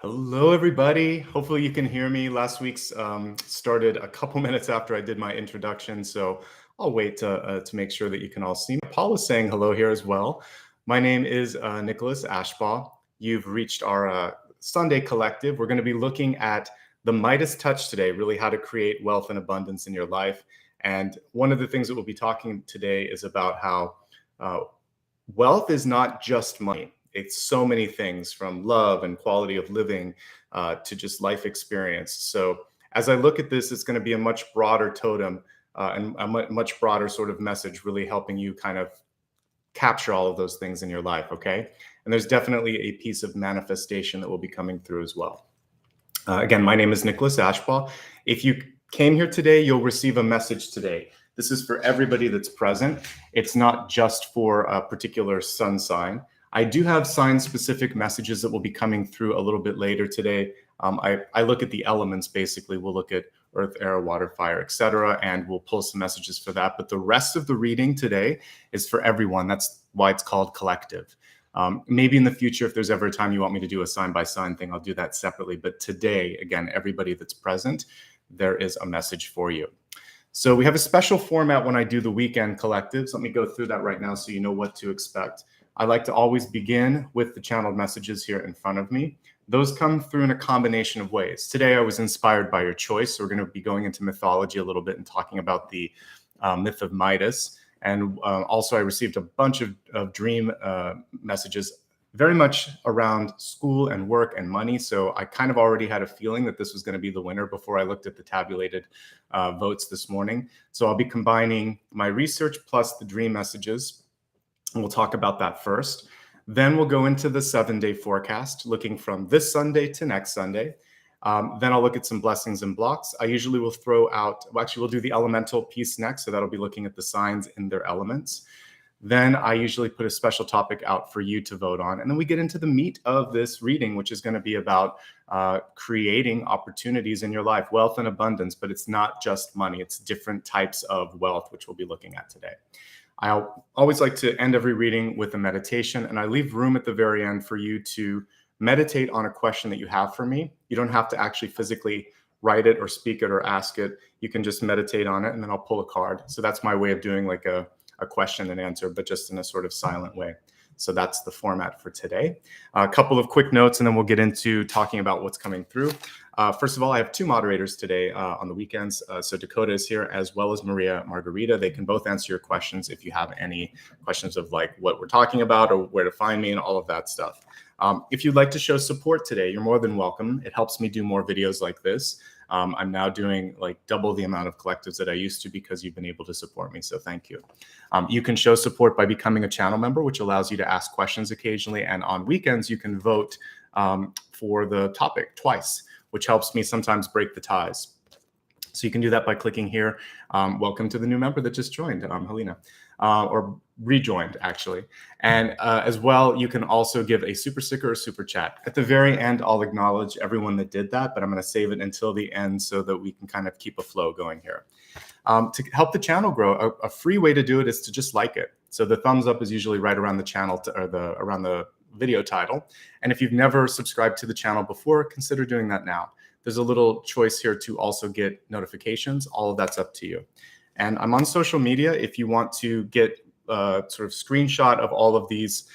Hello, everybody. Hopefully you can hear me. Last week's started a couple minutes after I did my introduction, so I'll wait to make sure that you can all see me. Paul is saying hello here as well. My name is Nicholas Ashbaugh. You've reached our Sunday collective. We're going to be looking at the Midas Touch today, really how to create wealth and abundance in your life. And one of the things that we'll be talking today is about how wealth is not just money. It's so many things, from love and quality of living to just life experience. So as I look at this, it's going to be a much broader totem and a much broader sort of message, really helping you kind of capture all of those things in your life. Okay. And there's definitely a piece of manifestation that will be coming through as well. Again, my name is Nicholas Ashbaugh. If you came here today, you'll receive a message today. This is for everybody that's present. It's not just for a particular sun sign. I do have sign-specific messages that will be coming through a little bit later today. I look at the elements, basically. We'll look at earth, air, water, fire, etc., and we'll pull some messages for that. But the rest of the reading today is for everyone. That's why it's called collective. Maybe in the future, if there's ever a time you want me to do a sign-by-sign thing, I'll do that separately. But today, again, everybody that's present, there is a message for you. So we have a special format when I do the weekend collectives. Let me go through that right now so you know what to expect. I like to always begin with the channeled messages here in front of me. Those come through in a combination of ways. Today, I was inspired by your choice. So we're going to be going into mythology a little bit and talking about the myth of Midas. And also, I received a bunch of dream messages, very much around school and work and money. So I kind of already had a feeling that this was going to be the winner before I looked at the tabulated votes this morning. So I'll be combining my research plus the dream messages. And we'll talk about that first. Then we'll go into the 7-day forecast, looking from this Sunday to next Sunday. Then I'll look at some blessings and blocks. I usually will throw out, well, actually we'll do the elemental piece next. So that'll be looking at the signs in their elements. Then I usually put a special topic out for you to vote on. And then we get into the meat of this reading, which is going to be about creating opportunities in your life, wealth and abundance. But it's not just money. It's different types of wealth, which we'll be looking at today. I always like to end every reading with a meditation, and I leave room at the very end for you to meditate on a question that you have for me. You don't have to actually physically write it or speak it or ask it. You can just meditate on it, and then I'll pull a card. So that's my way of doing like a question and answer, but just in a sort of silent way. So that's the format for today. A couple of quick notes, and then we'll get into talking about what's coming through. First of all, I have two moderators today on the weekends. So Dakota is here, as well as Maria Margarita. They can both answer your questions if you have any questions of like what we're talking about or where to find me and all of that stuff. If you'd like to show support today, you're more than welcome. It helps me do more videos like this. I'm now doing like double the amount of collectives that I used to because you've been able to support me. So thank you. You can show support by becoming a channel member, which allows you to ask questions occasionally. And on weekends, you can vote for the topic twice, which helps me sometimes break the ties. So you can do that by clicking here. Welcome to the new member that just joined, Helena, or rejoined, actually. And as well, you can also give a super sticker or super chat. At the very end, I'll acknowledge everyone that did that, but I'm going to save it until the end so that we can kind of keep a flow going here. To help the channel grow, a free way to do it is to just like it. So the thumbs up is usually right around the channel around the video title. And if you've never subscribed to the channel before, consider doing that now. There's a little choice here to also get notifications. All of that's up to you. And I'm on social media. If you want to get a sort of screenshot of all of these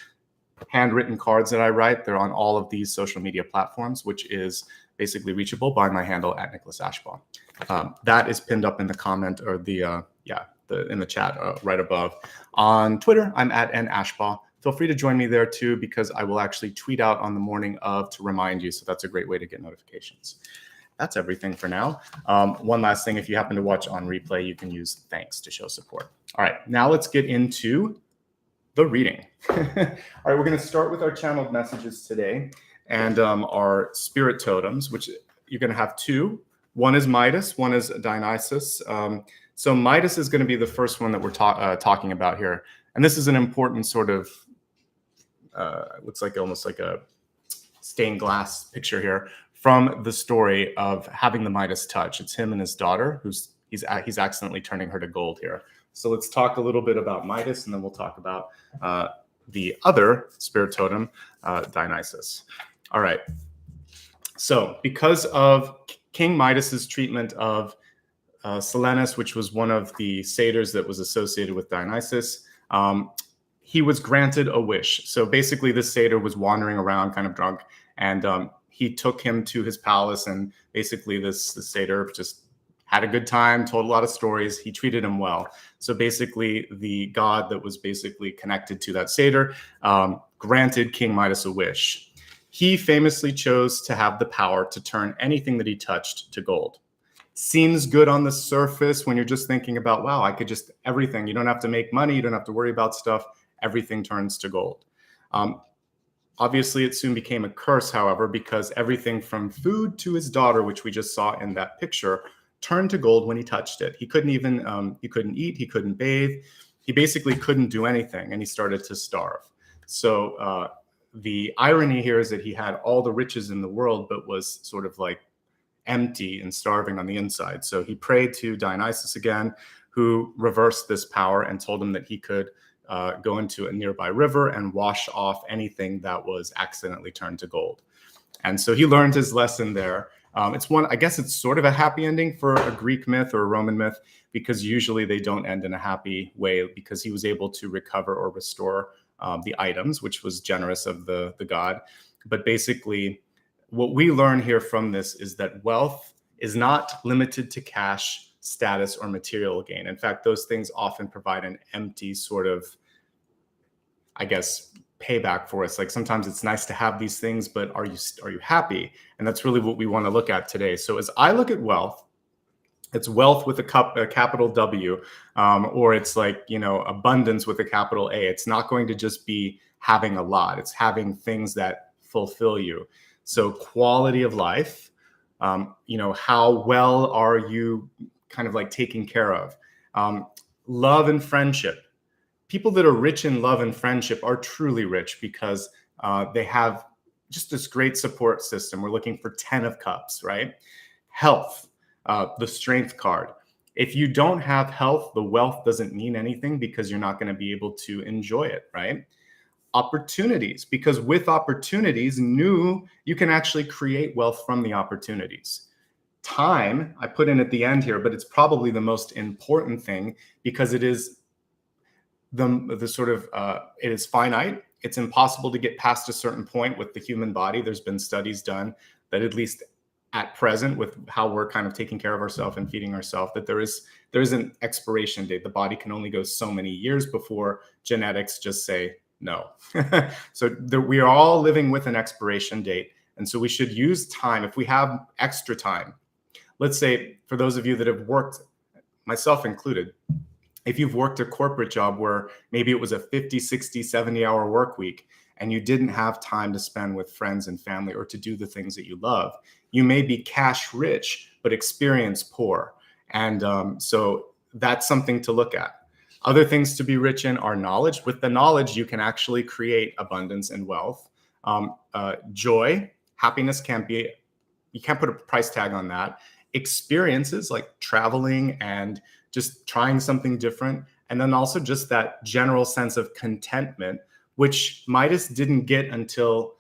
handwritten cards that I write, they're on all of these social media platforms, which is basically reachable by my handle at Nicholas Ashbaugh. That is pinned up in the comment or in the chat right above. On Twitter, I'm at @Ashbaugh. Feel free to join me there too, because I will actually tweet out on the morning of to remind you. So that's a great way to get notifications. That's everything for now. One last thing, if you happen to watch on replay, you can use thanks to show support. All right, now let's get into the reading. All right, we're going to start with our channeled messages today and our spirit totems, which you're going to have two. One is Midas, one is Dionysus. So Midas is going to be the first one that we're talking about here. And this is an important sort of, looks like almost like a stained glass picture here from the story of having the Midas touch. It's him and his daughter, he's accidentally turning her to gold here. So let's talk a little bit about Midas, and then we'll talk about the other spirit totem, Dionysus. All right. So because of King Midas's treatment of Silenus, which was one of the satyrs that was associated with Dionysus, he was granted a wish. So basically this satyr was wandering around kind of drunk, and he took him to his palace, and basically this satyr just had a good time, told a lot of stories. He treated him well. So basically the god that was basically connected to that satyr granted King Midas a wish. He famously chose to have the power to turn anything that he touched to gold. Seems good on the surface when you're just thinking about, wow, I could just everything. You don't have to make money. You don't have to worry about stuff. Everything turns to gold. Obviously, it soon became a curse, however, because everything from food to his daughter, which we just saw in that picture, turned to gold when he touched it. He couldn't even, he couldn't eat, he couldn't bathe. He basically couldn't do anything, and he started to starve. So the irony here is that he had all the riches in the world, but was sort of like empty and starving on the inside. So he prayed to Dionysus again, who reversed this power and told him that he could go into a nearby river and wash off anything that was accidentally turned to gold. And so he learned his lesson there. It's one, I guess it's sort of a happy ending for a Greek myth or a Roman myth, because usually they don't end in a happy way, because he was able to recover or restore the items, which was generous of the god. But basically, what we learn here from this is that wealth is not limited to cash, status, or material gain. In fact, those things often provide an empty sort of, I guess, payback for us. Like sometimes it's nice to have these things, but are you happy? And that's really what we want to look at today. So as I look at wealth, it's wealth with a capital W, or it's like, you know, abundance with a capital A. It's not going to just be having a lot. It's having things that fulfill you. So quality of life, you know, how well are you kind of like taken care of? Love and friendship. People that are rich in love and friendship are truly rich because they have just this great support system. We're looking for 10 of cups, right? Health, the strength card. If you don't have health, the wealth doesn't mean anything because you're not going to be able to enjoy it, right? Opportunities, because with opportunities, you can actually create wealth from the opportunities. Time, I put in at the end here, but it's probably the most important thing because it is the sort of, it is finite. It's impossible to get past a certain point with the human body. There's been studies done that at least at present, with how we're kind of taking care of ourselves and feeding ourselves, that there is an expiration date. The body can only go so many years before genetics just say no. So we are all living with an expiration date. And so we should use time. If we have extra time, let's say for those of you that have worked, myself included, if you've worked a corporate job where maybe it was a 50, 60, 70-hour work week and you didn't have time to spend with friends and family or to do the things that you love, you may be cash rich, but experience poor. And so that's something to look at. Other things to be rich in are knowledge. With the knowledge, you can actually create abundance and wealth. Joy, happiness you can't put a price tag on that. Experiences like traveling and just trying something different. And then also just that general sense of contentment, which Midas didn't get until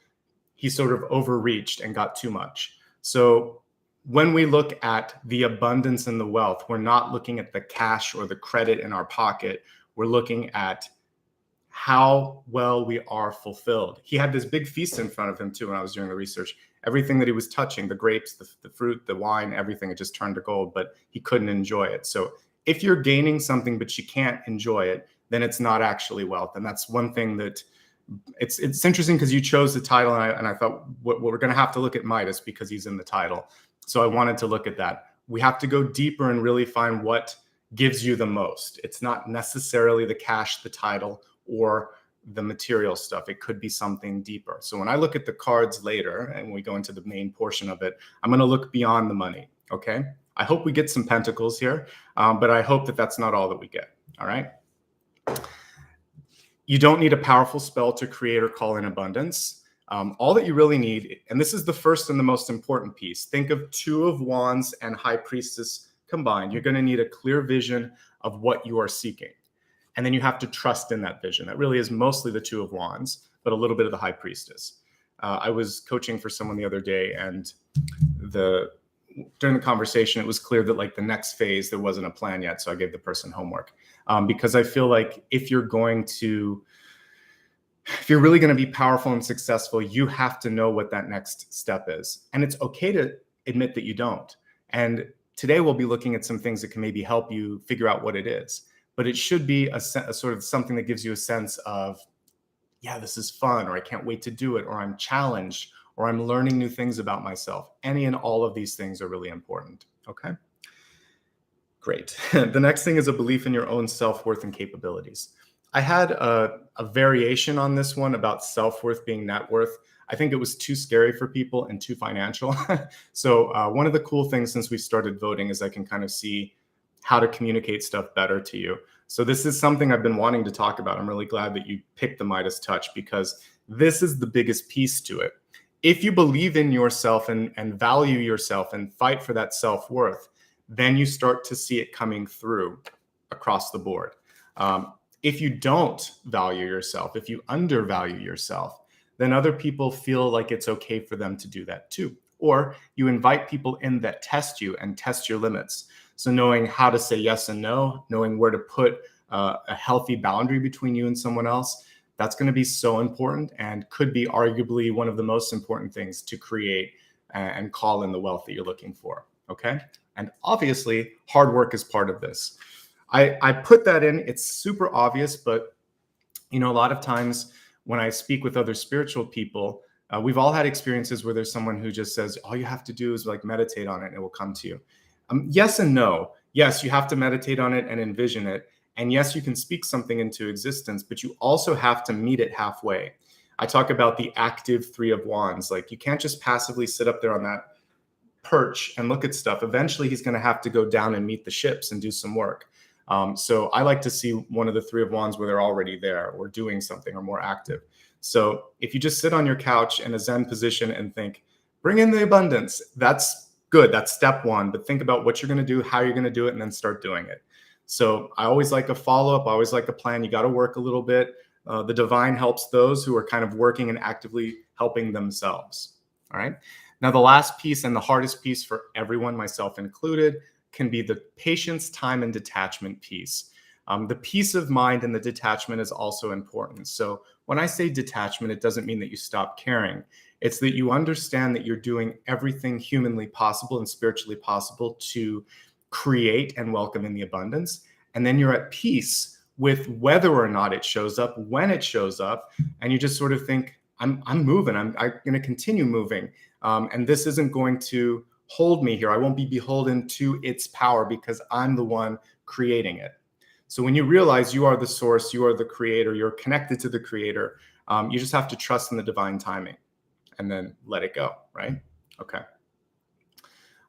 he sort of overreached and got too much. So when we look at the abundance and the wealth, we're not looking at the cash or the credit in our pocket. We're looking at how well we are fulfilled. He had this big feast in front of him too when I was doing the research. Everything that he was touching, the grapes, the fruit, the wine, everything, it just turned to gold, but he couldn't enjoy it. So if you're gaining something but you can't enjoy it, then it's not actually wealth. And that's one thing that it's interesting because you chose the title, and I thought we're going to have to look at Midas because he's in the title. So I wanted to look at that. We have to go deeper and really find what gives you the most. It's not necessarily the cash, the title, or the material stuff. It could be something deeper. So when I look at the cards later and we go into the main portion of it, I'm going to look beyond the money. Okay. I hope we get some pentacles here, but I hope that that's not all that we get. All right. You don't need a powerful spell to create or call in abundance. All that you really need, and this is the first and the most important piece, think of Two of Wands and High Priestess combined. You're going to need a clear vision of what you are seeking. And then you have to trust in that vision. That really is mostly the Two of Wands, but a little bit of the High Priestess. I was coaching for someone the other day, and during the conversation, it was clear that like the next phase, there wasn't a plan yet. So I gave the person homework, because I feel like if you're really going to be powerful and successful, you have to know what that next step is. And it's okay to admit that you don't. And today we'll be looking at some things that can maybe help you figure out what it is. But it should be a sort of something that gives you a sense of, yeah, this is fun, or I can't wait to do it, or I'm challenged, or I'm learning new things about myself. Any and all of these things are really important. Okay, great. The next thing is a belief in your own self-worth and capabilities. I had a variation on this one about self-worth being net worth. I think it was too scary for people and too financial. So one of the cool things since we started voting is I can kind of see how to communicate stuff better to you. So this is something I've been wanting to talk about. I'm really glad that you picked the Midas Touch, because this is the biggest piece to it. If you believe in yourself and value yourself and fight for that self-worth, then you start to see it coming through across the board. If you don't value yourself, if you undervalue yourself, then other people feel like it's okay for them to do that too. Or you invite people in that test you and test your limits. So knowing how to say yes and no, knowing where to put a healthy boundary between you and someone else, that's going to be so important and could be arguably one of the most important things to create and call in the wealth that you're looking for. Okay. And obviously, hard work is part of this. I put that in. It's super obvious, but a lot of times when I speak with other spiritual people, we've all had experiences where there's someone who just says, all you have to do is like meditate on it and it will come to you. Yes and no. Yes, you have to meditate on it and envision it. And yes, you can speak something into existence, but you also have to meet it halfway. I talk about the active 3 of Wands. Like you can't just passively sit up there on that perch and look at stuff. Eventually, he's going to have to go down and meet the ships and do some work. So I like to see one of the 3 of Wands where they're already there or doing something or more active. So if you just sit on your couch in a Zen position and think, bring in the abundance, that's good. That's step 1. But think about what you're going to do, how you're going to do it, and then start doing it. So I always like a follow-up. I always like a plan. You got to work a little bit. The divine helps those who are kind of working and actively helping themselves. All right. Now, the last piece and the hardest piece for everyone, myself included, can be the patience, time, and detachment piece. The peace of mind and the detachment is also important. So when I say detachment, it doesn't mean that you stop caring. It's that you understand that you're doing everything humanly possible and spiritually possible to create and welcome in the abundance. And then you're at peace with whether or not it shows up, when it shows up. And you just sort of think, I'm moving. I'm going to continue moving. And this isn't going to hold me here. I won't be beholden to its power because I'm the one creating it. So when you realize you are the source, you are the creator, you're connected to the creator, you just have to trust in the divine timing and then let it go, right? Okay.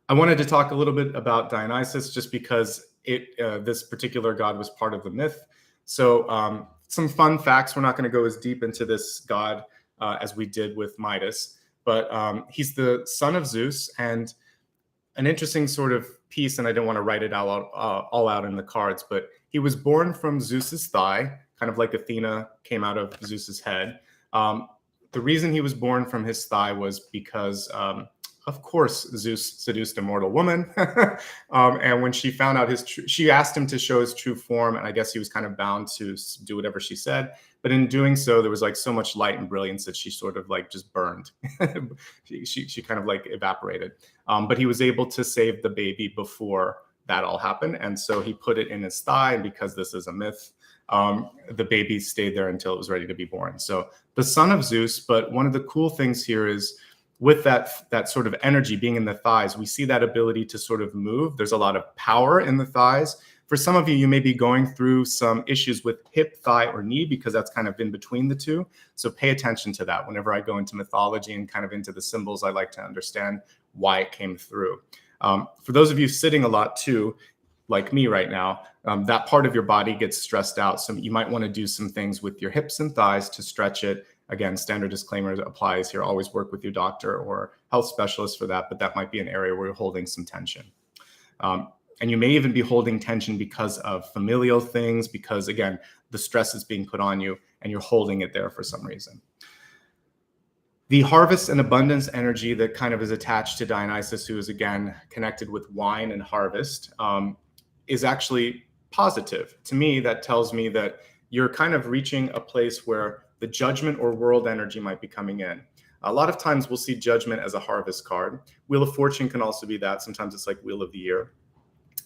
I wanted to talk a little bit about Dionysus just because this particular god was part of the myth. So some fun facts. We're not going to go as deep into this god as we did with Midas, but he's the son of Zeus, and an interesting sort of piece, and I don't want to write it all out in the cards, but he was born from Zeus's thigh, kind of like Athena came out of Zeus's head. The reason he was born from his thigh was because, of course, Zeus seduced a mortal woman. And when she found out she asked him to show his true form, and I guess he was kind of bound to do whatever she said. But in doing so, there was like so much light and brilliance that she sort of like just burned. she kind of like evaporated. But he was able to save the baby before that all happened. And so he put it in his thigh. And because this is a myth, the baby stayed there until it was ready to be born. So the son of Zeus. But one of the cool things here is with that sort of energy being in the thighs, we see that ability to sort of move. There's a lot of power in the thighs. For some of you, you may be going through some issues with hip, thigh, or knee because that's kind of in between the two. So pay attention to that. Whenever I go into mythology and kind of into the symbols, I like to understand why it came through. For those of you sitting a lot too, like me right now, that part of your body gets stressed out. So you might want to do some things with your hips and thighs to stretch it. Again, standard disclaimer applies here. Always work with your doctor or health specialist for that, but that might be an area where you're holding some tension. And you may even be holding tension because of familial things, because again, the stress is being put on you and you're holding it there for some reason. The harvest and abundance energy that kind of is attached to Dionysus, who is again connected with wine and harvest, is actually positive. To me, that tells me that you're kind of reaching a place where the judgment or world energy might be coming in. A lot of times we'll see judgment as a harvest card. Wheel of Fortune can also be that. Sometimes it's like Wheel of the Year.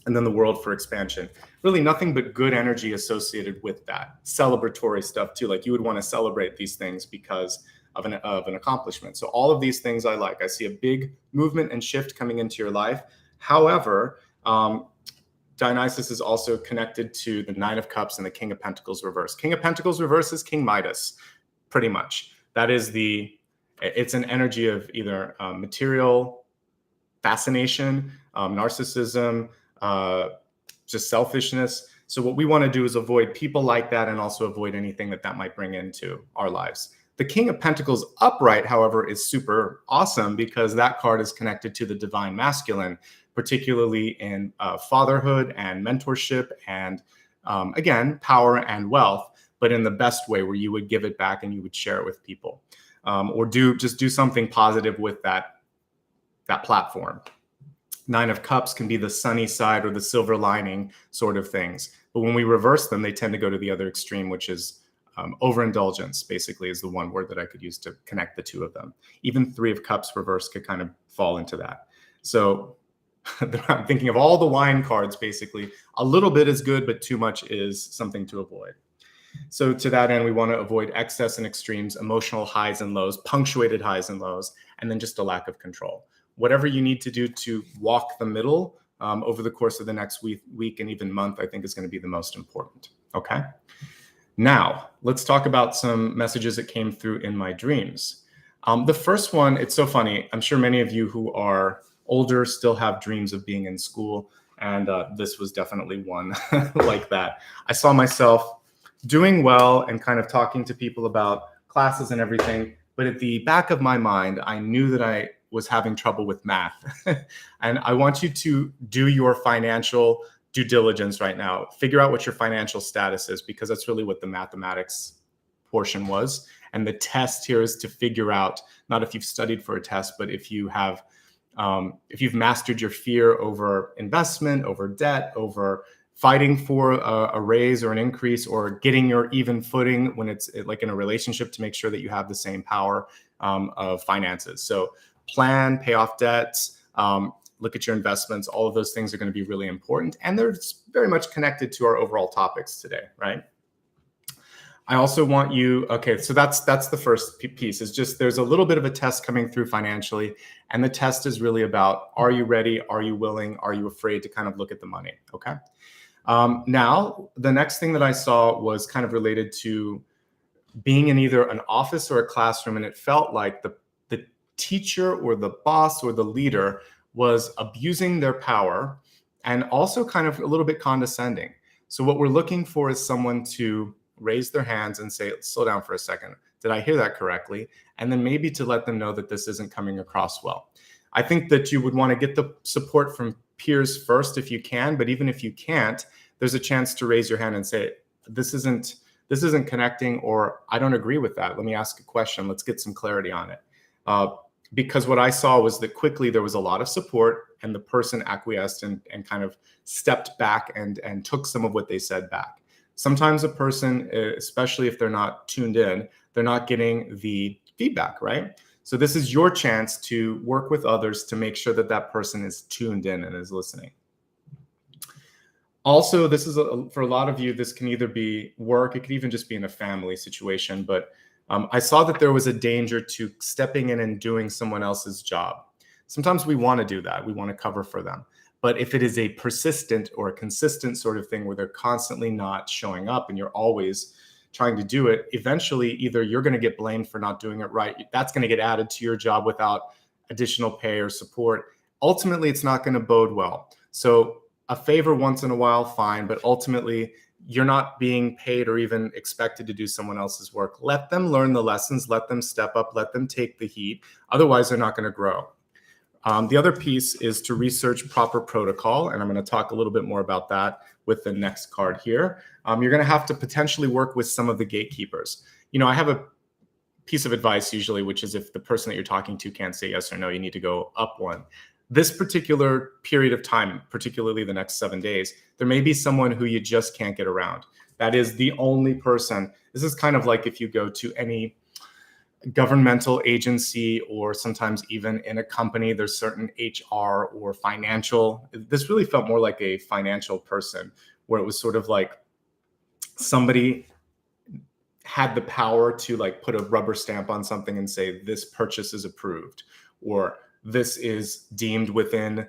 And then the World for expansion. Really nothing but good energy associated with that. Celebratory stuff too. Like you would want to celebrate these things because of an accomplishment. So all of these things I like. I see a big movement and shift coming into your life. However, Dionysus is also connected to the Nine of Cups and the King of Pentacles reverse. King of Pentacles reverse is King Midas, pretty much. That is it's an energy of either material fascination, narcissism, just selfishness. So what we want to do is avoid people like that and also avoid anything that might bring into our lives. The King of Pentacles upright, however, is super awesome because that card is connected to the divine masculine, particularly in fatherhood and mentorship and, again, power and wealth, but in the best way where you would give it back and you would share it with people, or do something positive with that platform. Nine of Cups can be the sunny side or the silver lining sort of things. But when we reverse them, they tend to go to the other extreme, which is overindulgence, basically, is the one word that I could use to connect the two of them. Even Three of Cups reverse could kind of fall into that. So I'm thinking of all the wine cards, basically. A little bit is good, but too much is something to avoid. So to that end, we want to avoid excess and extremes, emotional highs and lows, punctuated highs and lows, and then just a lack of control. Whatever you need to do to walk the middle over the course of the next week and even month, I think is going to be the most important. Okay. Now, let's talk about some messages that came through in my dreams. The first one, it's so funny. I'm sure many of you who are older still have dreams of being in school. And this was definitely one like that. I saw myself doing well and kind of talking to people about classes and everything. But at the back of my mind, I knew that I was having trouble with math. And I want you to do your financial due diligence right now. Figure out what your financial status is, because that's really what the mathematics portion was. And the test here is to figure out, not if you've studied for a test, but if you have, if you've mastered your fear over investment, over debt, over fighting for a raise or an increase, or getting your even footing when it's like in a relationship, to make sure that you have the same power of finances. So plan, pay off debts, look at your investments. All of those things are going to be really important. And they're very much connected to our overall topics today, right? I also want you, okay, so that's the first piece, is just there's a little bit of a test coming through financially. And the test is really about, are you ready? Are you willing? Are you afraid to kind of look at the money? Okay. Now, the next thing that I saw was kind of related to being in either an office or a classroom. And it felt like the teacher or the boss or the leader was abusing their power and also kind of a little bit condescending. So what we're looking for is someone to raise their hands and say, slow down for a second. Did I hear that correctly? And then maybe to let them know that this isn't coming across well. I think that you would want to get the support from peers first if you can, but even if you can't, there's a chance to raise your hand and say, this isn't connecting, or I don't agree with that. Let me ask a question. Let's get some clarity on it. Because what I saw was that quickly there was a lot of support, and the person acquiesced and kind of stepped back and took some of what they said back. Sometimes a person, especially if they're not tuned in, they're not getting the feedback, right? So this is your chance to work with others to make sure that that person is tuned in and is listening. Also, this is for a lot of you, this can either be work, it could even just be in a family situation, but I saw that there was a danger to stepping in and doing someone else's job. Sometimes we want to do that. We want to cover for them. But if it is a persistent or a consistent sort of thing where they're constantly not showing up and you're always trying to do it, eventually either you're going to get blamed for not doing it right. That's going to get added to your job without additional pay or support. Ultimately, it's not going to bode well. So a favor once in a while, fine, but ultimately you're not being paid or even expected to do someone else's work. Let them learn the lessons, let them step up, let them take the heat. Otherwise, they're not going to grow. The other piece is to research proper protocol, and I'm going to talk a little bit more about that with the next card here. You're going to have to potentially work with some of the gatekeepers. You know, I have a piece of advice usually, which is if the person that you're talking to can't say yes or no, you need to go up one. This particular period of time, particularly the next 7 days, there may be someone who you just can't get around. That is the only person. This is kind of like if you go to any governmental agency or sometimes even in a company, there's certain HR or financial. This really felt more like a financial person, where it was sort of like somebody had the power to like put a rubber stamp on something and say, this purchase is approved, or this is deemed within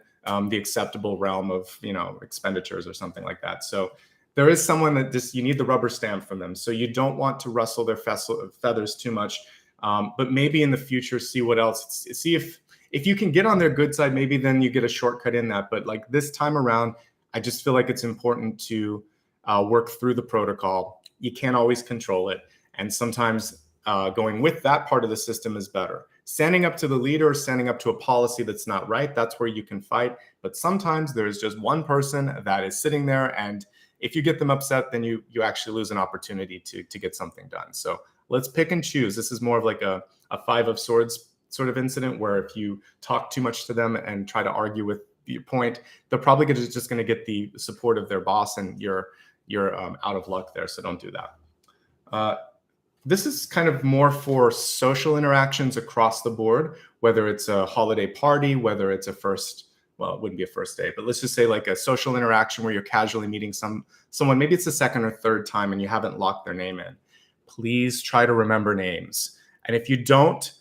the acceptable realm of, expenditures or something like that. So there is someone that just, you need the rubber stamp from them. So you don't want to rustle their feathers too much. But maybe in the future, see what else, see if you can get on their good side, maybe then you get a shortcut in that. But like this time around, I just feel like it's important to work through the protocol. You can't always control it. And sometimes going with that part of the system is better. Standing up to the leader, standing up to a policy that's not right, that's where you can fight. But sometimes there's just one person that is sitting there, and if you get them upset, then you actually lose an opportunity to get something done. So let's pick and choose. This is more of like a 5 of Swords sort of incident, where if you talk too much to them and try to argue with your point, they're probably just going to get the support of their boss, and you're out of luck there. So don't do that. This is kind of more for social interactions across the board, whether it's a holiday party, whether it's a well, it wouldn't be a first date, but let's just say like a social interaction where you're casually meeting someone, maybe it's the second or third time and you haven't locked their name in. Please try to remember names. And if you don't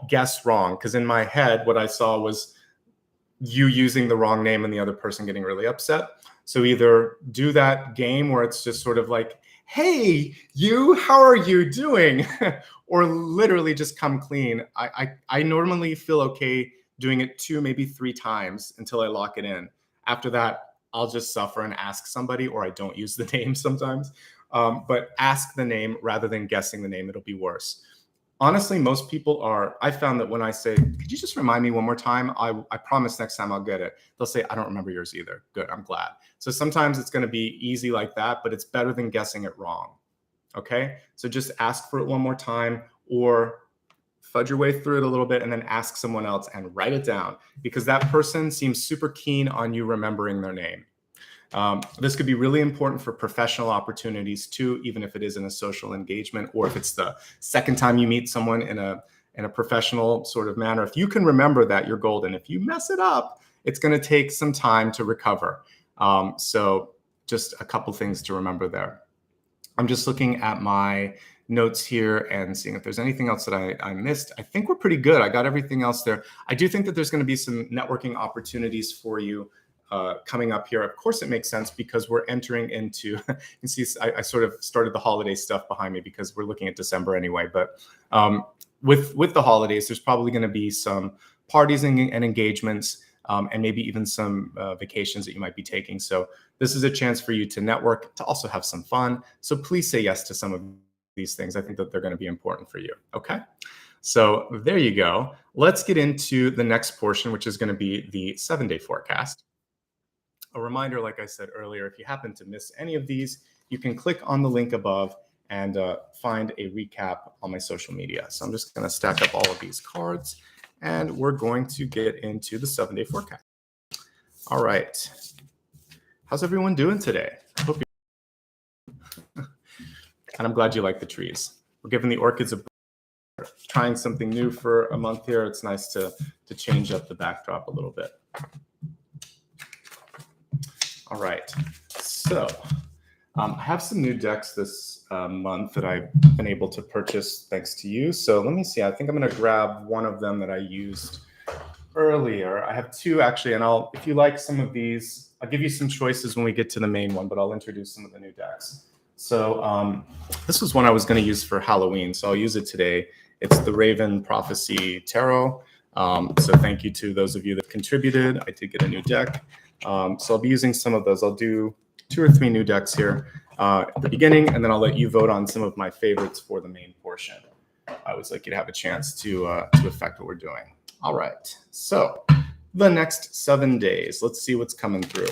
guess wrong, because in my head, what I saw was you using the wrong name and the other person getting really upset. So either do that game where it's just sort of like, hey, how are you doing? Or literally just come clean. I normally feel okay doing it 2, maybe 3 times until I lock it in. After that, I'll just suffer and ask somebody, or I don't use the name sometimes. But ask the name rather than guessing the name, it'll be worse. Honestly, most people I found that when I say, could you just remind me one more time? I promise next time I'll get it. They'll say, I don't remember yours either. Good, I'm glad. So sometimes it's going to be easy like that, but it's better than guessing it wrong. Okay, so just ask for it one more time, or fudge your way through it a little bit and then ask someone else and write it down, because that person seems super keen on you remembering their name. This could be really important for professional opportunities too, even if it is in a social engagement, or if it's the second time you meet someone in a professional sort of manner. If you can remember that, you're golden. If you mess it up, it's going to take some time to recover. So just a couple things to remember there. I'm just looking at my notes here and seeing if there's anything else that I missed. I think we're pretty good. I got everything else there. I do think that there's going to be some networking opportunities for you coming up here. Of course, it makes sense because we're entering into, you can see I sort of started the holiday stuff behind me because we're looking at December anyway. But with the holidays, there's probably going to be some parties and engagements, and maybe even some vacations that you might be taking. So this is a chance for you to network, to also have some fun. So please say yes to some of these things. I think that they're going to be important for you. Okay. So there you go. Let's get into the next portion, which is going to be the 7-day forecast. A reminder, like I said earlier, if you happen to miss any of these, you can click on the link above and find a recap on my social media. So I'm just going to stack up all of these cards, and we're going to get into the 7-day forecast. All right. How's everyone doing today? I hope you're and I'm glad you like the trees. We're giving the orchids trying something new for a month here. It's nice to change up the backdrop a little bit. All right, so I have some new decks this month that I've been able to purchase thanks to you. So let me see, I think I'm gonna grab one of them that I used earlier. I have 2 actually, and if you like some of these, I'll give you some choices when we get to the main one, but I'll introduce some of the new decks. So this was one I was gonna use for Halloween, so I'll use it today. It's the Raven Prophecy Tarot. So thank you to those of you that contributed. I did get a new deck. So I'll be using some of those. I'll do 2 or 3 new decks here at the beginning, and then I'll let you vote on some of my favorites for the main portion. I always like you to have a chance to affect what we're doing. All right, so the next 7 days, let's see what's coming through.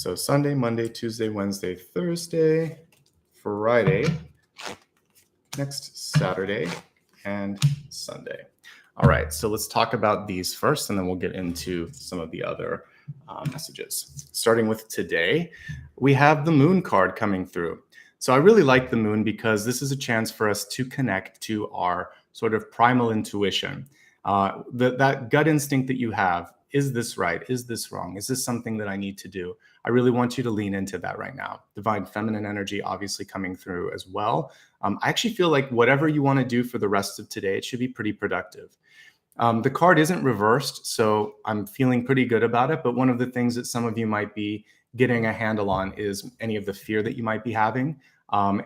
So Sunday, Monday, Tuesday, Wednesday, Thursday, Friday, next Saturday, and Sunday. All right, so let's talk about these first, and then we'll get into some of the other messages. Starting with today, we have the Moon card coming through. So I really like the Moon because this is a chance for us to connect to our sort of primal intuition. That gut instinct that you have, is this right? Is this wrong? Is this something that I need to do? I really want you to lean into that right now. Divine feminine energy obviously coming through as well. I actually feel like whatever you want to do for the rest of today, it should be pretty productive. The card isn't reversed, so I'm feeling pretty good about it. But one of the things that some of you might be getting a handle on is any of the fear that you might be having,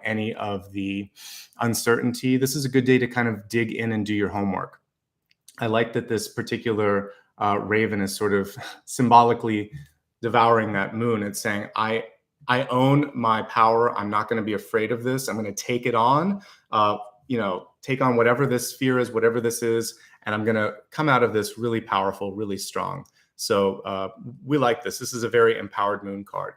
any of the uncertainty. This is a good day to kind of dig in and do your homework. I like that this particular raven is sort of symbolically devouring that moon. It's saying, I own my power. I'm not going to be afraid of this. I'm going to take it on, take on whatever this fear is, whatever this is, and I'm going to come out of this really powerful, really strong. So we like this. This is a very empowered moon card.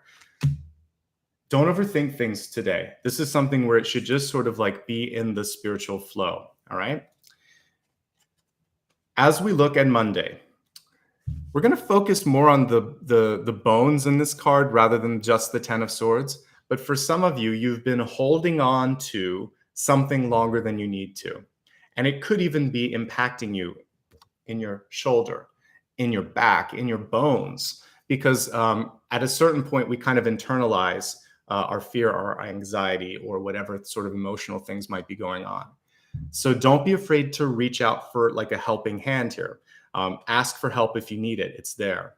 Don't overthink things today. This is something where it should just sort of like be in the spiritual flow. All right. As we look at Monday, we're going to focus more on the bones in this card rather than just the 10 of Swords. But for some of you, you've been holding on to something longer than you need to. And it could even be impacting you in your shoulder, in your back, in your bones. Because at a certain point, we kind of internalize our fear, our anxiety, or whatever sort of emotional things might be going on. So don't be afraid to reach out for like a helping hand here. Ask for help if you need it. It's there.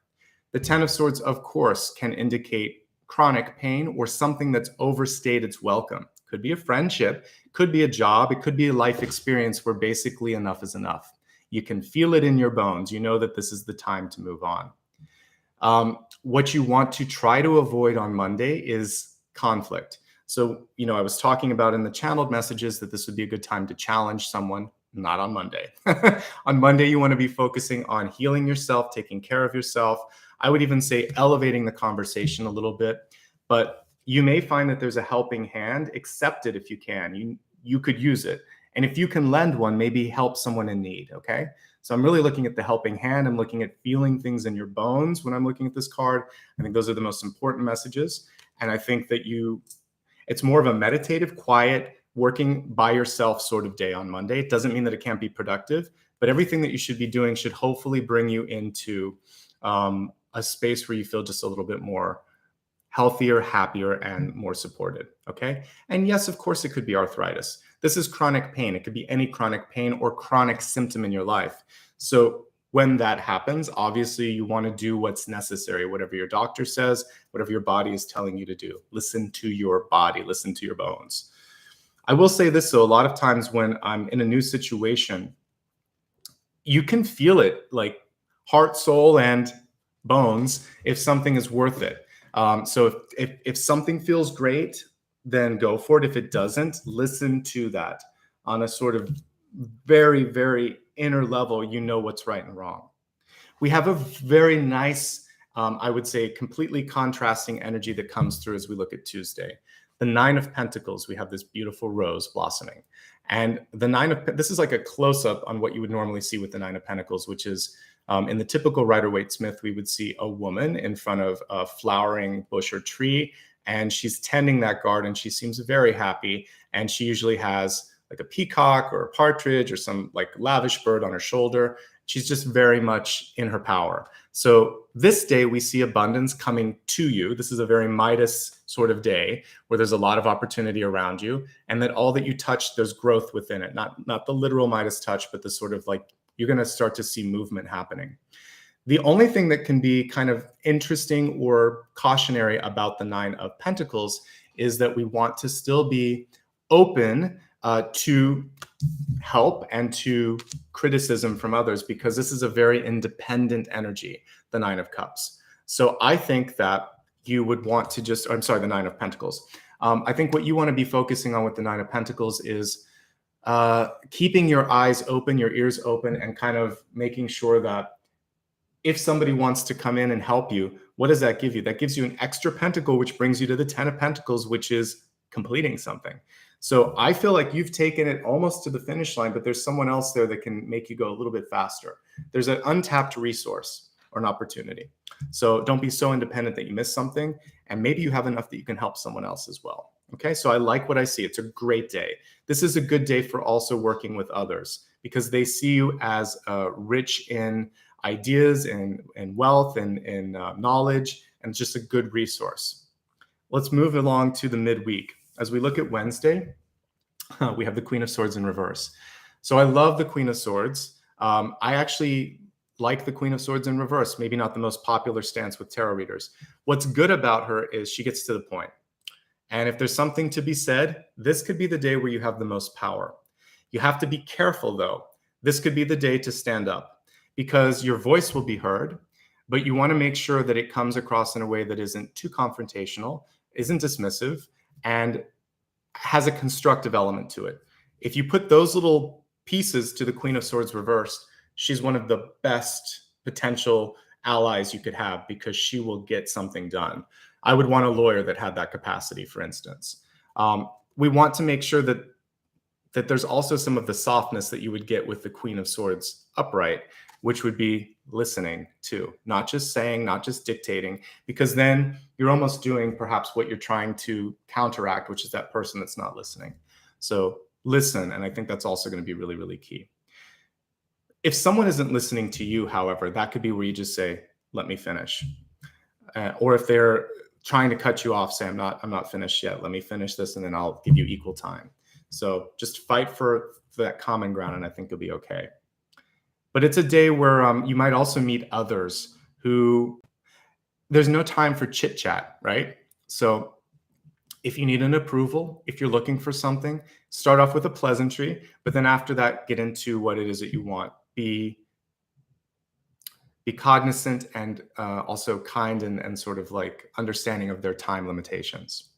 The 10 of Swords, of course, can indicate chronic pain or something that's overstayed its welcome. Could be a friendship, could be a job, it could be a life experience where basically enough is enough. You can feel it in your bones. You know that this is the time to move on. What you want to try to avoid on Monday is conflict. So, I was talking about in the channeled messages that this would be a good time to challenge someone. Not on Monday. On Monday, you want to be focusing on healing yourself, taking care of yourself. I would even say elevating the conversation a little bit, but you may find that there's a helping hand. Accept it if you can. You could use it. And if you can lend one, maybe help someone in need, okay? So I'm really looking at the helping hand. I'm looking at feeling things in your bones when I'm looking at this card. I think those are the most important messages. And I think that it's more of a meditative, quiet, working by yourself sort of day on Monday. It doesn't mean that it can't be productive, but everything that you should be doing should hopefully bring you into a space where you feel just a little bit more healthier, happier, and more supported, okay? And yes, of course, it could be arthritis. This is chronic pain. It could be any chronic pain or chronic symptom in your life. So when that happens, obviously you want to do what's necessary, whatever your doctor says, whatever your body is telling you to do. Listen to your body, listen to your bones. I will say this, though, a lot of times when I'm in a new situation, you can feel it like heart, soul, and bones if something is worth it. So if something feels great, then go for it. If it doesn't, listen to that on a sort of very, very inner level. You know what's right and wrong. We have a very nice, I would say, completely contrasting energy that comes through as we look at Tuesday. The 9 of Pentacles, we have this beautiful rose blossoming. And this is like a close-up on what you would normally see with the 9 of Pentacles, which is in the typical Rider-Waite-Smith, we would see a woman in front of a flowering bush or tree, and she's tending that garden. She seems very happy, and she usually has like a peacock or a partridge or some like lavish bird on her shoulder. She's just very much in her power. So this day we see abundance coming to you. This is a very Midas sort of day where there's a lot of opportunity around you, and that all that you touch, there's growth within it. Not the literal Midas touch, but the sort of like you're going to start to see movement happening. The only thing that can be kind of interesting or cautionary about the 9 of Pentacles is that we want to still be open to help and to criticism from others, because this is a very independent energy, the 9 of Cups. So I think that you would want to the 9 of Pentacles. I think what you want to be focusing on with the 9 of Pentacles is keeping your eyes open, your ears open, and kind of making sure that if somebody wants to come in and help you, what does that give you? That gives you an extra pentacle, which brings you to the 10 of Pentacles, which is completing something. So I feel like you've taken it almost to the finish line, but there's someone else there that can make you go a little bit faster. There's an untapped resource or an opportunity. So don't be so independent that you miss something, and maybe you have enough that you can help someone else as well. Okay, so I like what I see. It's a great day. This is a good day for also working with others because they see you as rich in ideas and wealth and knowledge, and just a good resource. Let's move along to the midweek. As we look at Wednesday, we have the Queen of Swords in reverse. So I love the Queen of Swords. I actually like the Queen of Swords in reverse, maybe not the most popular stance with tarot readers. What's good about her is she gets to the point. And if there's something to be said, this could be the day where you have the most power. You have to be careful, though. This could be the day to stand up because your voice will be heard, but you want to make sure that it comes across in a way that isn't too confrontational, isn't dismissive, and has a constructive element to it. If you put those little pieces to the Queen of Swords reversed, she's one of the best potential allies you could have because she will get something done. I would want a lawyer that had that capacity, for instance. We want to make sure that there's also some of the softness that you would get with the Queen of Swords upright, which would be listening too, not just saying, not just dictating, because then you're almost doing perhaps what you're trying to counteract, which is that person that's not listening. So listen, and I think that's also going to be really, really key. If someone isn't listening to you, however, that could be where you just say, let me finish. Or if they're trying to cut you off, say, I'm not finished yet. Let me finish this and then I'll give you equal time. So just fight for that common ground and I think you'll be okay. But it's a day where you might also meet others who there's no time for chit chat, right? So if you need an approval, if you're looking for something, start off with a pleasantry, but then after that, get into what it is that you want. Be cognizant and also kind and sort of like understanding of their time limitations.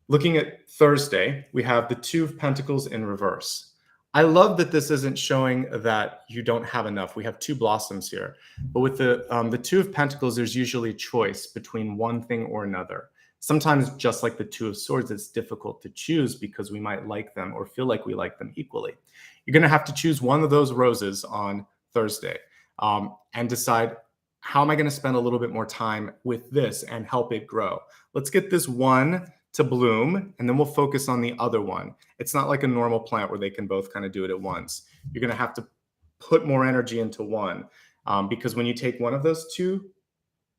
Looking at Thursday, we have the Two of Pentacles in reverse. I love that this isn't showing that you don't have enough. We have two blossoms here, but with the Two of Pentacles, there's usually choice between one thing or another. Sometimes, just like the Two of Swords, it's difficult to choose because we might like them or feel like we like them equally. You're going to have to choose one of those roses on Thursday and decide, how am I going to spend a little bit more time with this and help it grow? Let's get this one to bloom, and then we'll focus on the other one. It's not like a normal plant where they can both kind of do it at once. You're going to have to put more energy into one because when you take one of those two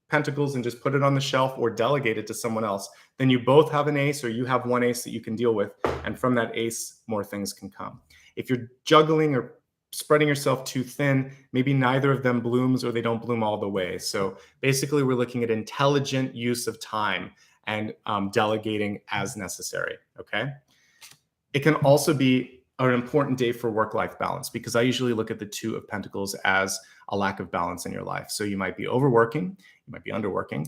pentacles and just put it on the shelf or delegate it to someone else, then you both have an ace or you have one ace that you can deal with. And from that ace, more things can come. If you're juggling or spreading yourself too thin, maybe neither of them blooms or they don't bloom all the way. So basically, we're looking at intelligent use of time and delegating as necessary, okay? It can also be an important day for work-life balance because I usually look at the Two of Pentacles as a lack of balance in your life. So you might be overworking, you might be underworking,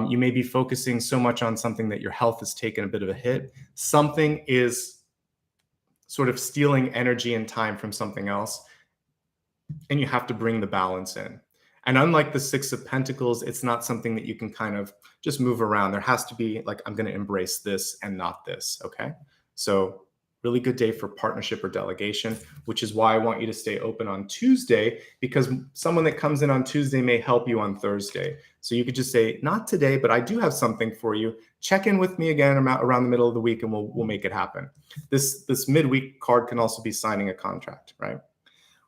you may be focusing so much on something that your health has taken a bit of a hit. Something is sort of stealing energy and time from something else, and you have to bring the balance in. And unlike the Six of Pentacles, it's not something that you can kind of just move around. There has to be like, I'm going to embrace this and not this, okay? So really good day for partnership or delegation, which is why I want you to stay open on Tuesday, because someone that comes in on Tuesday may help you on Thursday. So you could just say, not today, but I do have something for you. Check in with me again around the middle of the week and we'll make it happen. This midweek card can also be signing a contract, right?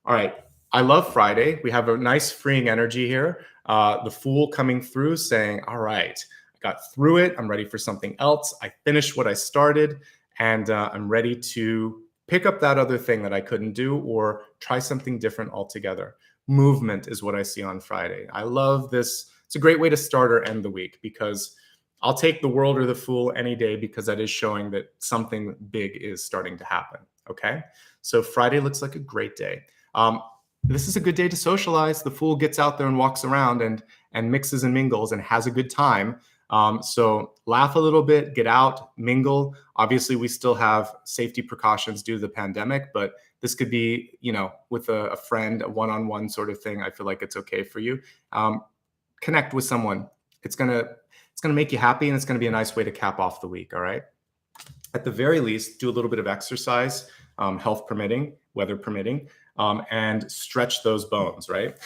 All right. I love Friday. We have a nice freeing energy here. The Fool coming through saying, all right, I got through it. I'm ready for something else. I finished what I started and I'm ready to pick up that other thing that I couldn't do or try something different altogether. Movement is what I see on Friday. I love this. It's a great way to start or end the week because I'll take the World or the Fool any day because that is showing that something big is starting to happen, okay? So Friday looks like a great day. This is a good day to socialize. The Fool gets out there and walks around and mixes and mingles and has a good time. So laugh a little bit, get out, mingle. Obviously, we still have safety precautions due to the pandemic, but This could be, with a friend, a one-on-one sort of thing. I feel like it's okay for you. Connect with someone. It's gonna make you happy, and it's gonna be a nice way to cap off the week. All right. At the very least, do a little bit of exercise, health permitting, weather permitting, and stretch those bones, right?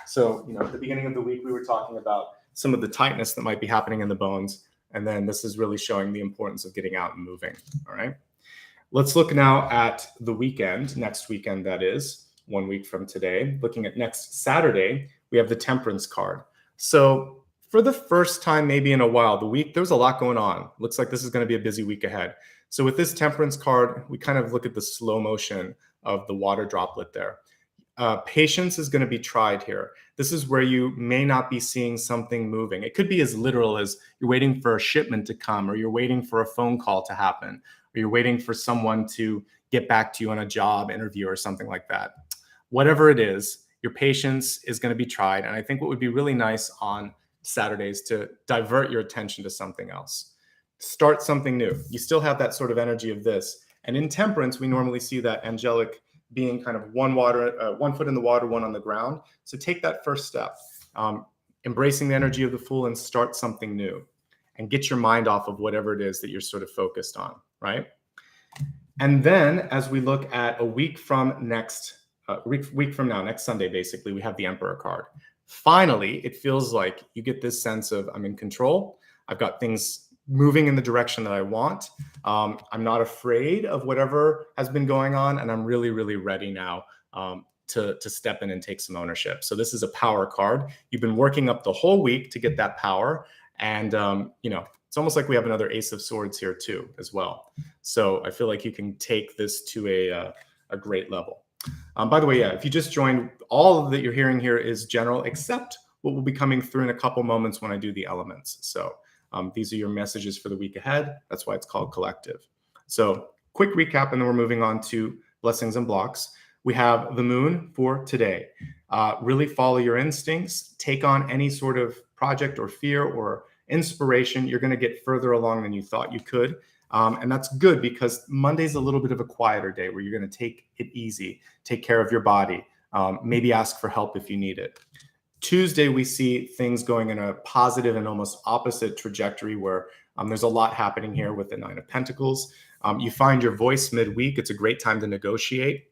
So, at the beginning of the week, we were talking about some of the tightness that might be happening in the bones. And then this is really showing the importance of getting out and moving. All right. Let's look now at the weekend, next weekend, that is 1 week from today. Looking at next Saturday, we have the Temperance card. So for the first time, maybe in a while, there's a lot going on. Looks like this is going to be a busy week ahead. So with this Temperance card, we kind of look at the slow motion of the water droplet there. Patience is going to be tried here. This is where you may not be seeing something moving. It could be as literal as you're waiting for a shipment to come, or you're waiting for a phone call to happen, or you're waiting for someone to get back to you on a job interview or something like that. Whatever it is, your patience is going to be tried. And I think what would be really nice on Saturdays to divert your attention to something else. Start something new. You still have that sort of energy of this. And in Temperance, we normally see that angelic being kind of 1 foot in the water, 1 on the ground. So take that first step, embracing the energy of the Fool, and start something new, and get your mind off of whatever it is that you're sort of focused on, right? And then as we look at a week from now, next Sunday, basically, we have the Emperor card. Finally, it feels like you get this sense of, I'm in control. I've got things moving in the direction that I want. I'm not afraid of whatever has been going on, and I'm really, really ready now to step in and take some ownership. So this is a power card. You've been working up the whole week to get that power, and it's almost like we have another Ace of Swords here too, as well. So I feel like you can take this to a great level. By the way, if you just joined, all that you're hearing here is general, except what will be coming through in a couple moments when I do the elements. So these are your messages for the week ahead. That's why it's called collective. So quick recap, and then we're moving on to blessings and blocks. We have the moon for today. Really follow your instincts. Take on any sort of project or fear or inspiration. You're going to get further along than you thought you could. And that's good, because Monday's a little bit of a quieter day where you're going to take it easy, take care of your body, maybe ask for help if you need it. Tuesday, we see things going in a positive and almost opposite trajectory, where there's a lot happening here with the 9 of Pentacles. You find your voice midweek. It's a great time to negotiate.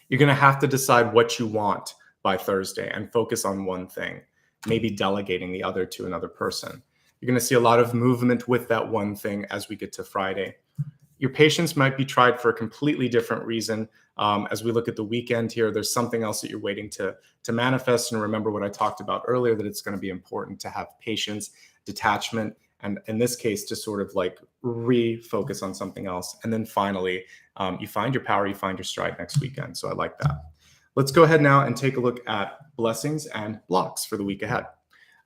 You're going to have to decide what you want by Thursday and focus on one thing, maybe delegating the other to another person. You're going to see a lot of movement with that one thing as we get to Friday. Your patience might be tried for a completely different reason. As we look at the weekend here, there's something else that you're waiting to manifest. And remember what I talked about earlier, that it's going to be important to have patience, detachment, and in this case, to sort of like refocus on something else. And then finally, you find your power, you find your stride next weekend. So I like that. Let's go ahead now and take a look at blessings and blocks for the week ahead.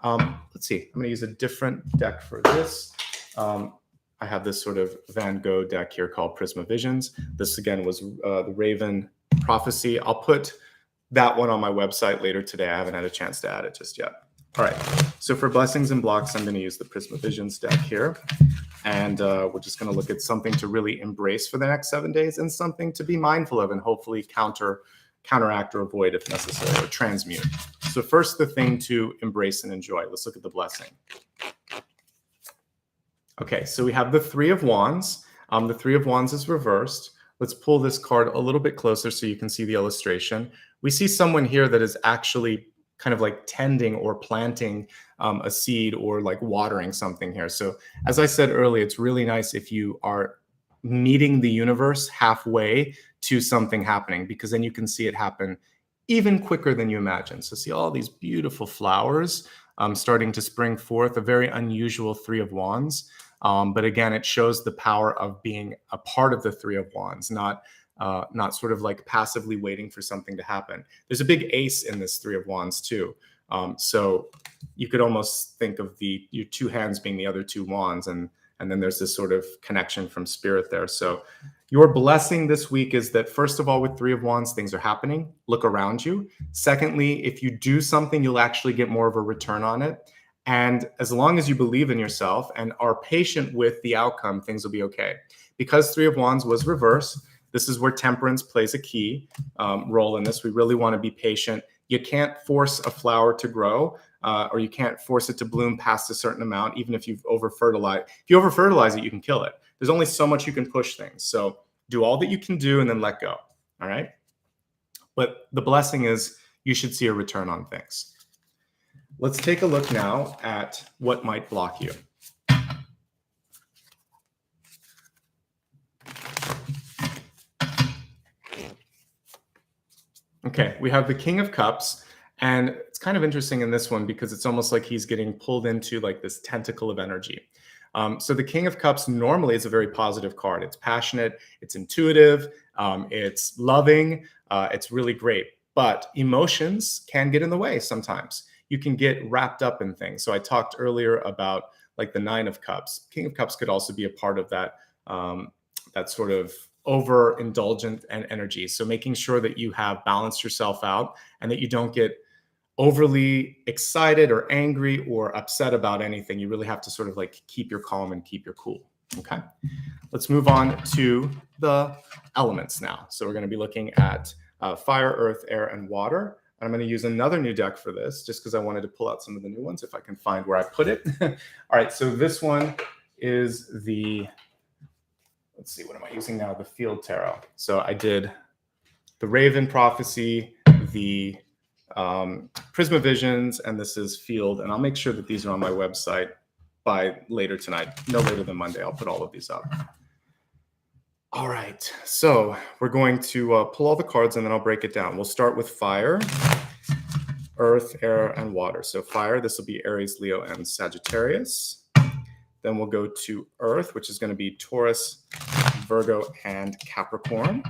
Let's see, I'm going to use a different deck for this. I have this sort of Van Gogh deck here called Prisma Visions. This again was the Raven Prophecy. I'll put that one on my website later today. I haven't had a chance to add it just yet. All right, so for blessings and blocks, I'm going to use the Prisma Visions deck here. And we're just going to look at something to really embrace for the next 7 days, and something to be mindful of and hopefully counteract or avoid if necessary, or transmute. So first, the thing to embrace and enjoy. Let's look at the blessing. Okay, so we have the 3 of Wands. The 3 of Wands is reversed. Let's pull this card a little bit closer so you can see the illustration. We see someone here that is actually kind of like tending or planting a seed, or like watering something here. So as I said earlier, it's really nice if you are meeting the universe halfway to something happening, because then you can see it happen even quicker than you imagine. So see all these beautiful flowers starting to spring forth, a very unusual 3 of Wands. But again, it shows the power of being a part of the 3 of Wands, not sort of like passively waiting for something to happen. There's a big ace in this 3 of Wands too. So you could almost think of your 2 hands being the other 2 wands, and then there's this sort of connection from spirit there. So your blessing this week is that, first of all, with 3 of Wands, things are happening. Look around you. Secondly, if you do something, you'll actually get more of a return on it. And as long as you believe in yourself and are patient with the outcome, things will be okay. Because 3 of Wands was reversed, This is where temperance plays a key role in this. We really want to be patient. You can't force a flower to grow, or you can't force it to bloom past a certain amount, even if you've over-fertilized. If you over-fertilize it, you can kill it. There's only so much you can push things. So do all that you can do and then let go, all right? But the blessing is you should see a return on things. Let's take a look now at what might block you. Okay, we have the King of Cups, and it's kind of interesting in this one because it's almost like he's getting pulled into like this tentacle of energy. So the King of Cups normally is a very positive card. It's passionate, it's intuitive, it's loving, it's really great. But emotions can get in the way sometimes. You can get wrapped up in things. So I talked earlier about like the Nine of Cups. King of Cups could also be a part of that, that sort of overindulgent and energy. So making sure that you have balanced yourself out and that you don't get overly excited or angry or upset about anything. You really have to sort of like keep your calm and keep your cool. Okay, let's move on to the elements now. So we're going to be looking at fire, earth, air, and water. And I'm going to use another new deck for this just because I wanted to pull out some of the new ones if I can find where I put it. All right, so this one is the, let's see, what am I using now? The Field Tarot. So I did the Raven Prophecy, the Prisma Visions, and this is Field. And I'll make sure that these are on my website by later tonight, no later than Monday. I'll put all of these up. All right, so we're going to pull all the cards and then I'll break it down. We'll start with fire, earth, air, and water. So fire, this will be Aries, Leo, and Sagittarius. Then we'll go to earth, which is going to be Taurus, Virgo, and Capricorn.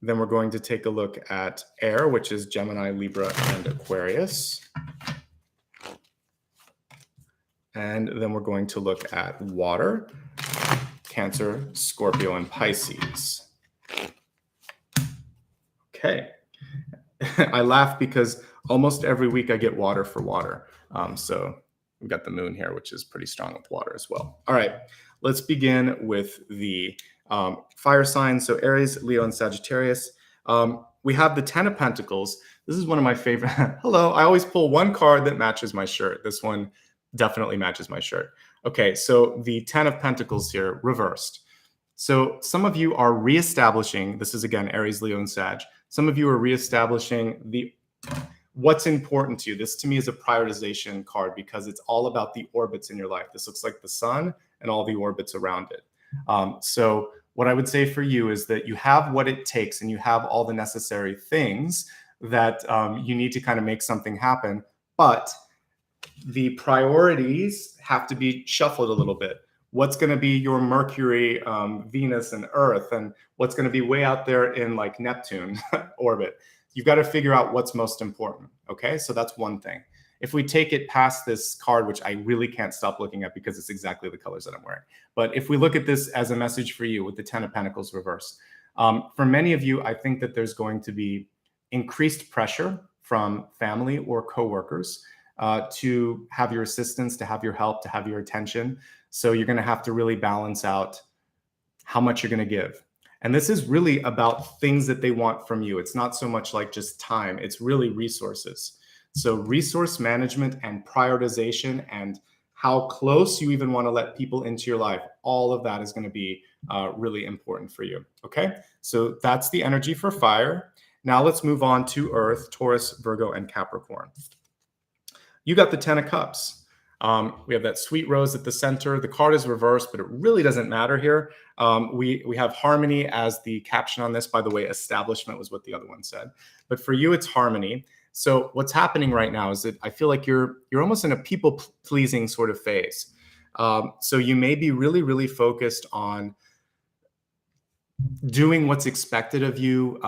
Then we're going to take a look at air, which is Gemini, Libra, and Aquarius. And then we're going to look at water, Cancer, Scorpio, and Pisces. Okay. I laugh because almost every week I get water for water. So we've got the moon here, which is pretty strong with water as well. All right, let's begin with the fire signs. So Aries, Leo, and Sagittarius. We have the Ten of Pentacles. This is one of my favorite. Hello, I always pull one card that matches my shirt. This one definitely matches my shirt. Okay, so the Ten of Pentacles here, reversed. So some of you are reestablishing, this is again Aries, Leo, and Sag. Some of you are reestablishing what's important to you. This to me is a prioritization card because it's all about the orbits in your life. This looks like the sun and all the orbits around it. So what I would say for you is that you have what it takes and you have all the necessary things that you need to kind of make something happen, but the priorities have to be shuffled a little bit. What's going to be your Mercury, Venus, and Earth, and what's going to be way out there in like Neptune orbit. You've got to figure out what's most important. Okay, so that's one thing. If we take it past this card, which I really can't stop looking at because it's exactly the colors that I'm wearing. But if we look at this as a message for you with the Ten of Pentacles reversed, for many of you, I think that there's going to be increased pressure from family or coworkers to have your assistance, to have your help, to have your attention. So you're going to have to really balance out how much you're going to give. And this is really about things that they want from you. It's not so much like just time. It's really resources. So resource management and prioritization and how close you even want to let people into your life, all of that is going to be really important for you. Okay, so that's the energy for fire. Now let's move on to Earth, Taurus, Virgo, and Capricorn. You got the Ten of Cups. We have that sweet rose at the center. The card is reversed, but it really doesn't matter here. We have harmony as the caption on this. By the way, establishment was what the other one said. But for you, it's harmony. So what's happening right now is that I feel like you're almost in a people-pleasing sort of phase. So you may be really, really focused on doing what's expected of you,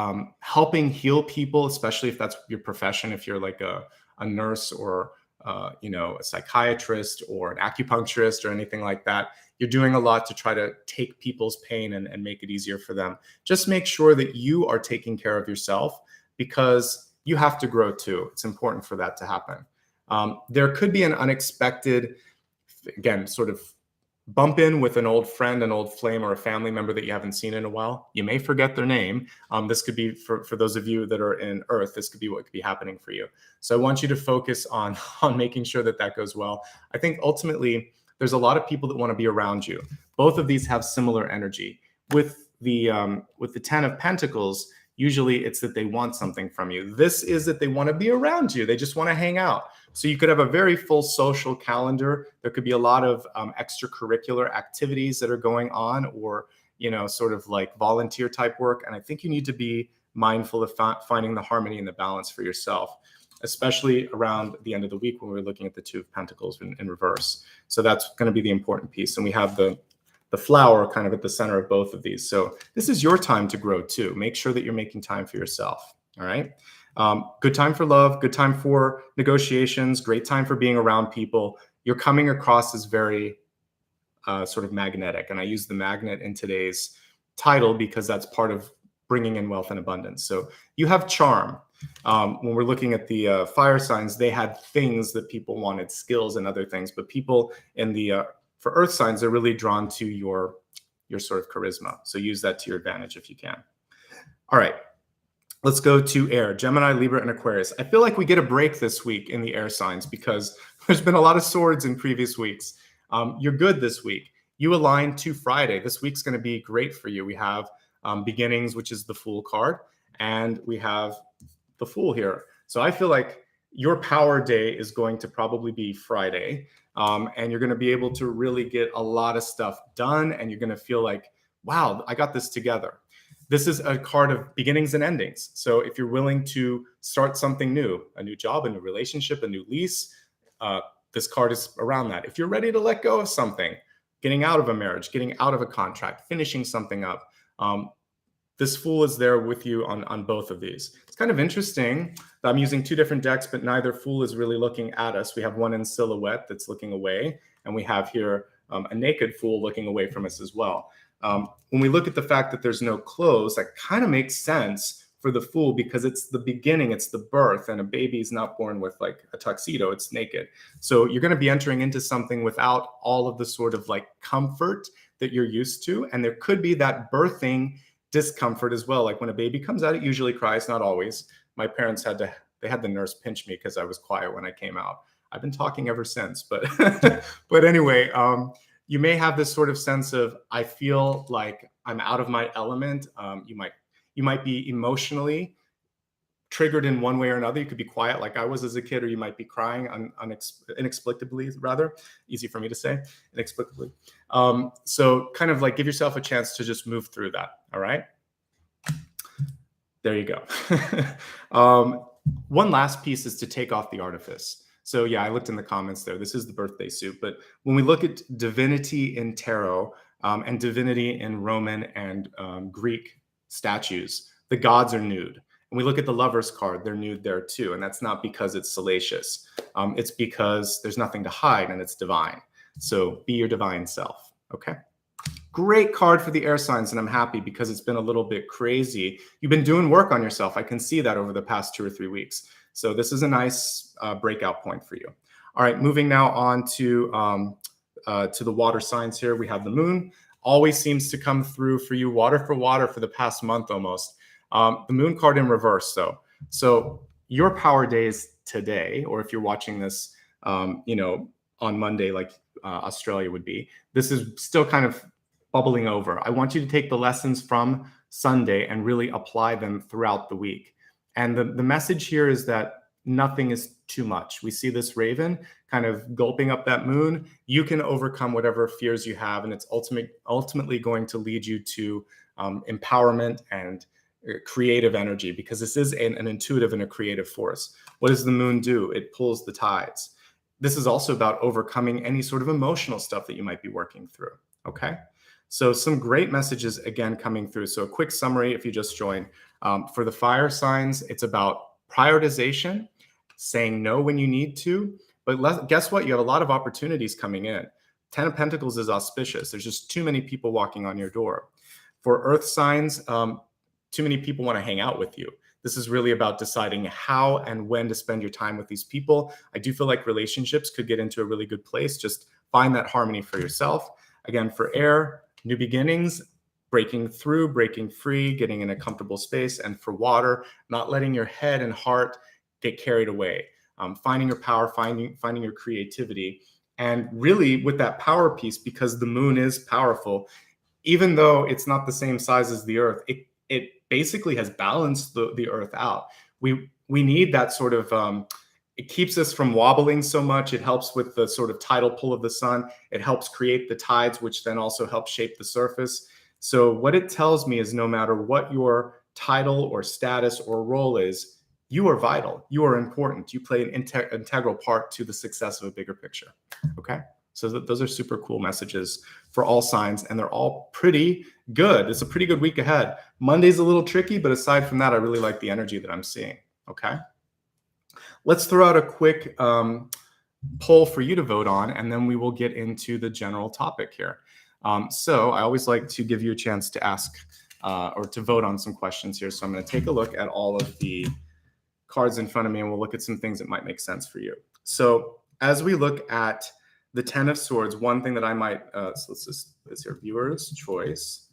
helping heal people, especially if that's your profession, if you're like a nurse or a psychiatrist or an acupuncturist or anything like that. You're doing a lot to try to take people's pain and make it easier for them. Just make sure that you are taking care of yourself because you have to grow too. It's important for that to happen. There could be an unexpected, again, sort of bump in with an old friend, an old flame, or a family member that you haven't seen in a while. You may forget their name. This could be for those of you that are in Earth, this could be what could be happening for you. So I want you to focus on making sure that that goes well. I think ultimately there's a lot of people that want to be around you. Both of these have similar energy. With the 10 of Pentacles, usually it's that they want something from you. This is that they want to be around you. They just want to hang out. So you could have a very full social calendar. There could be a lot of extracurricular activities that are going on, or, you know, sort of like volunteer type work. And I think you need to be mindful of finding the harmony and the balance for yourself, especially around the end of the week when we're looking at the 2 of Pentacles in reverse. So that's going to be the important piece. And we have the flower kind of at the center of both of these. So this is your time to grow too. Make sure that you're making time for yourself. All right. Good time for love, good time for negotiations, great time for being around people. You're coming across as very sort of magnetic. And I use the magnet in today's title because that's part of bringing in wealth and abundance. So you have charm. When we're looking at the fire signs, they had things that people wanted, skills and other things. But people in the for earth signs, they're really drawn to your sort of charisma. So use that to your advantage if you can. All right, let's go to air, Gemini, Libra, and Aquarius. I feel like we get a break this week in the air signs because there's been a lot of swords in previous weeks. You're good this week. You align to Friday. This week's going to be great for you. We have beginnings, which is the Fool card, and we have the Fool here. So I feel like your power day is going to probably be Friday. And you're going to be able to really get a lot of stuff done. And you're going to feel like, wow, I got this together. This is a card of beginnings and endings. So if you're willing to start something new, a new job, a new relationship, a new lease, this card is around that. If you're ready to let go of something, getting out of a marriage, getting out of a contract, finishing something up, this Fool is there with you on both of these. It's kind of interesting. I'm using 2 different decks, but neither Fool is really looking at us. We have one in silhouette that's looking away, and we have here a naked Fool looking away from us as well. When we look at the fact that there's no clothes, that kind of makes sense for the Fool because it's the beginning, it's the birth, and a baby is not born with like a tuxedo, it's naked. So you're going to be entering into something without all of the sort of like comfort that you're used to, and there could be that birthing discomfort as well. Like when a baby comes out, it usually cries, not always. My parents had the nurse pinch me because I was quiet when I came out. I've been talking ever since, but but anyway, you may have this sort of sense of, I feel like I'm out of my element. You might be emotionally triggered in one way or another. You could be quiet like I was as a kid, or you might be crying inexplicably, rather. Easy for me to say, inexplicably. So kind of like give yourself a chance to just move through that, all right? There you go. One last piece is to take off the artifice. So yeah, I looked in the comments there. This is the birthday suit. But when we look at divinity in tarot and divinity in Roman and Greek statues, the gods are nude. And we look at the Lover's card, they're nude there too. And that's not because it's salacious. It's because there's nothing to hide and it's divine. So be your divine self, okay? Great card for the air signs, and I'm happy because it's been a little bit crazy. You've been doing work on yourself. I can see that over the past 2 or 3 weeks. So this is a nice breakout point for you. All right, moving now on to the water signs here. We have the moon. Always seems to come through for you, water for the past month almost. The moon card in reverse, though. So your power day is today, or if you're watching this, you know, on Monday, like Australia would be, this is still kind of bubbling over. I want you to take the lessons from Sunday and really apply them throughout the week. And the message here is that nothing is too much. We see this raven kind of gulping up that moon. You can overcome whatever fears you have, and it's ultimately going to lead you to empowerment and creative energy, because this is an intuitive and a creative force. What does the moon do? It pulls the tides. This is also about overcoming any sort of emotional stuff that you might be working through, okay? So some great messages, again, coming through. So a quick summary, if you just joined. For the fire signs, it's about prioritization, saying no when you need to. But guess what? You have a lot of opportunities coming in. 10 of Pentacles is auspicious. There's just too many people walking on your door. For earth signs, too many people want to hang out with you. This is really about deciding how and when to spend your time with these people. I do feel like relationships could get into a really good place. Just find that harmony for yourself. Again, for air, new beginnings, breaking through, breaking free, getting in a comfortable space. And for water, not letting your head and heart get carried away, finding your power, finding your creativity. And really with that power piece, because the moon is powerful, even though it's not the same size as the earth, it basically has balanced the earth out. We need that sort of, it keeps us from wobbling so much. It helps with the sort of tidal pull of the sun. It helps create the tides, which then also help shape the surface. So what it tells me is no matter what your title or status or role is, you are vital. You are important. You play an integral part to the success of a bigger picture. Okay. So those are super cool messages for all signs, and they're all pretty good. It's a pretty good week ahead. Monday's a little tricky, but aside from that, I really like the energy that I'm seeing. Okay. Let's throw out a quick poll for you to vote on, and then we will get into the general topic here. So I always like to give you a chance to ask or to vote on some questions here. So I'm going to take a look at all of the cards in front of me, and we'll look at some things that might make sense for you. So as we look at the 10 of Swords, one thing that I might, so let's just put this here, viewer's choice.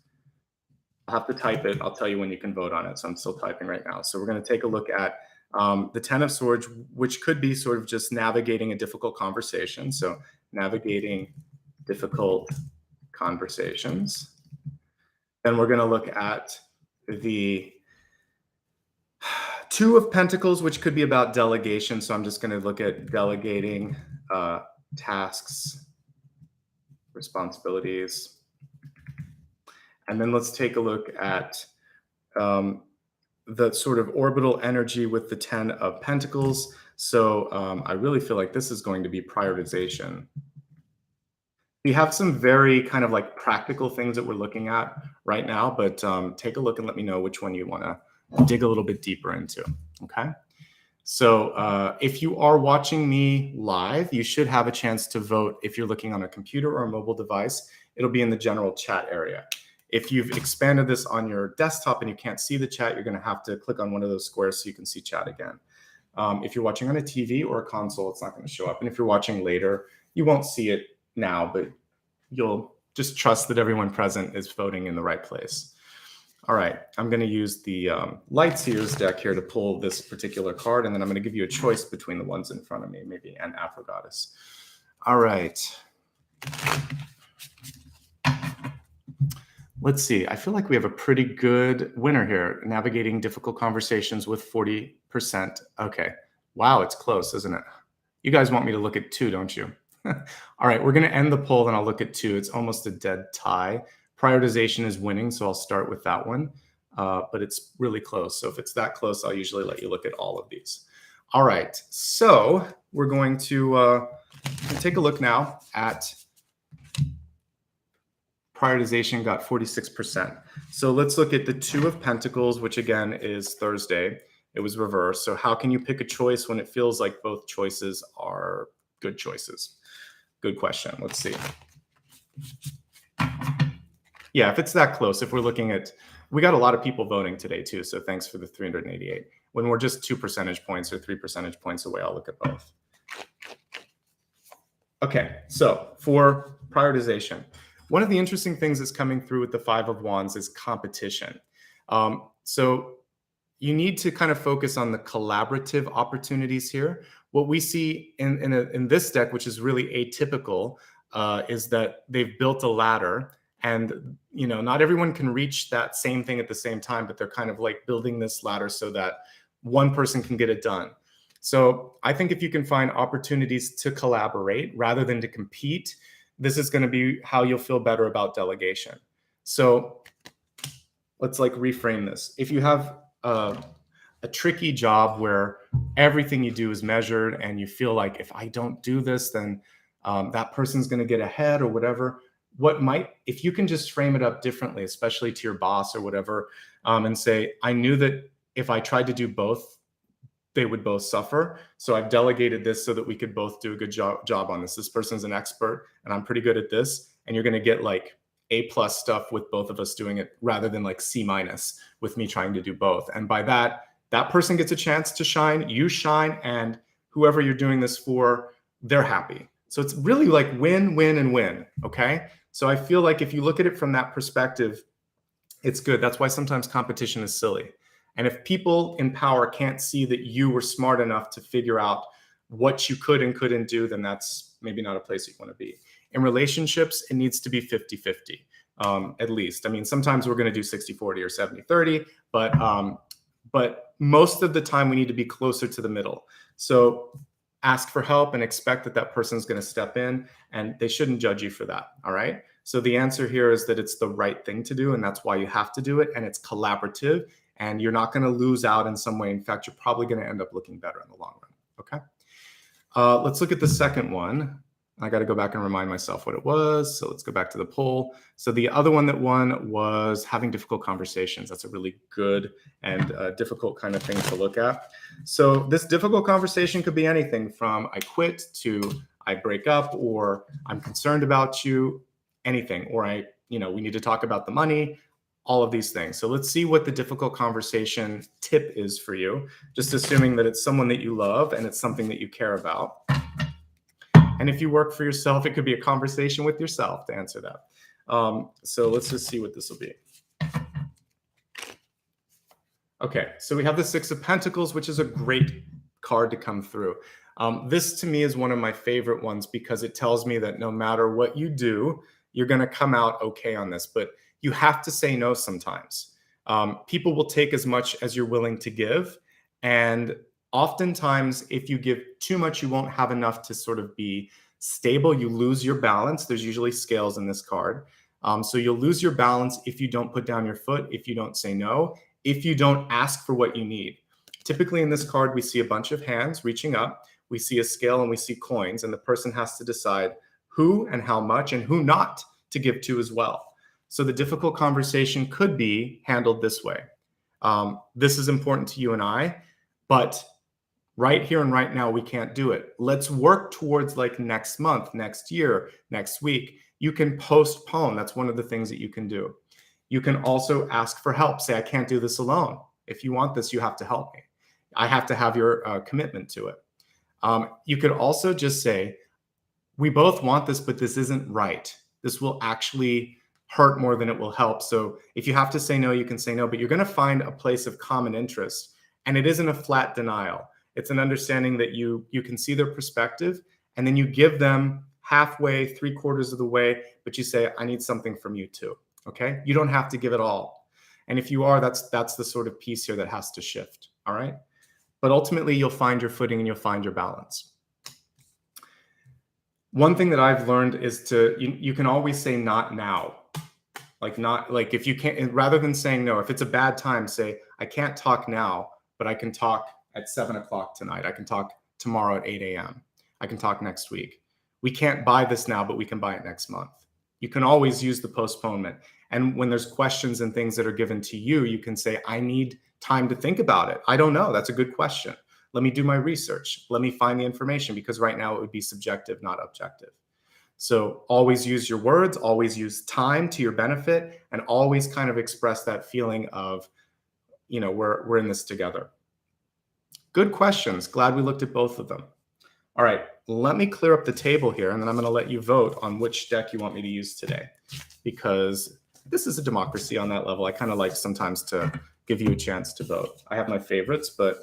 I'll have to type it. I'll tell you when you can vote on it. So I'm still typing right now. So we're going to take a look at the 10 of Swords, which could be sort of just navigating a difficult conversation. So navigating difficult conversations. Then we're going to look at the 2 of Pentacles, which could be about delegation. So I'm just going to look at delegating tasks, responsibilities. And then let's take a look at the sort of orbital energy with the 10 of Pentacles. So I really feel like this is going to be prioritization. We have some very kind of like practical things that we're looking at right now, but take a look and let me know which one you want to dig a little bit deeper into. Okay. So if you are watching me live, you should have a chance to vote. If you're looking on a computer or a mobile device, it'll be in the general chat area. If you've expanded this on your desktop and you can't see the chat, you're going to have to click on one of those squares so you can see chat again. If you're watching on a TV or a console, it's not going to show up. And if you're watching later, you won't see it now, but you'll just trust that everyone present is voting in the right place. All right, I'm going to use the Light Seers deck here to pull this particular card, and then I'm going to give you a choice between the ones in front of me, maybe an Afro-Goddess. All right. Let's see. I feel like we have a pretty good winner here, navigating difficult conversations with 40%. Okay. Wow, it's close, isn't it? You guys want me to look at 2, don't you? All right, we're going to end the poll, and I'll look at 2. It's almost a dead tie. Prioritization is winning, so I'll start with that one, but it's really close. So if it's that close, I'll usually let you look at all of these. All right, so we're going to take a look now at prioritization. Got 46%. So let's look at the 2 of Pentacles, which again is Thursday. It was reversed. So how can you pick a choice when it feels like both choices are good choices? Good question. Let's see. Yeah, if it's that close, if we're looking at, we got a lot of people voting today too. So thanks for the 388. When we're just 2 percentage points or 3 percentage points away, I'll look at both. Okay, so for prioritization, one of the interesting things that's coming through with the 5 of Wands is competition. So you need to kind of focus on the collaborative opportunities here. What we see in this deck, which is really atypical, is that they've built a ladder. And, you know, not everyone can reach that same thing at the same time, but they're kind of like building this ladder so that one person can get it done. So I think if you can find opportunities to collaborate rather than to compete, this is going to be how you'll feel better about delegation. So let's like reframe this. If you have a tricky job where everything you do is measured and you feel like if I don't do this, then that person's going to get ahead or whatever. If you can just frame it up differently, especially to your boss or whatever, and say, I knew that if I tried to do both, they would both suffer. So I've delegated this so that we could both do a good job on this. This person's an expert and I'm pretty good at this. And you're going to get like A+ stuff with both of us doing it rather than like C- with me trying to do both. And by that person gets a chance to shine, you shine, and whoever you're doing this for, they're happy. So it's really like win, win, and win. Okay. So I feel like if you look at it from that perspective, it's good. That's why sometimes competition is silly. And if people in power can't see that you were smart enough to figure out what you could and couldn't do, then that's maybe not a place you want to be. In relationships, it needs to be 50-50, at least. I mean, sometimes we're going to do 60-40 or 70-30, but most of the time we need to be closer to the middle. So ask for help and expect that that person's going to step in, and they shouldn't judge you for that. All right. So the answer here is that it's the right thing to do, and that's why you have to do it. And it's collaborative, and you're not going to lose out in some way. In fact, you're probably going to end up looking better in the long run. Okay. Let's look at the second one. I got to go back and remind myself what it was. So let's go back to the poll. So the other one that won was having difficult conversations. That's a really good and difficult kind of thing to look at. So this difficult conversation could be anything from I quit to I break up, or I'm concerned about you, anything, or we need to talk about the money, all of these things. So let's see what the difficult conversation tip is for you, just assuming that it's someone that you love and it's something that you care about. And if you work for yourself, it could be a conversation with yourself to answer that. So let's just see what this will be. Okay, so we have the Six of Pentacles, which is a great card to come through. This to me is one of my favorite ones because it tells me that no matter what you do, you're going to come out okay on this, but you have to say no sometimes. People will take as much as you're willing to give, and oftentimes, if you give too much, you won't have enough to sort of be stable. You lose your balance. There's usually scales in this card. So you'll lose your balance if you don't put down your foot, if you don't say no, if you don't ask for what you need. Typically in this card, we see a bunch of hands reaching up. We see a scale and we see coins, and the person has to decide who and how much and who not to give to as well. So the difficult conversation could be handled this way. This is important to you and I, but right here and right now, we can't do it. Let's work towards like next month, next year, next week. You can postpone. That's one of the things that you can do. You can also ask for help. Say, I can't do this alone. If you want this, you have to help me. I have to have your commitment to it. You could also just say, we both want this, but this isn't right. This will actually hurt more than it will help. So if you have to say no, you can say no, but you're going to find a place of common interest. And it isn't a flat denial. It's an understanding that you can see their perspective, and then you give them halfway, 3/4 of the way, but you say, I need something from you too. Okay. You don't have to give it all. And if you are, that's the sort of piece here that has to shift. All right. But ultimately you'll find your footing and you'll find your balance. One thing that I've learned is you can always say not now. Like if you can't, rather than saying no, if it's a bad time, say, I can't talk now, but I can talk at 7 o'clock tonight. I can talk tomorrow at 8 a.m. I can talk next week. We can't buy this now, but we can buy it next month. You can always use the postponement. And when there's questions and things that are given to you, you can say, I need time to think about it. I don't know. That's a good question. Let me do my research. Let me find the information, because right now it would be subjective, not objective. So always use your words, always use time to your benefit, and always kind of express that feeling of, we're in this together. Good questions. Glad we looked at both of them. All right, let me clear up the table here, and then I'm going to let you vote on which deck you want me to use today, because this is a democracy on that level. I kind of like sometimes to give you a chance to vote. I have my favorites, but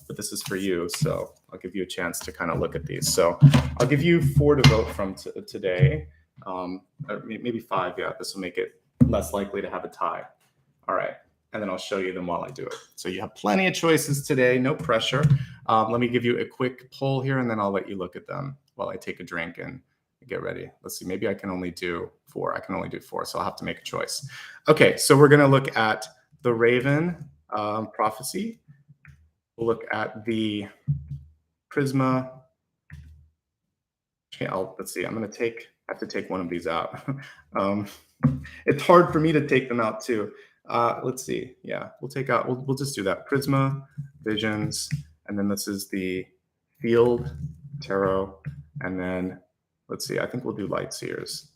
this is for you, so I'll give you a chance to kind of look at these. So I'll give you 4 to vote from today, or maybe 5. Yeah, this will make it less likely to have a tie. All right. And then I'll show you them while I do it. So you have plenty of choices today, no pressure. Let me give you a quick poll here, and then I'll let you look at them while I take a drink and get ready. Let's see, maybe I can only do 4. I can only do 4, so I'll have to make a choice. Okay, so we're gonna look at the Raven prophecy. We'll look at the Prisma. Okay, let's see, I have to take one of these out. It's hard for me to take them out too. Let's see. Yeah, we'll just do that. Prisma, Visions, and then this is the Field Tarot, and then let's see. I think we'll do Light Seers.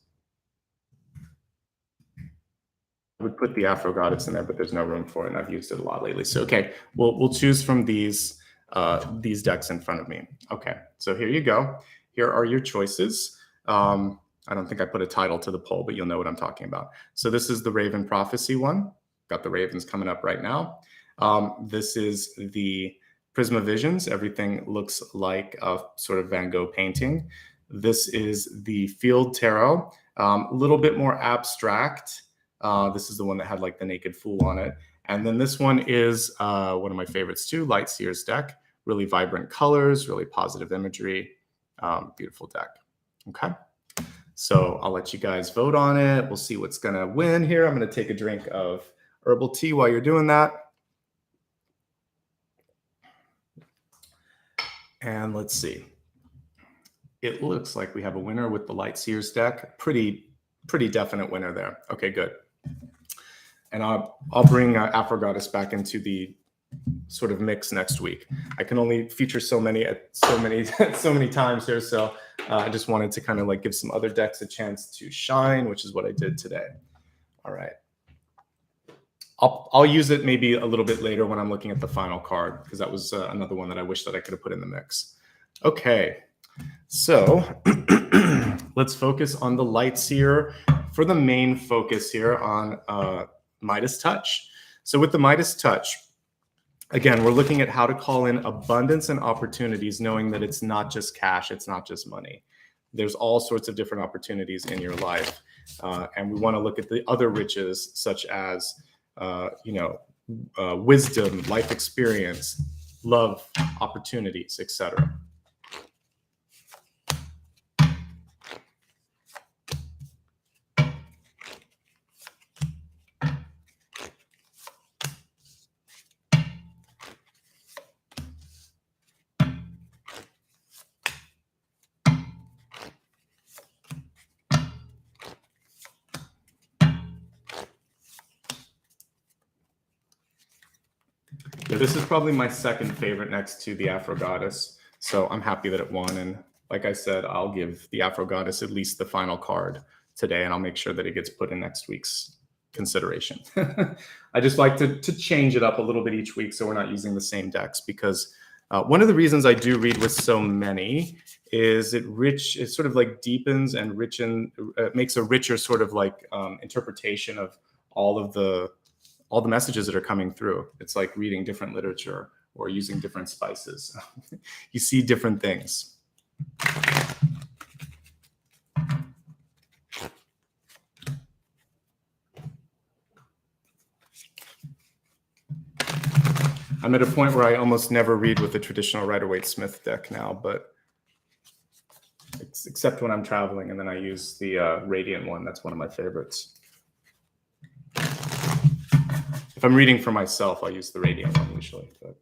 I would put the Afro Goddess in there, but there's no room for it, and I've used it a lot lately. So okay, we'll choose from these decks in front of me. Okay, so here you go. Here are your choices. I'm I don't think I put a title to the poll, but you'll know what I'm talking about. So this is the Raven Prophecy one. Got the Ravens coming up right now. This is the Prisma Visions. Everything looks like a sort of Van Gogh painting. This is the Field Tarot, a little bit more abstract. This is the one that had like the Naked Fool on it. And then this one is one of my favorites too, Light Seer's deck. Really vibrant colors, really positive imagery. Beautiful deck. Okay. So I'll let you guys vote on it. We'll see what's going to win here. I'm going to take a drink of herbal tea while you're doing that. And let's see. It looks like we have a winner with the Light Seer's deck. Pretty definite winner there. Okay, good. And I'll bring Afro Goddess back into the sort of mix next week. I can only feature so many times here, so I just wanted to kind of like give some other decks a chance to shine, which is what I did today. All right. I'll use it maybe a little bit later when I'm looking at the final card, because that was another one that I wish that I could have put in the mix. Okay, so let's focus on the Light Seer for the main focus here on Midas Touch. So with the Midas Touch, again, we're looking at how to call in abundance and opportunities, knowing that it's not just cash, it's not just money. There's all sorts of different opportunities in your life. And we want to look at the other riches, such as wisdom, life experience, love, opportunities, etc. Yeah, this is probably my second favorite next to the Afro Goddess. So I'm happy that it won. And like I said, I'll give the Afro Goddess at least the final card today, and I'll make sure that it gets put in next week's consideration. I just like to change it up a little bit each week so we're not using the same decks, because one of the reasons I do read with so many is it sort of like deepens and makes a richer sort of like interpretation of all the messages that are coming through. It's like reading different literature or using different spices. You see different things. I'm at a point where I almost never read with the traditional Rider-Waite-Smith deck now, but except when I'm traveling, and then I use the Radiant one. That's one of my favorites. If I'm reading for myself, I'll use the Radiant one usually. But.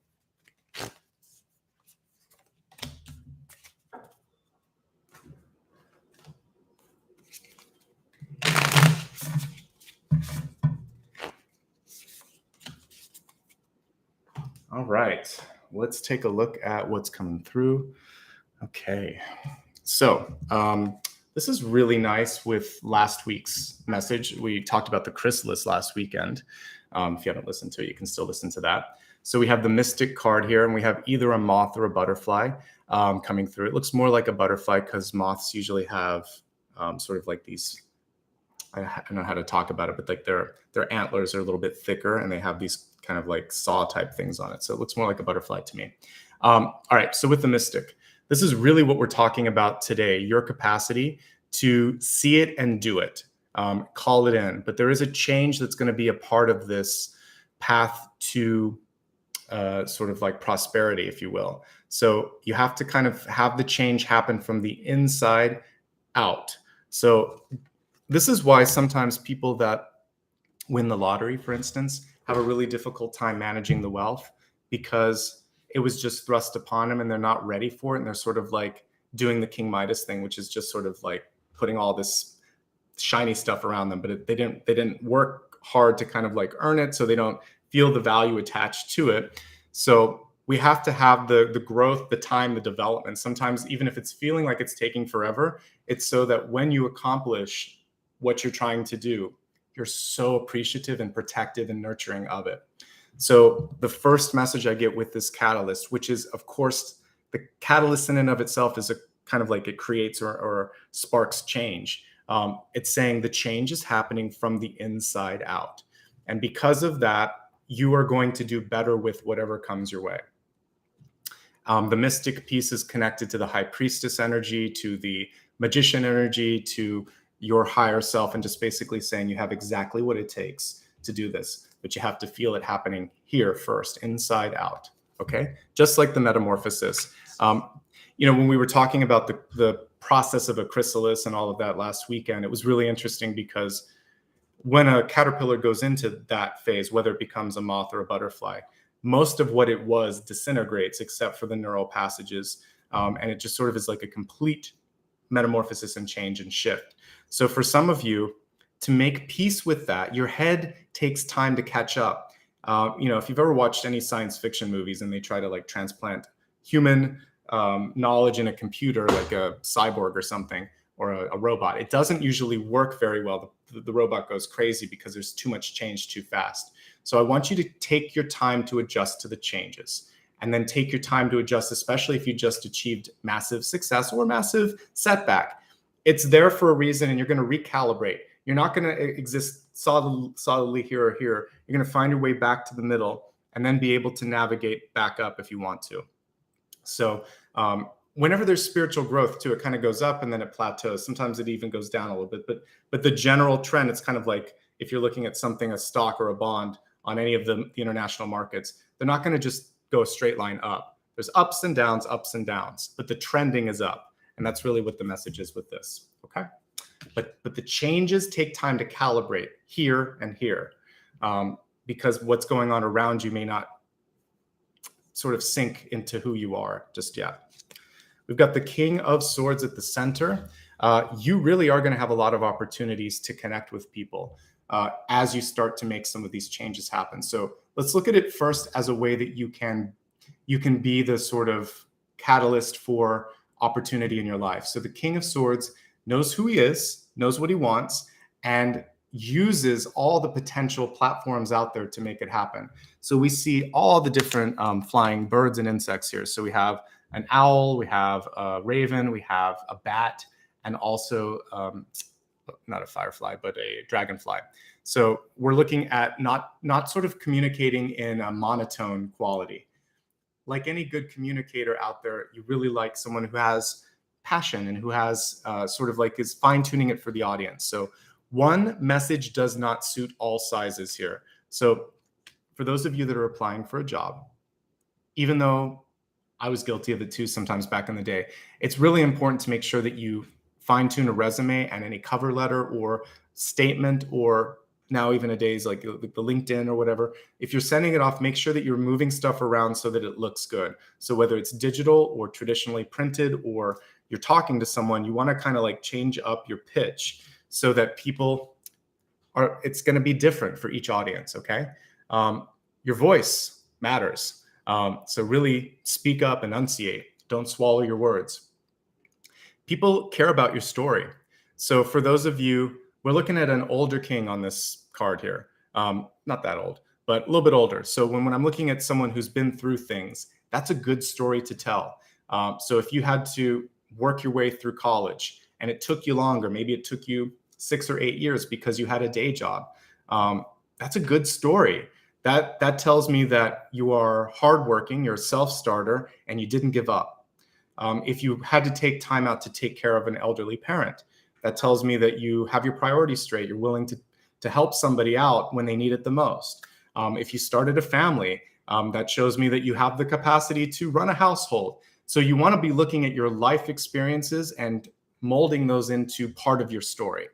All right, let's take a look at what's coming through. Okay, so this is really nice with last week's message. We talked about the chrysalis last weekend. If you haven't listened to it, you can still listen to that. So we have the Mystic card here, and we have either a moth or a butterfly coming through. It looks more like a butterfly because moths usually have sort of like these, I don't know how to talk about it, but like their antlers are a little bit thicker, and they have these kind of like saw type things on it. So it looks more like a butterfly to me. All right, so with the Mystic, this is really what we're talking about today, your capacity to see it and do it. Call it in. But there is a change that's going to be a part of this path to sort of like prosperity, if you will. So you have to kind of have the change happen from the inside out. So this is why sometimes people that win the lottery, for instance, have a really difficult time managing the wealth, because it was just thrust upon them and they're not ready for it. And they're sort of like doing the King Midas thing, which is just sort of like putting all this shiny stuff around them, but they didn't work hard to kind of like earn it, so they don't feel the value attached to it. So we have to have the growth, the time, the development. Sometimes even if it's feeling like it's taking forever, it's so that when you accomplish what you're trying to do, you're so appreciative and protective and nurturing of it. So the first message I get with this catalyst, which is, of course, the catalyst in and of itself is a kind of like it creates or sparks change. It's saying the change is happening from the inside out. And because of that, you are going to do better with whatever comes your way. The mystic piece is connected to the high priestess energy, to the magician energy, to your higher self, and just basically saying you have exactly what it takes to do this, but you have to feel it happening here first, inside out. Okay, just like the metamorphosis. When we were talking about the process of a chrysalis and all of that last weekend, it was really interesting because when a caterpillar goes into that phase, whether it becomes a moth or a butterfly, most of what it was disintegrates except for the neural passages. And it just sort of is like a complete metamorphosis and change and shift. So for some of you, to make peace with that, your head takes time to catch up. If you've ever watched any science fiction movies and they try to like transplant human knowledge in a computer, like a cyborg or something, or a robot, it doesn't usually work very well. The robot goes crazy because there's too much change too fast. So I want you to take your time to adjust to the changes, and then take your time to adjust, especially if you just achieved massive success or massive setback. It's there for a reason, and you're going to recalibrate. You're not going to exist solidly here or here. You're going to find your way back to the middle and then be able to navigate back up if you want to. So whenever there's spiritual growth too, it kind of goes up and then it plateaus. Sometimes it even goes down a little bit, but the general trend, it's kind of like if you're looking at something, a stock or a bond on any of the international markets, they're not going to just go a straight line up. There's ups and downs, but the trending is up. And that's really what the message is with this, okay? But the changes take time to calibrate here and here, because what's going on around you may not sort of sink into who you are just yet. We've got the King of Swords at the center. You really are going to have a lot of opportunities to connect with people as you start to make some of these changes happen. So let's look at it first as a way that you can be the sort of catalyst for opportunity in your life. So the King of Swords knows who he is, knows what he wants, and uses all the potential platforms out there to make it happen. So we see all the different flying birds and insects here. So we have an owl, we have a raven, we have a bat, and also not a firefly, but a dragonfly. So we're looking at not sort of communicating in a monotone quality. Like any good communicator out there, you really like someone who has passion and who has sort of like is fine-tuning it for the audience. So one message does not suit all sizes here. So for those of you that are applying for a job, even though I was guilty of it too sometimes back in the day, it's really important to make sure that you fine-tune a resume and any cover letter or statement, or now even nowadays like the LinkedIn or whatever. If you're sending it off, make sure that you're moving stuff around so that it looks good. So whether it's digital or traditionally printed, or you're talking to someone, you want to kind of like change up your pitch so that people are, it's going to be different for each audience. Okay. Your voice matters. So really speak up, enunciate, don't swallow your words. People care about your story. So for those of you, we're looking at an older king on this card here. Not that old, but a little bit older. So when I'm looking at someone who's been through things, that's a good story to tell. So if you had to work your way through college and it took you longer, maybe it took you 6 or 8 years because you had a day job, that's a good story. That tells me that you are hardworking, you're a self-starter, and you didn't give up. If you had to take time out to take care of an elderly parent, that tells me that you have your priorities straight. You're willing to help somebody out when they need it the most. If you started a family, that shows me that you have the capacity to run a household. So you want to be looking at your life experiences and molding those into part of your story.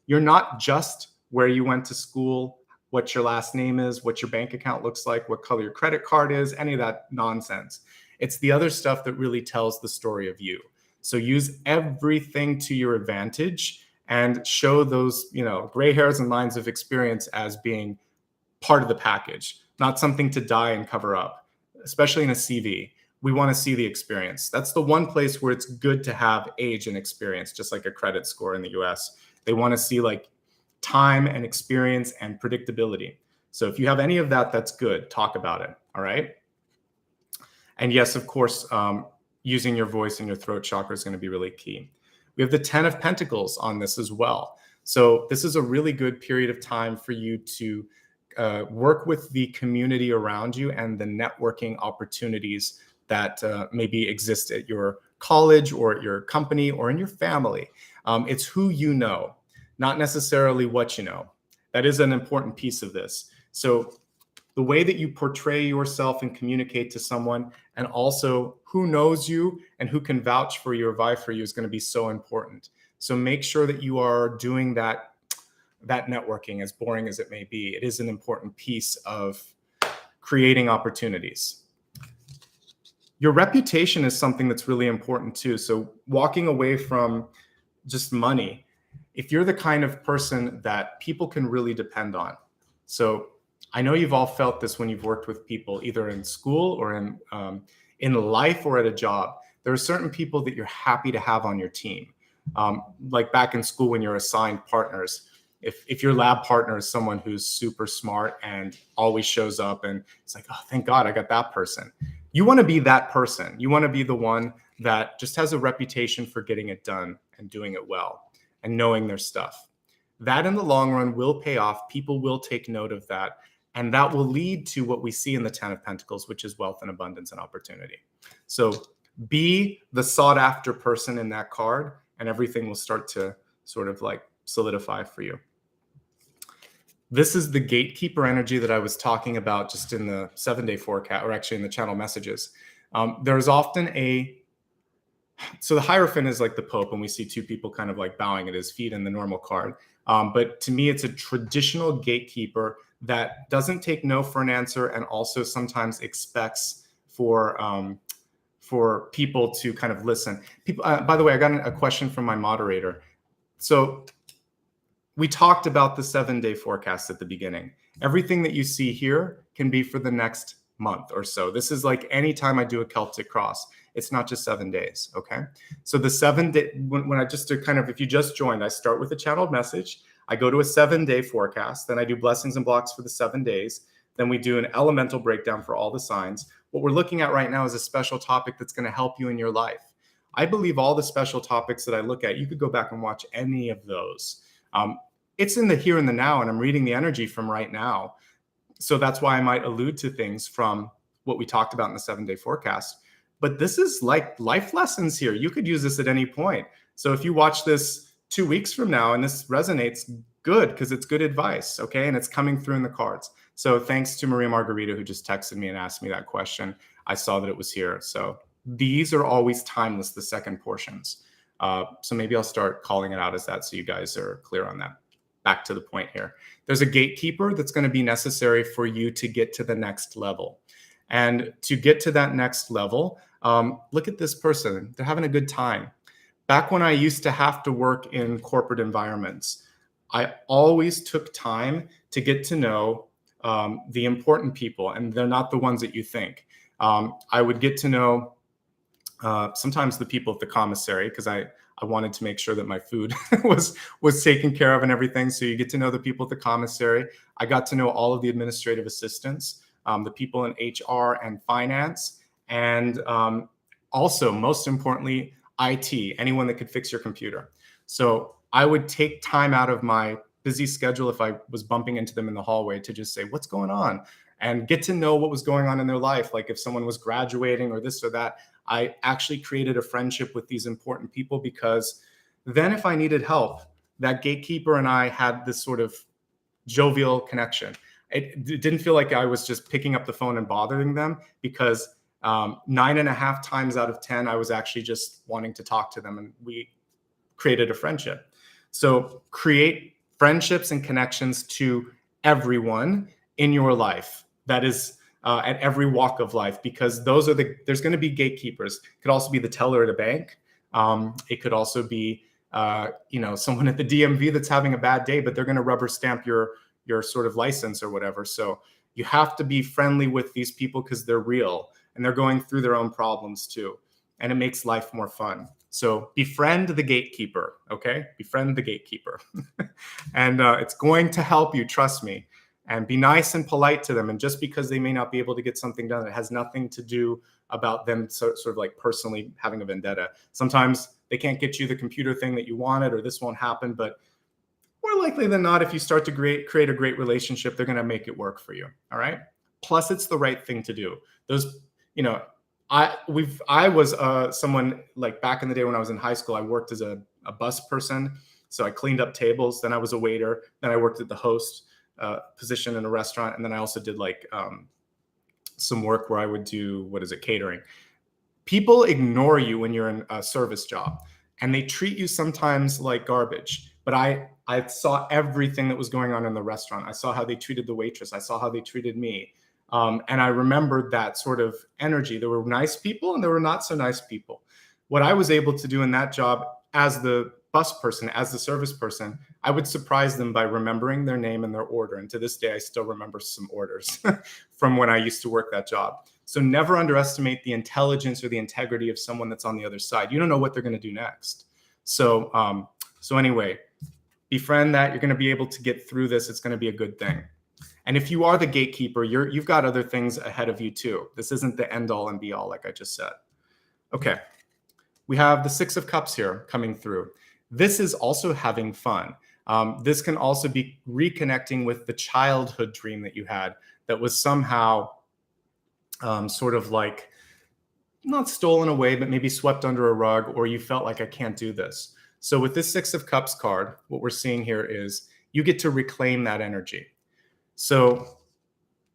You're not just where you went to school, what your last name is, what your bank account looks like, what color your credit card is, any of that nonsense. It's the other stuff that really tells the story of you. So use everything to your advantage and show those, gray hairs and lines of experience as being part of the package, not something to die and cover up, especially in a CV. We want to see the experience. That's the one place where it's good to have age and experience, just like a credit score in the US. They want to see like time and experience and predictability. So if you have any of that, that's good. Talk about it. All right. And yes, of course, using your voice and your throat chakra is going to be really key. We have the 10 of Pentacles on this as well. So this is a really good period of time for you to work with the community around you and the networking opportunities that maybe exist at your college or at your company or in your family. It's who you know, not necessarily what you know. That is an important piece of this. So the way that you portray yourself and communicate to someone, and also who knows you and who can vouch for you or vie for you, is going to be so important. So make sure that you are doing that networking, as boring as it may be. It is an important piece of creating opportunities. Your reputation is something that's really important too. So walking away from just money, if you're the kind of person that people can really depend on. So I know you've all felt this when you've worked with people, either in school or in life or at a job. There are certain people that you're happy to have on your team. Like back in school when you're assigned partners. If your lab partner is someone who's super smart and always shows up and it's like, oh, thank God I got that person. You want to be that person. You want to be the one that just has a reputation for getting it done and doing it well and knowing their stuff. That in the long run will pay off. People will take note of that. And that will lead to what we see in the 10 of Pentacles, which is wealth and abundance and opportunity. So be the sought after person in that card, and everything will start to sort of like solidify for you. This is the gatekeeper energy that I was talking about just in the 7-day forecast, or actually in the channel messages. There's often so the Hierophant is like the Pope, and we see two people kind of like bowing at his feet in the normal card. But to me, it's a traditional gatekeeper that doesn't take no for an answer, and also sometimes expects for people to kind of listen. People, by the way, I got a question from my moderator. So we talked about the 7-day forecast at the beginning. Everything that you see here can be for the next month or so. This is like anytime I do a Celtic cross, it's not just 7 days, okay? So the 7-day, when I just do kind of, if you just joined, I start with a channeled message. I go to a 7-day forecast, then I do blessings and blocks for the 7 days. Then we do an elemental breakdown for all the signs. What we're looking at right now is a special topic that's going to help you in your life. I believe all the special topics that I look at, you could go back and watch any of those. It's in the here and the now, and I'm reading the energy from right now. So that's why I might allude to things from what we talked about in the 7-day forecast. But this is like life lessons here. You could use this at any point. So if you watch this 2 weeks from now and this resonates, good, because it's good advice, okay? And it's coming through in the cards. So thanks to Maria Margarita, who just texted me and asked me that question. I saw that it was here. So these are always timeless, the second portions. So maybe I'll start calling it out as that so you guys are clear on that. Back to the point here. There's a gatekeeper that's going to be necessary for you to get to the next level. And to get to that next level, look at this person. They're having a good time. Back when I used to have to work in corporate environments, I always took time to get to know the important people, and they're not the ones that you think. I would get to know sometimes the people at the commissary, because I wanted to make sure that my food was taken care of and everything. So you get to know the people at the commissary. I got to know all of the administrative assistants, the people in HR and finance, and also, most importantly, IT, anyone that could fix your computer. So I would take time out of my busy schedule if I was bumping into them in the hallway to just say, what's going on? And get to know what was going on in their life. Like if someone was graduating or this or that, I actually created a friendship with these important people, because then if I needed help, that gatekeeper and I had this sort of jovial connection. It didn't feel like I was just picking up the phone and bothering them, because 9.5 times out of 10, I was actually just wanting to talk to them, and we created a friendship. So create friendships and connections to everyone in your life. That is at every walk of life, because there's going to be gatekeepers. It could also be the teller at a bank. It could also be, someone at the DMV that's having a bad day, but they're going to rubber stamp your sort of license or whatever. So you have to be friendly with these people because they're real and they're going through their own problems too. And it makes life more fun. So befriend the gatekeeper, okay? Befriend the gatekeeper. And it's going to help you, trust me. And be nice and polite to them. And just because they may not be able to get something done, it has nothing to do about them sort of like personally having a vendetta. Sometimes they can't get you the computer thing that you wanted, or this won't happen. But more likely than not, if you start to create a great relationship, they're going to make it work for you. All right. Plus, it's the right thing to do. Those, you know, I was someone like back in the day when I was in high school, I worked as a bus person. So I cleaned up tables. Then I was a waiter. Then I worked at the host position in a restaurant. And then I also did like some work where I would do, catering. People ignore you when you're in a service job, and they treat you sometimes like garbage. But I saw everything that was going on in the restaurant. I saw how they treated the waitress. I saw how they treated me. And I remembered that sort of energy. There were nice people and there were not so nice people. What I was able to do in that job as the bus person, as the service person, I would surprise them by remembering their name and their order. And to this day, I still remember some orders from when I used to work that job. So never underestimate the intelligence or the integrity of someone that's on the other side. You don't know what they're going to do next. So anyway, befriend that. You're going to be able to get through this. It's going to be a good thing. And if you are the gatekeeper, you've got other things ahead of you too. This isn't the end all and be all, like I just said. Okay. We have the Six of Cups here coming through. This is also having fun. This can also be reconnecting with the childhood dream that you had that was somehow sort of like not stolen away, but maybe swept under a rug, or you felt like I can't do this. So with this Six of Cups card, what we're seeing here is you get to reclaim that energy. So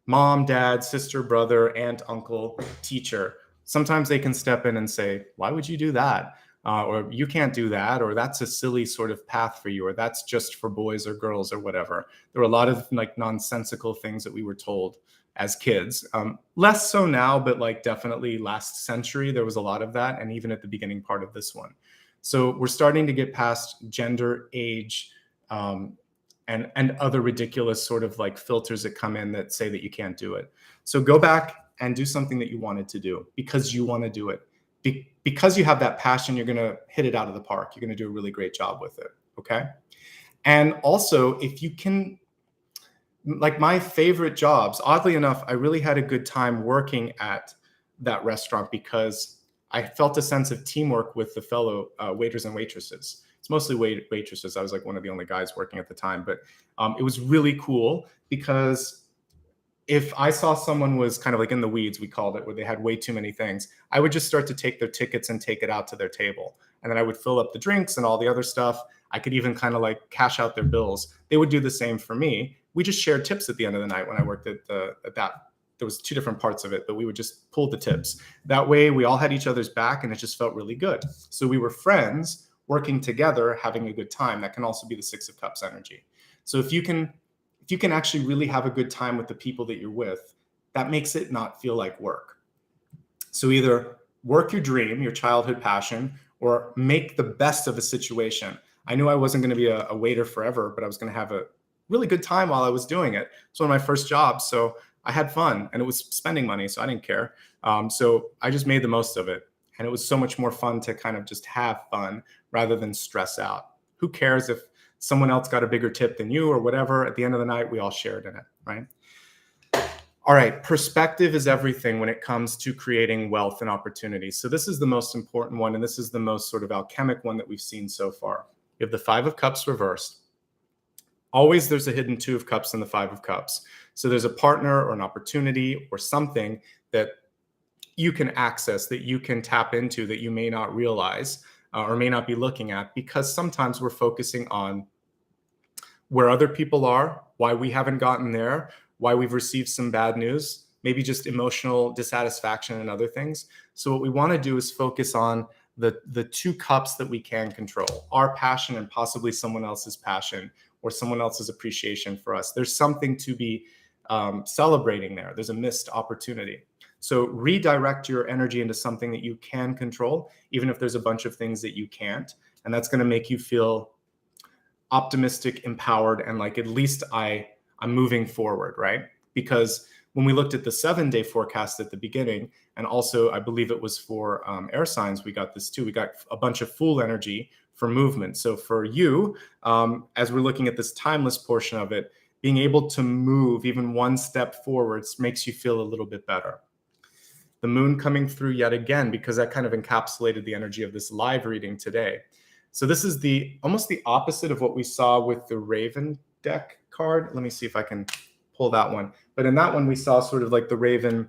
mom, dad, sister, brother, aunt, uncle, teacher, sometimes they can step in and say, why would you do that? Or you can't do that, or that's a silly sort of path for you, or that's just for boys or girls or whatever. There were a lot of like nonsensical things that we were told as kids. Less so now, but like definitely last century, there was a lot of that. And even at the beginning part of this one. So we're starting to get past gender, age, and other ridiculous sort of like filters that come in that say that you can't do it. So go back and do something that you wanted to do because you want to do it. Because you have that passion, you're going to hit it out of the park. You're going to do a really great job with it. Okay. And also, if you can, like my favorite jobs, oddly enough, I really had a good time working at that restaurant because I felt a sense of teamwork with the fellow waiters and waitresses. It's mostly waitresses. I was like one of the only guys working at the time, but it was really cool because if I saw someone was kind of like in the weeds, we called it, where they had way too many things, I would just start to take their tickets and take it out to their table. And then I would fill up the drinks and all the other stuff. I could even kind of like cash out their bills. They would do the same for me. We just shared tips at the end of the night when I worked at that. There was two different parts of it, but we would just pull the tips. That way we all had each other's back and it just felt really good. So we were friends working together, having a good time. That can also be the Six of Cups energy. So if you can actually really have a good time with the people that you're with, that makes it not feel like work. So either work your dream, your childhood passion, or make the best of a situation. I knew I wasn't going to be a waiter forever, but I was going to have a really good time while I was doing it. It's one of my first jobs. So I had fun and it was spending money, so I didn't care. So I just made the most of it. And it was so much more fun to kind of just have fun rather than stress out. Who cares if someone else got a bigger tip than you or whatever? At the end of the night, we all shared in it, right? All right, perspective is everything when it comes to creating wealth and opportunity. So this is the most important one, and this is the most sort of alchemic one that we've seen so far. You have the Five of Cups reversed. Always there's a hidden Two of Cups in the Five of Cups. So there's a partner or an opportunity or something that you can access, that you can tap into, that you may not realize or may not be looking at, because sometimes we're focusing on where other people are, why we haven't gotten there, why we've received some bad news, maybe just emotional dissatisfaction and other things. So what we want to do is focus on the two cups that we can control, our passion and possibly someone else's passion or someone else's appreciation for us. There's something to be celebrating there. There's a missed opportunity. So redirect your energy into something that you can control, even if there's a bunch of things that you can't. And that's going to make you feel optimistic, empowered, and like at least I'm moving forward, right? Because when we looked at the 7-day forecast at the beginning, and also I believe it was for air signs, we got this too. We got a bunch of Fool energy for movement. So for you, as we're looking at this timeless portion of it, being able to move even one step forwards makes you feel a little bit better. The moon coming through yet again, because that kind of encapsulated the energy of this live reading today. So this is almost the opposite of what we saw with the Raven deck card. Let me see if I can pull that one. But in that one, we saw sort of like the Raven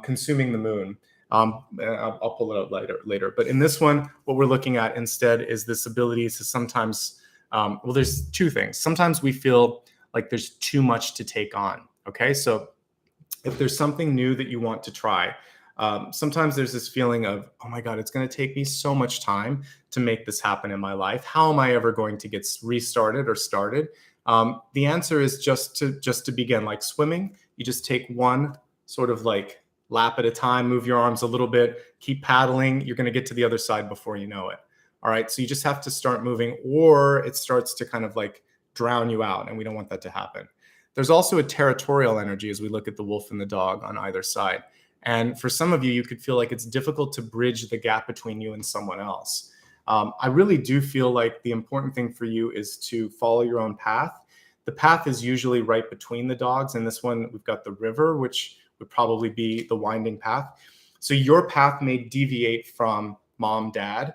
consuming the moon. I'll pull it out later. But in this one, what we're looking at instead is this ability to sometimes, well, there's two things. Sometimes we feel like there's too much to take on. Okay, so if there's something new that you want to try, sometimes there's this feeling of, oh my God, it's going to take me so much time to make this happen in my life. How am I ever going to get restarted or started? The answer is just to begin, like swimming. You just take one sort of like lap at a time, move your arms a little bit, keep paddling. You're going to get to the other side before you know it. All right. So you just have to start moving, or it starts to kind of like drown you out. And we don't want that to happen. There's also a territorial energy as we look at the wolf and the dog on either side. And for some of you, you could feel like it's difficult to bridge the gap between you and someone else. I really do feel like the important thing for you is to follow your own path. The path is usually right between the dogs. And this one, we've got the river, which would probably be the winding path. So your path may deviate from mom, dad,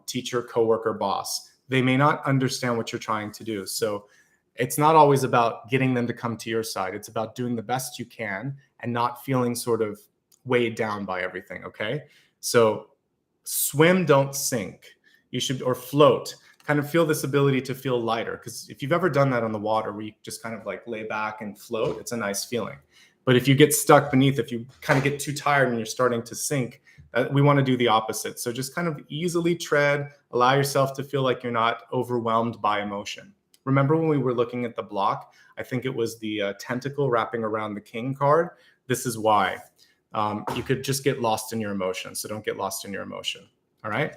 teacher, coworker, boss. They may not understand what you're trying to do. So it's not always about getting them to come to your side. It's about doing the best you can and not feeling sort of weighed down by everything. Okay. So swim, don't sink. You should, or float, kind of feel this ability to feel lighter. Because if you've ever done that on the water where you just kind of like lay back and float, it's a nice feeling. But if you get stuck beneath, if you kind of get too tired and you're starting to sink, we want to do the opposite. So just kind of easily tread, allow yourself to feel like you're not overwhelmed by emotion. Remember when we were looking at the block, I think it was the tentacle wrapping around the king card. This is why. You could just get lost in your emotion. So don't get lost in your emotion. All right.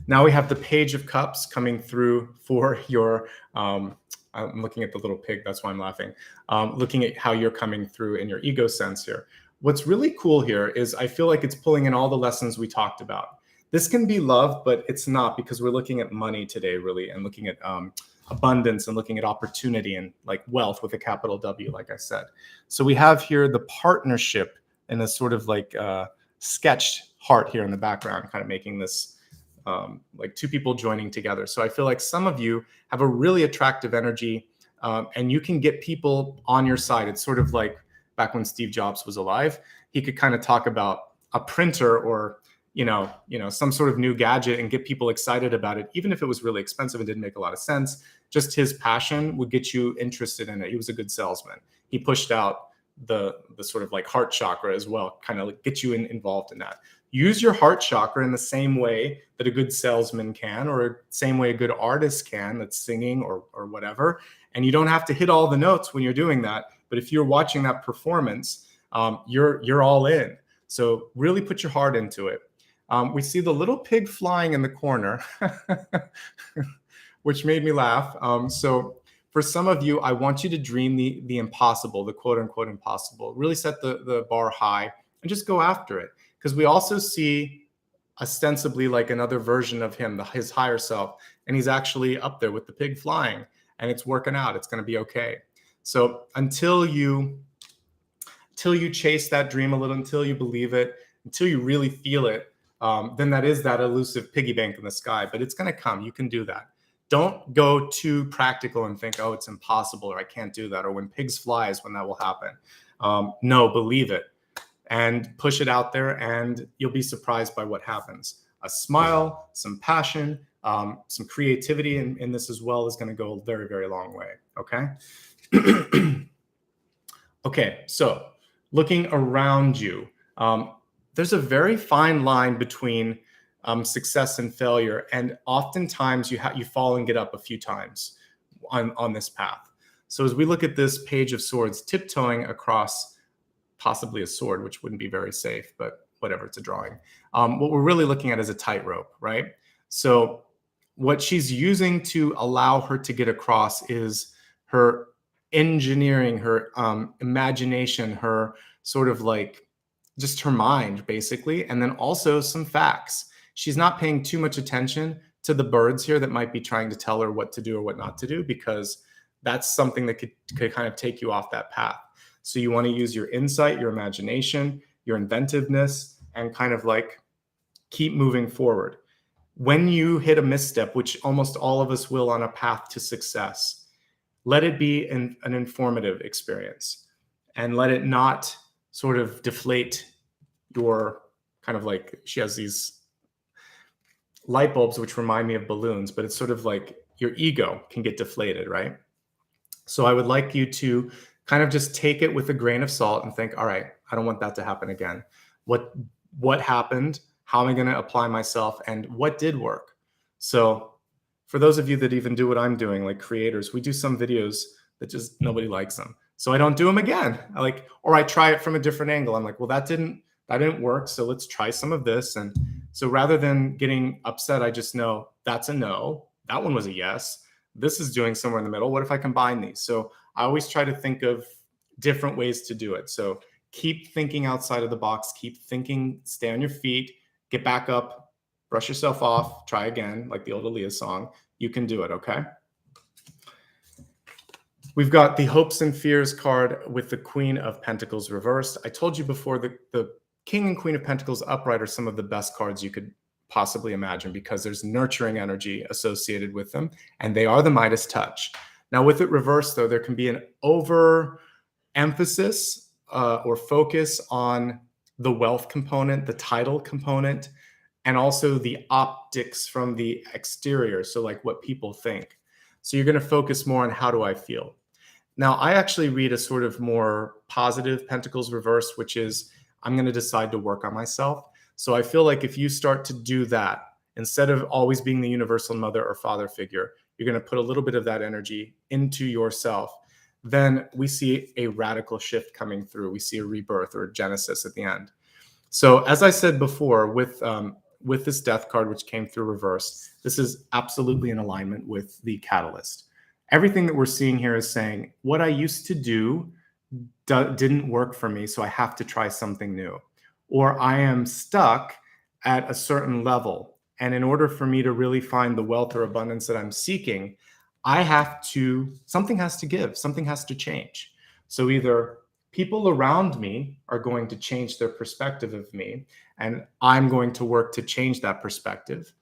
Now we have the Page of Cups coming through for your, I'm looking at the little pig. That's why I'm laughing. Looking at how you're coming through in your ego sense here. What's really cool here is I feel like it's pulling in all the lessons we talked about. This can be love, but it's not, because we're looking at money today, really, and looking at abundance and looking at opportunity and like wealth with a capital W, like I said. So we have here the partnership and a sort of like sketched heart here in the background, kind of making this like two people joining together. So I feel like some of you have a really attractive energy and you can get people on your side. It's sort of like back when Steve Jobs was alive, he could kind of talk about a printer or some sort of new gadget and get people excited about it, even if it was really expensive and didn't make a lot of sense. Just his passion would get you interested in it. He was a good salesman. He pushed out the sort of like heart chakra as well, kind of like get you involved in that. Use your heart chakra in the same way that a good salesman can, or same way a good artist can, that's singing or whatever. And you don't have to hit all the notes when you're doing that. But if you're watching that performance, you're all in. So really put your heart into it. We see the little pig flying in the corner, which made me laugh. So for some of you, I want you to dream the impossible, the quote unquote impossible. Really set the bar high and just go after it. Because we also see ostensibly like another version of him, his higher self, and he's actually up there with the pig flying, and it's working out. It's going to be okay. So until you chase that dream a little, until you believe it, until you really feel it, then that is that elusive piggy bank in the sky. But it's going to come. You can do that. Don't go too practical and think, oh, it's impossible, or I can't do that, or when pigs fly is when that will happen. No, believe it and push it out there, and you'll be surprised by what happens. A smile, some passion, some creativity in this as well is going to go a very, very long way. Okay. Okay. So looking around you, there's a very fine line between success and failure. And oftentimes you fall and get up a few times on this path. So as we look at this Page of Swords, tiptoeing across possibly a sword, which wouldn't be very safe, but whatever, it's a drawing. What we're really looking at is a tightrope, right? So what she's using to allow her to get across is her engineering, her imagination, her sort of like just her mind, basically, and then also some facts. She's not paying too much attention to the birds here that might be trying to tell her what to do or what not to do, because that's something that could kind of take you off that path. So you want to use your insight, your imagination, your inventiveness, and kind of like keep moving forward. When you hit a misstep, which almost all of us will on a path to success, let it be an informative experience, and let it not sort of deflate your kind of like, she has these light bulbs which remind me of balloons, but it's sort of like your ego can get deflated, right? So I would like you to kind of just take it with a grain of salt and think, all right, I don't want that to happen again. What happened? How am I going to apply myself? And what did work? So for those of you that even do what I'm doing, like creators, we do some videos that just nobody likes them. So I don't do them again. Or I try it from a different angle. I'm like, well, that didn't work. So let's try some of this. And so rather than getting upset, I just know that's a no. That one was a yes. This is doing somewhere in the middle. What if I combine these? So I always try to think of different ways to do it. So keep thinking outside of the box, keep thinking, stay on your feet, get back up, brush yourself off, try again, like the old Aaliyah song. You can do it, okay? We've got the Hopes and Fears card with the Queen of Pentacles reversed. I told you before the King and Queen of Pentacles upright are some of the best cards you could possibly imagine because there's nurturing energy associated with them, and they are the Midas Touch. Now, with it reversed, though, there can be an overemphasis or focus on the wealth component, the title component, and also the optics from the exterior, so like what people think. So you're going to focus more on how do I feel. Now, I actually read a sort of more positive Pentacles reversed, which is I'm going to decide to work on myself. So I feel like if you start to do that, instead of always being the universal mother or father figure, you're going to put a little bit of that energy into yourself. Then we see a radical shift coming through. We see a rebirth or a genesis at the end. So as I said before, with this death card, which came through reverse, this is absolutely in alignment with the catalyst. Everything that we're seeing here is saying, what I used to do didn't work for me, so I have to try something new. Or I am stuck at a certain level. And in order for me to really find the wealth or abundance that I'm seeking, something has to give, something has to change. So either people around me are going to change their perspective of me, and I'm going to work to change that perspective.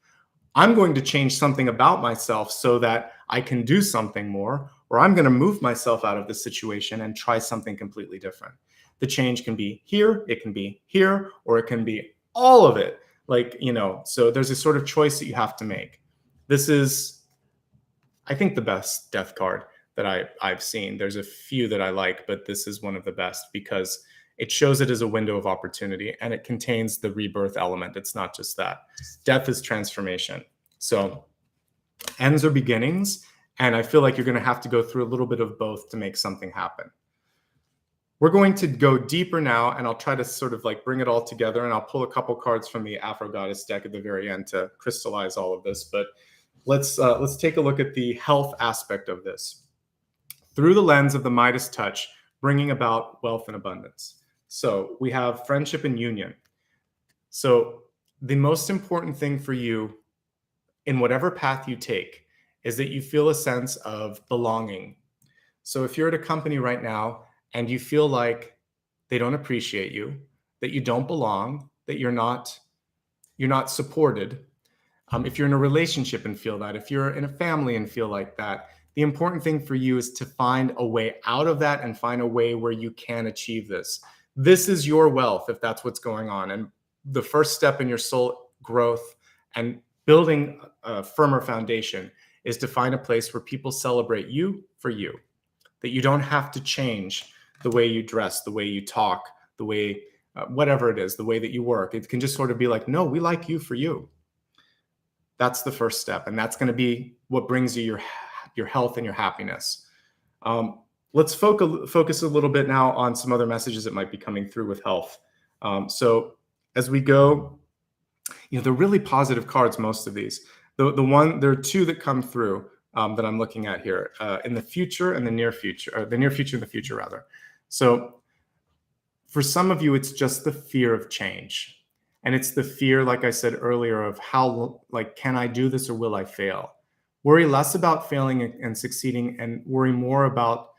I'm going to change something about myself so that I can do something more, or I'm going to move myself out of the situation and try something completely different. The change can be here, it can be here, or it can be all of it. So there's a sort of choice that you have to make. This is, I think, the best death card that I've seen. There's a few that I like, but this is one of the best because it shows it as a window of opportunity and it contains the rebirth element. It's not just that. Death is transformation. So ends are beginnings, and I feel like you're going to have to go through a little bit of both to make something happen. We're going to go deeper now, and I'll try to sort of like bring it all together, and I'll pull a couple cards from the Afro Goddess deck at the very end to crystallize all of this. But let's take a look at the health aspect of this through the lens of the Midas Touch, bringing about wealth and abundance. So we have friendship and union. So the most important thing for you in whatever path you take is that you feel a sense of belonging. So if you're at a company right now and you feel like they don't appreciate you, that you don't belong, that you're not supported, if you're in a relationship and feel that, if you're in a family and feel like that, the important thing for you is to find a way out of that and find a way where you can achieve this. This is your wealth if that's what's going on. And the first step in your soul growth and building a firmer foundation is to find a place where people celebrate you for you, that you don't have to change the way you dress, the way you talk, the way, whatever it is, the way that you work. It can just sort of be like, no, we like you for you. That's the first step. And that's going to be what brings you your health and your happiness. Let's focus a little bit now on some other messages that might be coming through with health. So as we go, they're really positive cards, most of these. There are two that come through that I'm looking at here, in the future and the near future, or the near future and the future rather. So for some of you, it's just the fear of change. And it's the fear, like I said earlier, of how, can I do this or will I fail? Worry less about failing and succeeding, and worry more about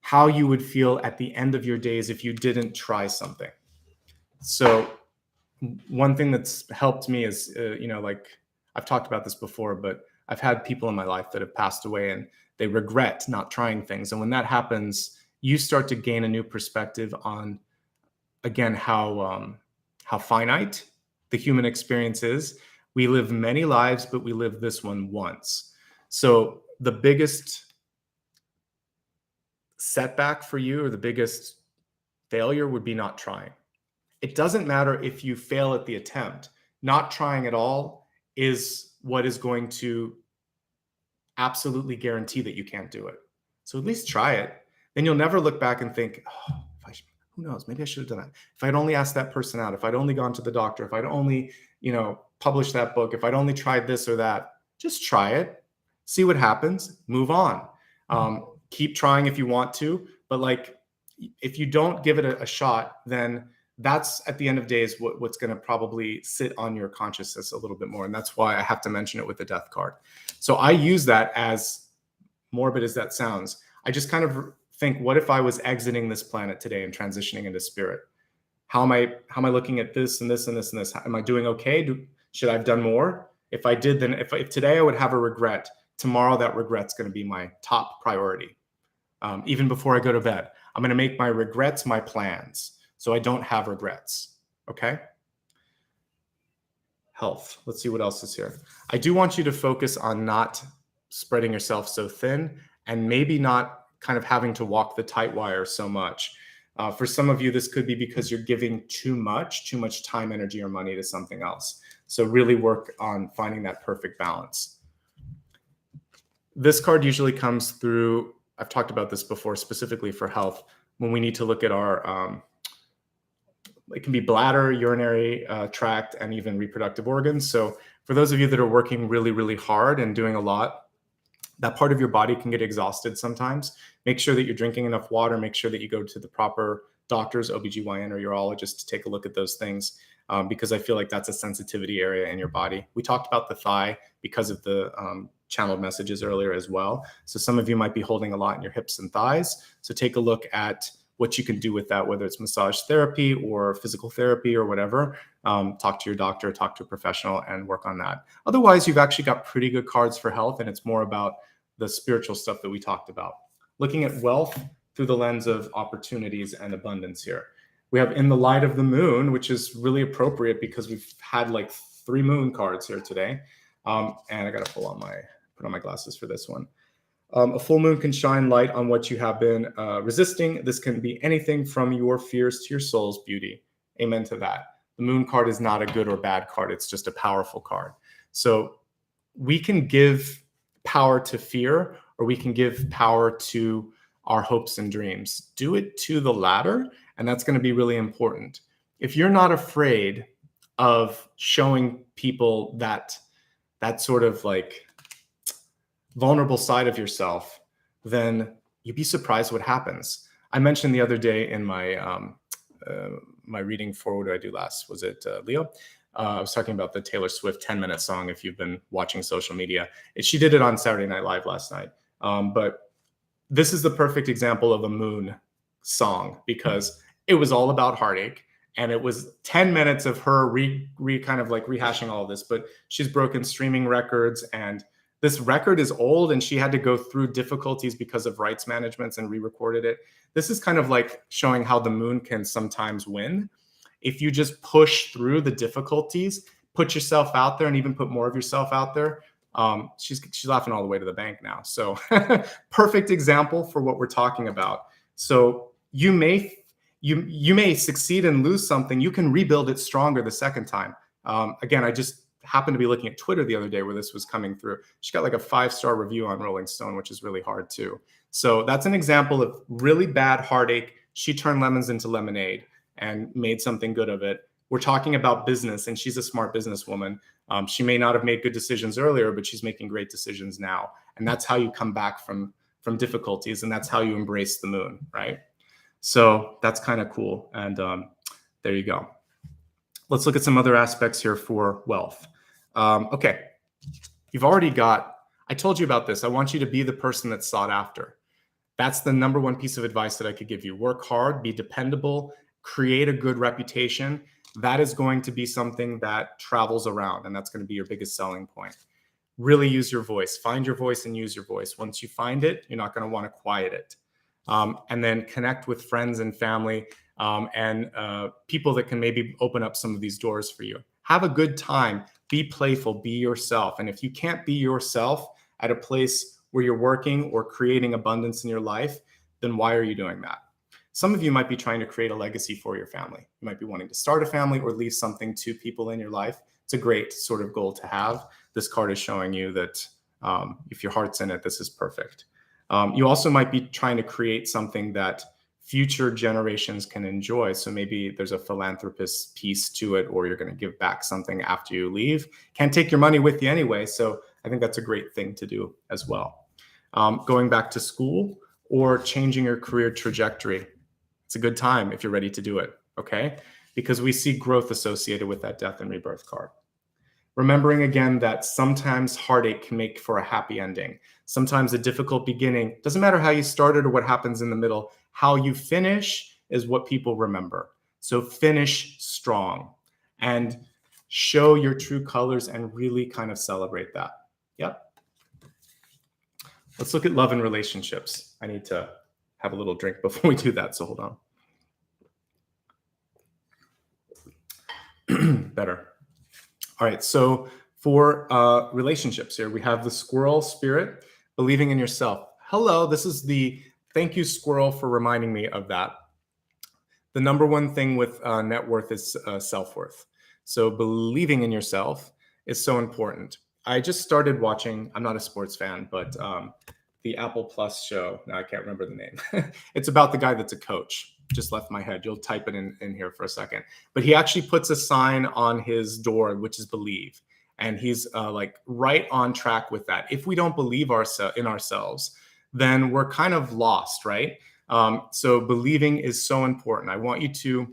how you would feel at the end of your days if you didn't try something. So one thing that's helped me is, like I've talked about this before, but I've had people in my life that have passed away and they regret not trying things. And when that happens, you start to gain a new perspective on, again, how finite the human experience is. We live many lives, but we live this one once. So the biggest setback for you or the biggest failure would be not trying. It doesn't matter if you fail at the attempt. Not trying at all is what is going to absolutely guarantee that you can't do it. So at least try it. Then you'll never look back and think, oh, who knows, maybe I should have done that. If I'd only asked that person out, if I'd only gone to the doctor, if I'd only, published that book, if I'd only tried this or that, just try it, see what happens, move on. Keep trying if you want to, but if you don't give it a shot, then that's at the end of days what's going to probably sit on your consciousness a little bit more. And that's why I have to mention it with the death card. So I use that, as morbid as that sounds. I just kind of think, what if I was exiting this planet today and transitioning into spirit? How am I looking at this and this and this and this? Am I doing okay? Should I have done more? If I did, then if today I would have a regret, tomorrow that regret's going to be my top priority. Even before I go to bed, I'm going to make my regrets my plans, so I don't have regrets. Okay. Health. Let's see what else is here. I do want you to focus on not spreading yourself so thin, and maybe not kind of having to walk the tight wire so much. For some of you, this could be because you're giving too much time, energy, or money to something else. So really work on finding that perfect balance. This card usually comes through, I've talked about this before, specifically for health, when we need to look at our, it can be bladder, urinary tract, and even reproductive organs. So for those of you that are working really, really hard and doing a lot, that part of your body can get exhausted sometimes. Make sure that you're drinking enough water. Make sure that you go to the proper doctors, OBGYN or urologist, to take a look at those things, because I feel like that's a sensitivity area in your body. We talked about the thigh because of the channeled messages earlier as well. So some of you might be holding a lot in your hips and thighs. So take a look at what you can do with that, whether it's massage therapy or physical therapy or whatever. Talk to your doctor, talk to a professional, and work on that. Otherwise, you've actually got pretty good cards for health, and it's more about the spiritual stuff that we talked about. Looking at wealth through the lens of opportunities and abundance here. We have In the Light of the Moon, which is really appropriate because we've had like 3 moon cards here today. And I got to put on my glasses for this one. A full moon can shine light on what you have been resisting. This can be anything from your fears to your soul's beauty. Amen to that. The moon card is not a good or bad card. It's just a powerful card. So we can give power to fear, or we can give power to our hopes and dreams. Do it to the latter, and that's going to be really important. If you're not afraid of showing people that sort of like vulnerable side of yourself, then you'd be surprised what happens. I mentioned the other day in my my reading for, what did I do last? Was it Leo? I was talking about the Taylor Swift 10-minute song. If you've been watching social media, she did it on Saturday Night Live last night. But this is the perfect example of a moon song, because it was all about heartache. And it was 10 minutes of her kind of like rehashing all of this, but she's broken streaming records, and this record is old, and she had to go through difficulties because of rights managements and re-recorded it. This is kind of like showing how the moon can sometimes win. If you just push through the difficulties, put yourself out there, and even put more of yourself out there. She's laughing all the way to the bank now. So perfect example for what we're talking about. So you may succeed and lose something. You can rebuild it stronger the second time. Again, I just happened to be looking at Twitter the other day where this was coming through. She got like a 5-star review on Rolling Stone, which is really hard too. So that's an example of really bad heartache. She turned lemons into lemonade and made something good of it. We're talking about business, and she's a smart businesswoman. She may not have made good decisions earlier, but she's making great decisions now. And that's how you come back from difficulties, and that's how you embrace the moon, right? So that's kind of cool. And there you go. Let's look at some other aspects here for wealth. Okay, you've already got, I told you about this. I want you to be the person that's sought after. That's the number one piece of advice that I could give you. Work hard, be dependable, create a good reputation. That is going to be something that travels around, and that's going to be your biggest selling point. Really use your voice. Find your voice and use your voice. Once you find it, you're not going to want to quiet it. And then connect with friends and family and people that can maybe open up some of these doors for you. Have a good time. Be playful. Be yourself. And if you can't be yourself at a place where you're working or creating abundance in your life, then why are you doing that? Some of you might be trying to create a legacy for your family. You might be wanting to start a family or leave something to people in your life. It's a great sort of goal to have. This card is showing you that if your heart's in it, this is perfect. You also might be trying to create something that future generations can enjoy. So maybe there's a philanthropist piece to it, or you're going to give back something after you leave. Can't take your money with you anyway. So I think that's a great thing to do as well. Going back to school or changing your career trajectory. It's a good time if you're ready to do it, okay? Because we see growth associated with that death and rebirth card. Remembering again that sometimes heartache can make for a happy ending. Sometimes a difficult beginning, doesn't matter how you started or what happens in the middle, how you finish is what people remember. So finish strong and show your true colors and really kind of celebrate that. Yep. Let's look at love and relationships. I need to have a little drink before we do that, so hold on. Better. All right, so for relationships here, we have the squirrel spirit, believing in yourself. Hello, this is thank you, squirrel, for reminding me of that. The number one thing with net worth is self-worth. So believing in yourself is so important. I just started watching, I'm not a sports fan, but the Apple Plus show. Now I can't remember the name. It's about the guy that's a coach. Just left my head. You'll type it in here for a second. But he actually puts a sign on his door, which is believe. And he's like right on track with that. If we don't believe in ourselves, then we're kind of lost, right? So believing is so important. I want you to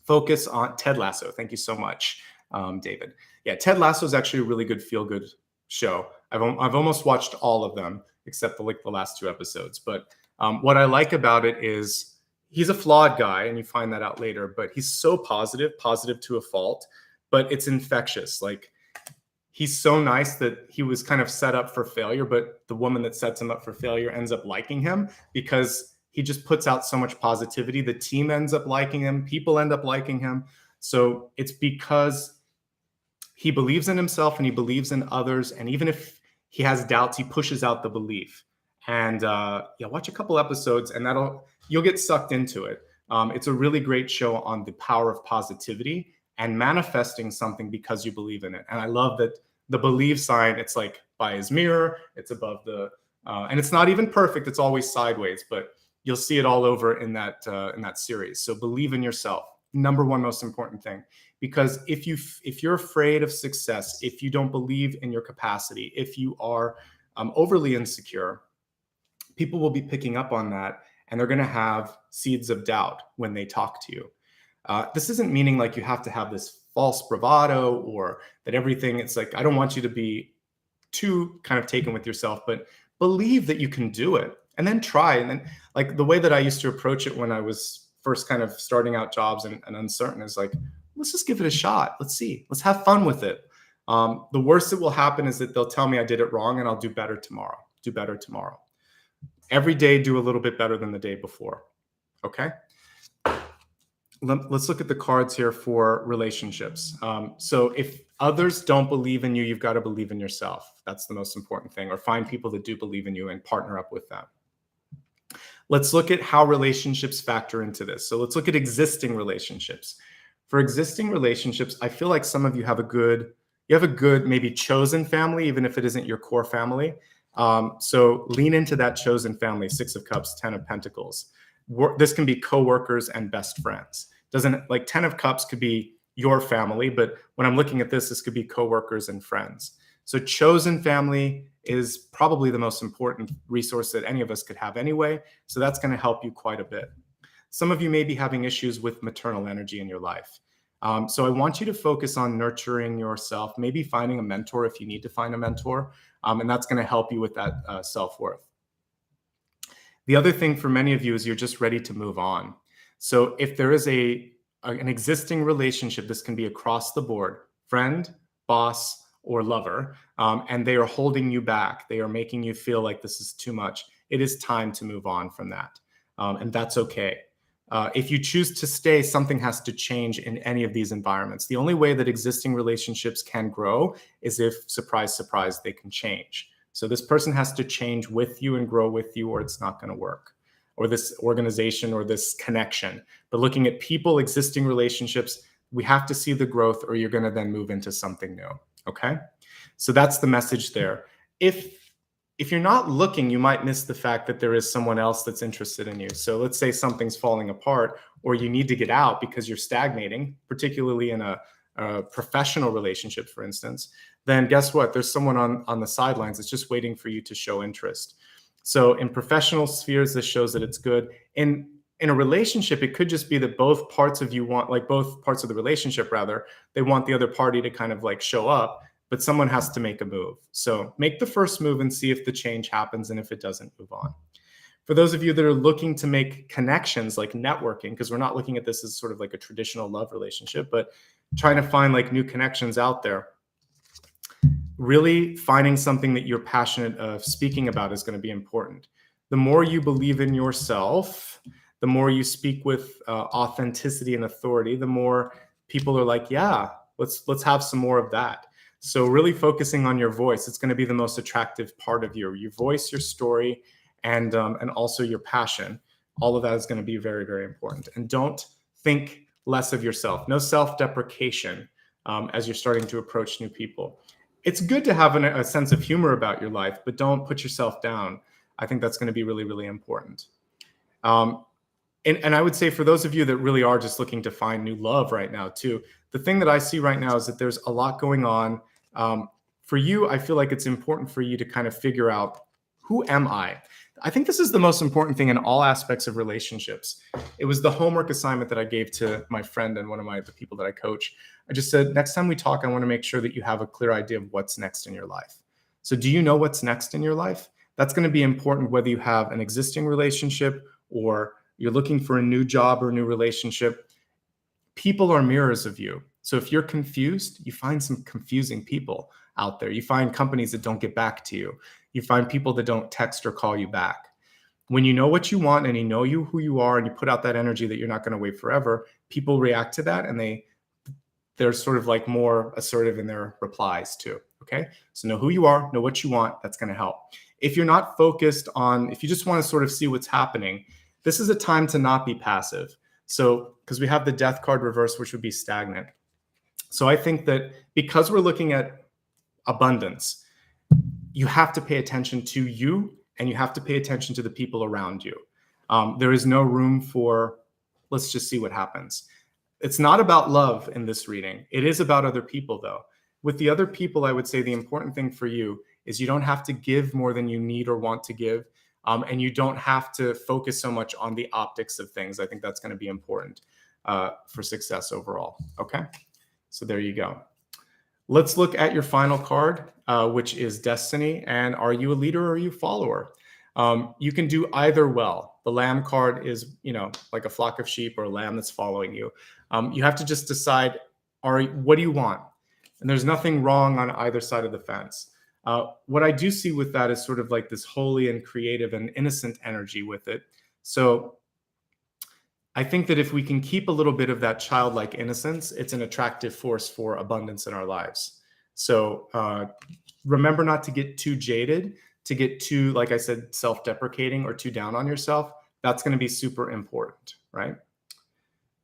focus on Ted Lasso. Thank you so much, David. Yeah, Ted Lasso is actually a really good feel-good show. I've almost watched all of them except for like the last 2 episodes. But what I like about it is he's a flawed guy, and you find that out later, but he's so positive to a fault, but it's infectious. Like, he's so nice that he was kind of set up for failure, but the woman that sets him up for failure ends up liking him because he just puts out so much positivity. The team ends up liking him. People end up liking him. So it's because he believes in himself and he believes in others. And even if he has doubts, he pushes out the belief. And yeah, watch a couple episodes and you'll get sucked into it. It's a really great show on the power of positivity and manifesting something because you believe in it. And I love that the believe sign, it's like by his mirror, it's above and it's not even perfect. It's always sideways, but you'll see it all over in that series. So believe in yourself. Number one most important thing, because if you're afraid of success, if you don't believe in your capacity, if you are overly insecure, people will be picking up on that, and they're going to have seeds of doubt when they talk to you. This isn't meaning like you have to have this false bravado or that everything, it's like, I don't want you to be too kind of taken with yourself, but believe that you can do it and then try. And then, like, the way that I used to approach it when I was first kind of starting out jobs and uncertain is like, let's just give it a shot. Let's see. Let's have fun with it. The worst that will happen is that they'll tell me I did it wrong and I'll do better tomorrow. Do better tomorrow. Every day, do a little bit better than the day before. Okay? Let's look at the cards here for relationships. So if others don't believe in you, you've got to believe in yourself. That's the most important thing. Or find people that do believe in you and partner up with them. Let's look at how relationships factor into this. So let's look at existing relationships. For existing relationships, I feel like some of you have a good maybe chosen family, even if it isn't your core family. So lean into that chosen family, 6 of Cups, 10 of Pentacles. This can be coworkers and best friends. Doesn't, like, 10 of Cups could be your family, but when I'm looking at this could be coworkers and friends. So chosen family is probably the most important resource that any of us could have anyway. So that's going to help you quite a bit. Some of you may be having issues with maternal energy in your life. So I want you to focus on nurturing yourself, maybe finding a mentor if you need to find a mentor. And that's going to help you with that self-worth. The other thing for many of you is you're just ready to move on. So if there is an existing relationship, this can be across the board, friend, boss, or lover, and they are holding you back. They are making you feel like this is too much. It is time to move on from that. And that's okay. If you choose to stay, something has to change in any of these environments. The only way that existing relationships can grow is if, surprise, surprise, they can change. So this person has to change with you and grow with you, or it's not going to work, or this organization or this connection. But looking at people, existing relationships, we have to see the growth, or you're going to then move into something new. Okay. So that's the message there. If you're not looking, you might miss the fact that there is someone else that's interested in you. So let's say something's falling apart, or you need to get out because you're stagnating, particularly in a professional relationship, for instance, then guess what? There's someone on the sidelines that's just waiting for you to show interest. So in professional spheres, this shows that it's good. In a relationship, it could just be that both parts of you want, like both parts of the relationship, rather, they want the other party to kind of like show up, but someone has to make a move. So make the first move and see if the change happens, and if it doesn't, move on. For those of you that are looking to make connections, like networking, because we're not looking at this as sort of like a traditional love relationship, but trying to find like new connections out there, really finding something that you're passionate of speaking about is going to be important. The more you believe in yourself, the more you speak with authenticity and authority, the more people are like, yeah, let's have some more of that. So really focusing on your voice, it's going to be the most attractive part of your voice, your story, and also your passion. All of that is going to be very, very important. And don't think less of yourself. No self-deprecation as you're starting to approach new people. It's good to have a sense of humor about your life, but don't put yourself down. I think that's going to be really, really important. And I would say for those of you that really are just looking to find new love right now too, the thing that I see right now is that there's a lot going on. For you, I feel like it's important for you to kind of figure out, who am I? I think this is the most important thing in all aspects of relationships. It was the homework assignment that I gave to my friend and one of the people that I coach. I just said, next time we talk, I want to make sure that you have a clear idea of what's next in your life. So do you know what's next in your life? That's going to be important whether you have an existing relationship or you're looking for a new job or a new relationship. People are mirrors of you. So if you're confused, you find some confusing people out there. You find companies that don't get back to you. You find people that don't text or call you back. When you know what you want and you know who you are, and you put out that energy that you're not going to wait forever, people react to that, and they're sort of like more assertive in their replies too. Okay. So know who you are, know what you want. That's going to help. If you're not focused on, if you just want to sort of see what's happening, this is a time to not be passive. So, because we have the death card reverse, which would be stagnant. So I think that because we're looking at abundance, you have to pay attention to you, and you have to pay attention to the people around you. There is no room for, let's just see what happens. It's not about love in this reading. It is about other people, though. With the other people, I would say the important thing for you is you don't have to give more than you need or want to give. And you don't have to focus so much on the optics of things. I think that's going to be important for success overall. Okay, so there you go. Let's look at your final card, which is Destiny. And are you a leader or are you a follower? You can do either well. The Lamb card is, like a flock of sheep or a lamb that's following you. You have to just decide, what do you want? And there's nothing wrong on either side of the fence. What I do see with that is sort of like this holy and creative and innocent energy with it. So I think that if we can keep a little bit of that childlike innocence, it's an attractive force for abundance in our lives. So remember not to get too jaded, to get too, like I said, self-deprecating or too down on yourself. That's going to be super important, right?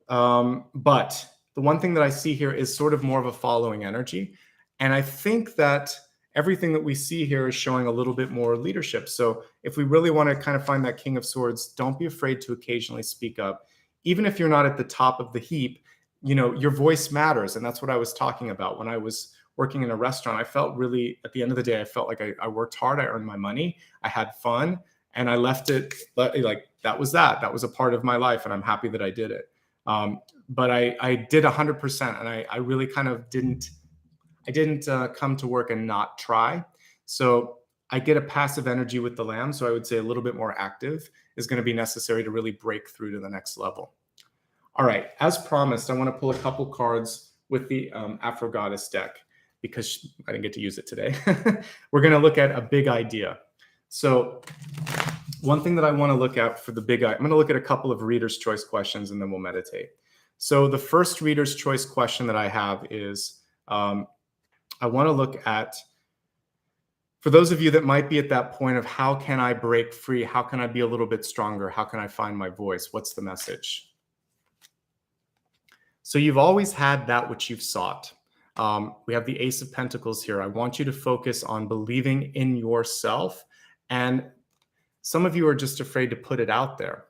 But the one thing that I see here is sort of more of a following energy. And I think that everything that we see here is showing a little bit more leadership. So if we really want to kind of find that King of Swords, don't be afraid to occasionally speak up. Even if you're not at the top of the heap, your voice matters. And that's what I was talking about. When I was working in a restaurant, I felt really, at the end of the day, I felt like I worked hard. I earned my money. I had fun, and I left it like that was a part of my life. And I'm happy that I did it. But I did 100%. And I really kind of didn't come to work and not try. So I get a passive energy with the Lamb. So I would say a little bit more active is going to be necessary to really break through to the next level. All right, as promised, I want to pull a couple cards with the Afro Goddess deck because I didn't get to use it today. We're going to look at a big idea. So one thing that I want to look at for the big idea, I'm going to look at a couple of reader's choice questions and then we'll meditate. So the first reader's choice question that I have is, I want to look at, for those of you that might be at that point of how can I break free? How can I be a little bit stronger? How can I find my voice? What's the message? So you've always had that which you've sought. We have the Ace of Pentacles here. I want you to focus on believing in yourself. And some of you are just afraid to put it out there.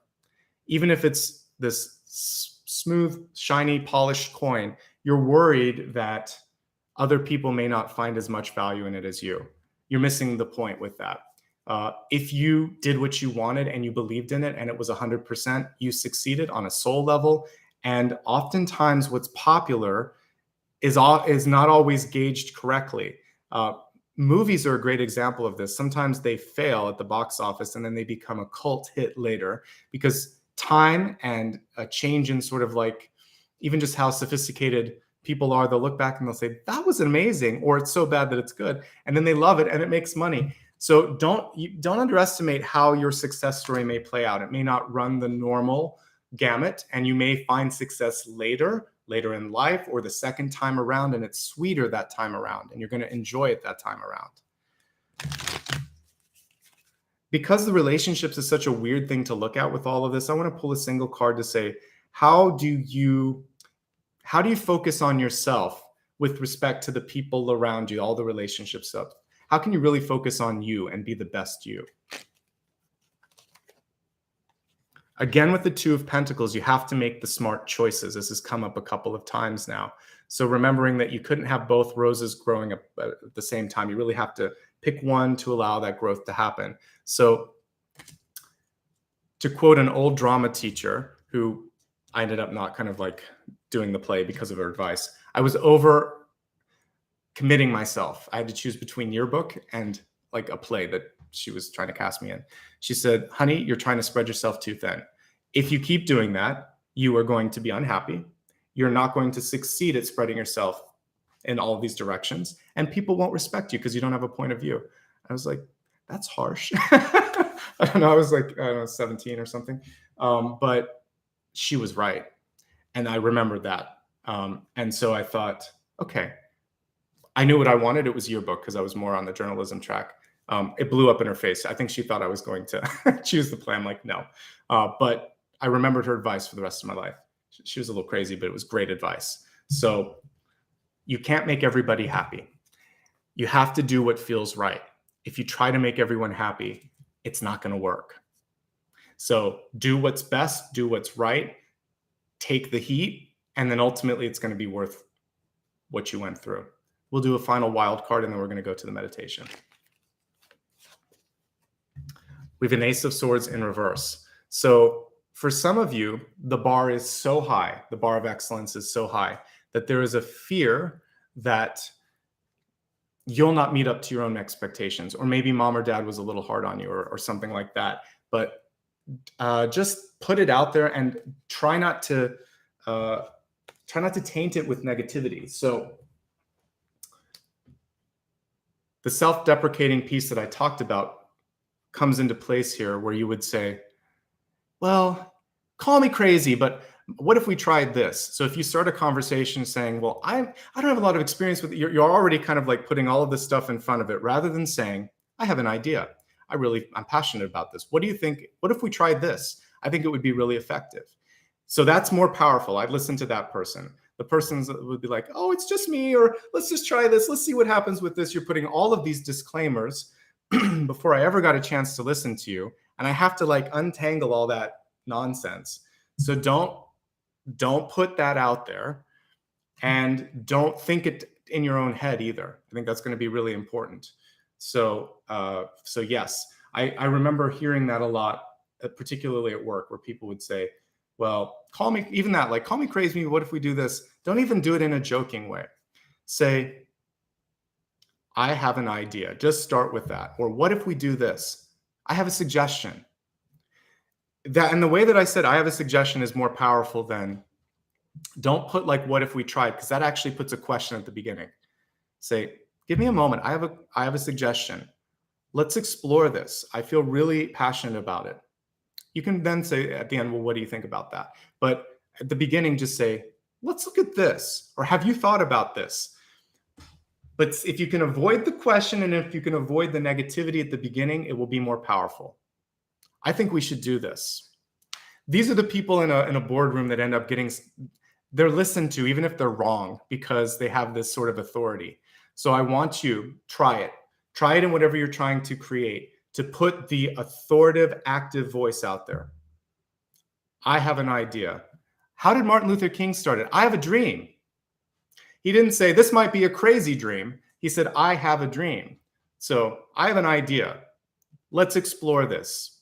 Even if it's this smooth, shiny, polished coin, you're worried that other people may not find as much value in it as you. You're missing the point with that. If you did what you wanted and you believed in it and it was 100%, you succeeded on a soul level. And oftentimes what's popular is not always gauged correctly. Movies are a great example of this. Sometimes they fail at the box office and then they become a cult hit later because time and a change in sort of like even just how sophisticated people are, they'll look back and they'll say, that was amazing, or it's so bad that it's good. And then they love it and it makes money. So don't underestimate how your success story may play out. It may not run the normal gamut and you may find success later in life or the second time around, and it's sweeter that time around and you're going to enjoy it that time around. Because the relationships is such a weird thing to look at with all of this, I want to pull a single card to say, how do you focus on yourself with respect to the people around you, all the relationship stuff? How can you really focus on you and be the best you? Again, with the Two of Pentacles, you have to make the smart choices. This has come up a couple of times now. So remembering that you couldn't have both roses growing up at the same time. You really have to pick one to allow that growth to happen. So to quote an old drama teacher who I ended up not kind of like doing the play because of her advice, I was over committing myself. I had to choose between yearbook and like a play that she was trying to cast me in. She said, honey, you're trying to spread yourself too thin. If you keep doing that, you are going to be unhappy. You're not going to succeed at spreading yourself in all of these directions. And people won't respect you because you don't have a point of view. I was like, that's harsh. I don't know. I was like, I don't know, 17 or something. But she was right. And I remembered that. And so I thought, okay, I knew what I wanted. It was yearbook because I was more on the journalism track. It blew up in her face. I think she thought I was going to choose the play. I'm like, no. But I remembered her advice for the rest of my life. She was a little crazy, but it was great advice. So you can't make everybody happy. You have to do what feels right. If you try to make everyone happy, it's not going to work. So do what's best, do what's right, take the heat, and then ultimately it's going to be worth what you went through. We'll do a final wild card, and then we're going to go to the meditation. We have an Ace of Swords in reverse. So for some of you, the bar is so high, the bar of excellence is so high that there is a fear that you'll not meet up to your own expectations, or maybe mom or dad was a little hard on you or something like that. But just put it out there and try not to taint it with negativity. So the self-deprecating piece that I talked about comes into place here, where you would say, well, call me crazy, but what if we tried this? So if you start a conversation saying, well, I don't have a lot of experience with it, you're already kind of like putting all of this stuff in front of it, rather than saying, I have an idea. I'm passionate about this. What do you think? What if we tried this? I think it would be really effective. So that's more powerful. I'd listen to that person. The person would be like, oh, it's just me, or let's just try this. Let's see what happens with this. You're putting all of these disclaimers before I ever got a chance to listen to you. And I have to like untangle all that nonsense. So don't put that out there, and don't think it in your own head either. I think that's going to be really important. So yes, I remember hearing that a lot, particularly at work, where people would say, well, call me crazy. What if we do this? Don't even do it in a joking way. Say, I have an idea. Just start with that. Or what if we do this? I have a suggestion. And the way that I said I have a suggestion is more powerful than Don't put like, what if we tried? Because that actually puts a question at the beginning. Say, give me a moment. I have a suggestion. Let's explore this. I feel really passionate about it. You can then say at the end, well, what do you think about that? But at the beginning, just say, let's look at this. Or have you thought about this? But if you can avoid the question and if you can avoid the negativity at the beginning, it will be more powerful. I think we should do this. These are the people in a boardroom that end up getting, they're listened to even if they're wrong because they have this sort of authority. So I want you, try it. Try it in whatever you're trying to create, to put the authoritative, active voice out there. I have an idea. How did Martin Luther King start it? I have a dream. He didn't say, this might be a crazy dream. He said, I have a dream. So I have an idea. Let's explore this.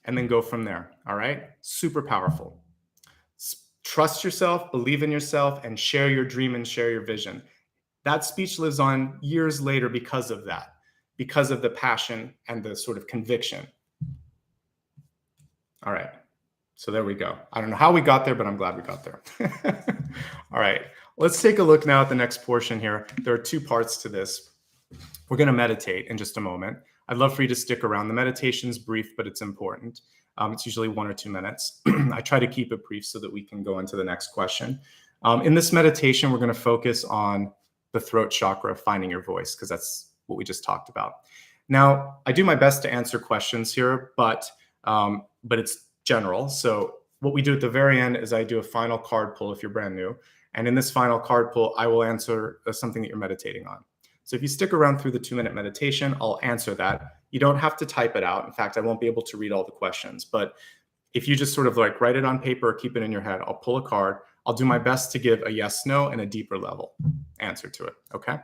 And then go from there. All right? Super powerful. Trust yourself, believe in yourself, and share your dream and share your vision. That speech lives on years later because of that, because of the passion and the sort of conviction. All right. So there we go. I don't know how we got there, but I'm glad we got there. All right. Let's take a look now at the next portion here. There are two parts to this. We're going to meditate in just a moment. I'd love for you to stick around. The meditation's brief, but it's important. It's usually 1 or 2 minutes. I try to keep it brief so that we can go into the next question. In this meditation, we're going to focus on the throat chakra, finding your voice, because that's what we just talked about. Now, I do my best to answer questions here, but it's general. So what we do at the very end is I do a final card pull if you're brand new. And in this final card pull, I will answer something that you're meditating on. So if you stick around through the 2-minute meditation, I'll answer that. You don't have to type it out. In fact, I won't be able to read all the questions. But if you just sort of like write it on paper or keep it in your head, I'll pull a card. I'll do my best to give a yes, no, and a deeper level answer to it. Okay?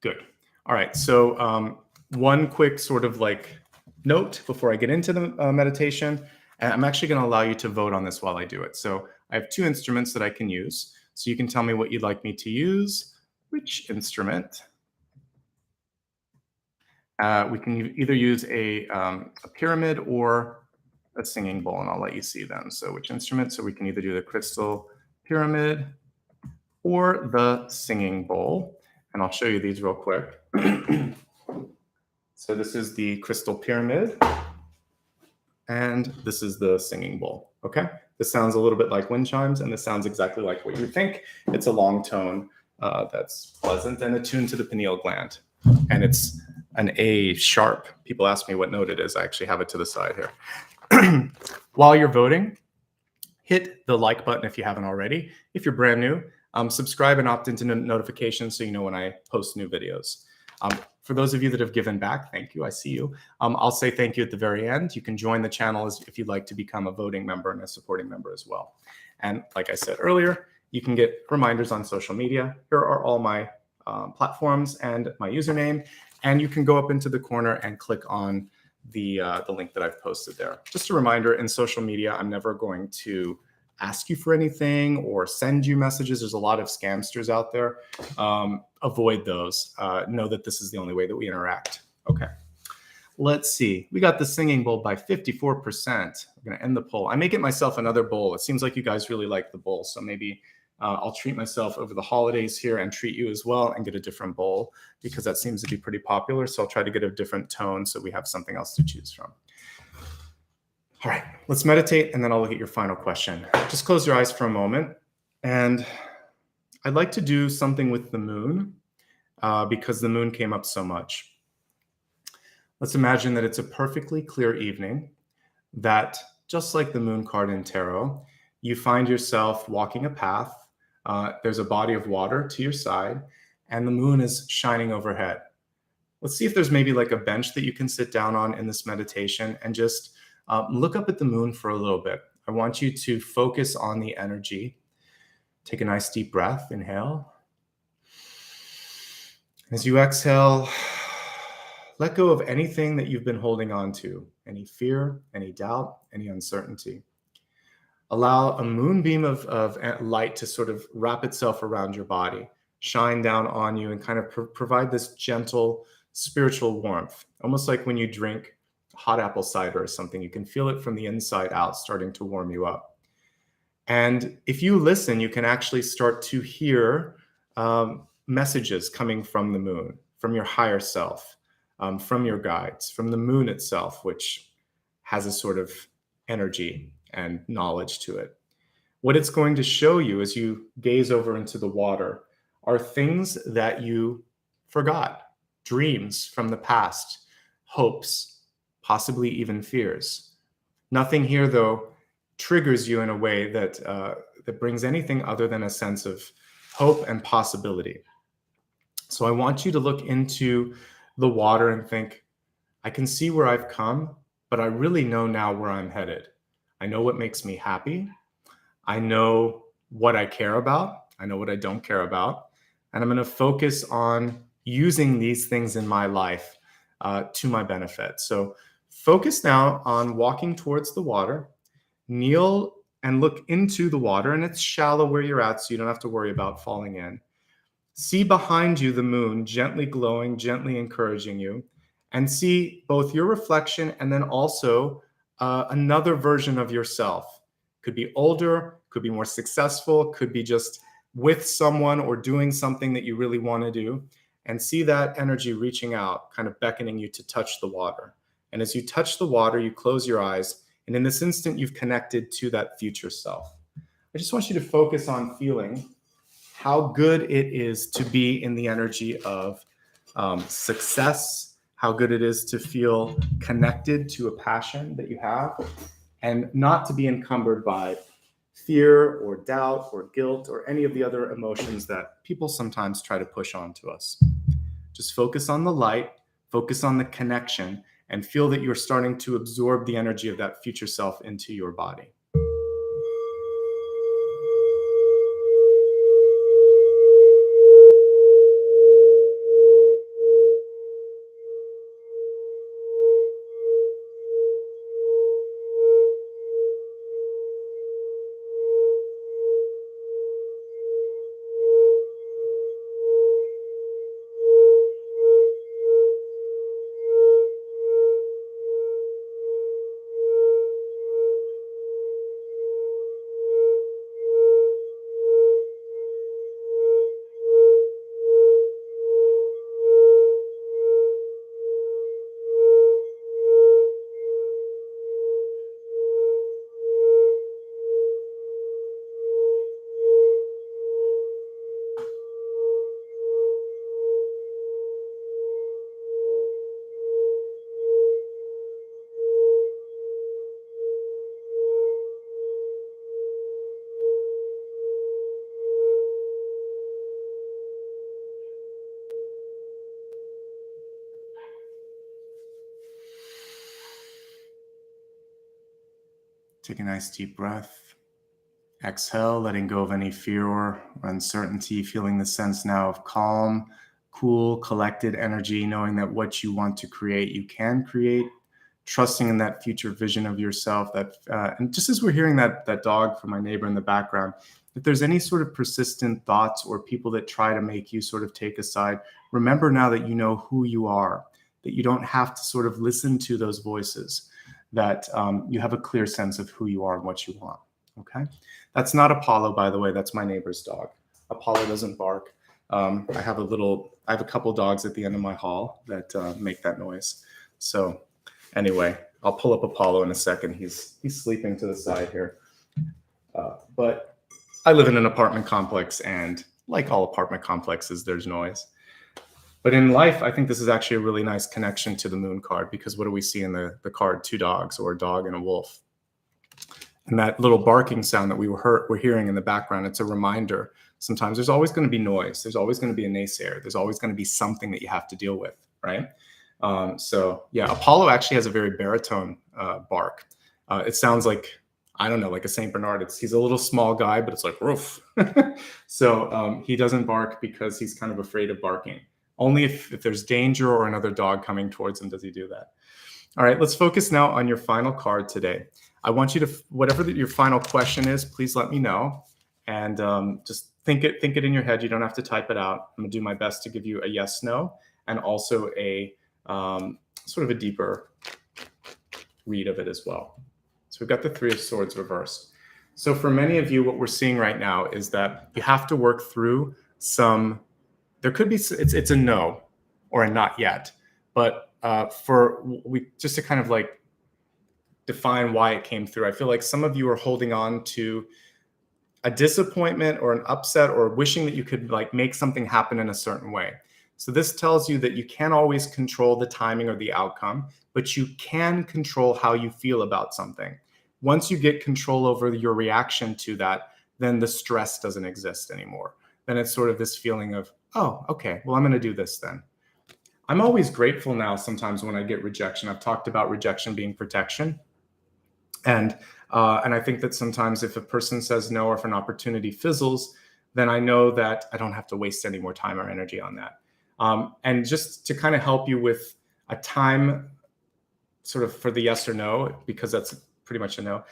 Good. All right. So one quick sort of like note before I get into the meditation. And I'm actually going to allow you to vote on this while I do it. So I have 2 instruments that I can use. So you can tell me what you'd like me to use. Which instrument? We can either use a pyramid or a singing bowl, and I'll let you see them. So which instrument? So we can either do the crystal pyramid or the singing bowl. And I'll show you these real quick. So this is the crystal pyramid. And this is the singing bowl, okay? This sounds a little bit like wind chimes, and this sounds exactly like what you would think. It's a long tone that's pleasant and attuned to the pineal gland. And it's an A sharp. People ask me what note it is. I actually have it to the side here. While you're voting, hit the like button if you haven't already. If you're brand new, subscribe and opt into notifications so you know when I post new videos. For those of you that have given back, thank you. I see you. I'll say thank you at the very end. You can join the channel if you'd like to become a voting member and a supporting member as well. And like I said earlier, you can get reminders on social media. Here are all my platforms and my username. And you can go up into the corner and click on the link that I've posted there. Just a reminder, in social media, I'm never going to ask you for anything or send you messages. There's a lot of scamsters out there. Avoid those. Know that this is the only way that we interact. Okay. Let's see. We got the singing bowl by 54%. I'm going to end the poll. I may get myself another bowl. It seems like you guys really like the bowl. So maybe I'll treat myself over the holidays here and treat you as well and get a different bowl because that seems to be pretty popular. So I'll try to get a different tone so we have something else to choose from. All right, let's meditate and then I'll look at your final question. Just close your eyes for a moment. And I'd like to do something with the moon because the moon came up so much. Let's imagine that it's a perfectly clear evening, that just like the moon card in tarot, you find yourself walking a path. There's a body of water to your side and the moon is shining overhead. Let's see if there's maybe like a bench that you can sit down on in this meditation and just look up at the moon for a little bit. I want you to focus on the energy. Take a nice deep breath. Inhale. As you exhale, let go of anything that you've been holding on to, any fear, any doubt, any uncertainty. Allow a moonbeam of light to sort of wrap itself around your body, shine down on you and kind of provide this gentle spiritual warmth, almost like when you drink hot apple cider or something. You can feel it from the inside out starting to warm you up. And if you listen, you can actually start to hear messages coming from the moon, from your higher self, from your guides, from the moon itself, which has a sort of energy and knowledge to it. What it's going to show you as you gaze over into the water are things that you forgot, dreams from the past, hopes, possibly even fears. Nothing here, though, triggers you in a way that that brings anything other than a sense of hope and possibility. So I want you to look into the water and think, I can see where I've come, but I really know now where I'm headed. I know what makes me happy. I know what I care about. I know what I don't care about. And I'm going to focus on using these things in my life to my benefit. So focus now on walking towards the water. Kneel and look into the water, and it's shallow where you're at, so you don't have to worry about falling in. See behind you the moon gently glowing, gently encouraging you, and see both your reflection and then also another version of yourself. Could be older, could be more successful, could be just with someone or doing something that you really want to do. And see that energy reaching out, kind of beckoning you to touch the water. And as you touch the water, you close your eyes. And in this instant, you've connected to that future self. I just want you to focus on feeling how good it is to be in the energy of success, how good it is to feel connected to a passion that you have, and not to be encumbered by fear or doubt or guilt or any of the other emotions that people sometimes try to push onto us. Just focus on the light, focus on the connection, and feel that you're starting to absorb the energy of that future self into your body. Take a nice deep breath. Exhale, letting go of any fear or uncertainty, feeling the sense now of calm, cool, collected energy, knowing that what you want to create, you can create, trusting in that future vision of yourself. And just as we're hearing that dog from my neighbor in the background, if there's any sort of persistent thoughts or people that try to make you sort of take a side, remember now that you know who you are, that you don't have to sort of listen to those voices, that you have a clear sense of who you are and what you want. Okay, that's not Apollo, by the way. That's my neighbor's dog. Apollo doesn't bark. I have a couple dogs at the end of my hall that make that noise. So anyway, I'll pull up Apollo in a second. He's sleeping to the side here. But I live in an apartment complex, and like all apartment complexes, there's noise. But in life, I think this is actually a really nice connection to the moon card, because what do we see in the card? Two dogs, or a dog and a wolf. And that little barking sound that we're hearing in the background, it's a reminder. Sometimes there's always going to be noise. There's always going to be a naysayer. There's always going to be something that you have to deal with, right? So yeah, Apollo actually has a very baritone bark. It sounds like, I don't know, like a Saint Bernard. He's a little small guy, but it's like roof. So he doesn't bark because he's kind of afraid of barking. Only if there's danger or another dog coming towards him does he do that. All right, let's focus now on your final card today. I want you to, whatever your final question is, please let me know. And just think it in your head. You don't have to type it out. I'm gonna do my best to give you a yes, no, and also a sort of a deeper read of it as well. So we've got the Three of Swords reversed. So for many of you, what we're seeing right now is that you have to work through some, there could be, it's a no or a not yet, but just to kind of like define why it came through, I feel like some of you are holding on to a disappointment or an upset or wishing that you could like make something happen in a certain way. So this tells you that you can't always control the timing or the outcome, but you can control how you feel about something. Once you get control over your reaction to that, then the stress doesn't exist anymore. Then it's sort of this feeling of, oh, okay, well, I'm going to do this then. I'm always grateful now sometimes when I get rejection. I've talked about rejection being protection. And I think that sometimes if a person says no or if an opportunity fizzles, then I know that I don't have to waste any more time or energy on that. And just to kind of help you with a time sort of for the yes or no, because that's pretty much a no,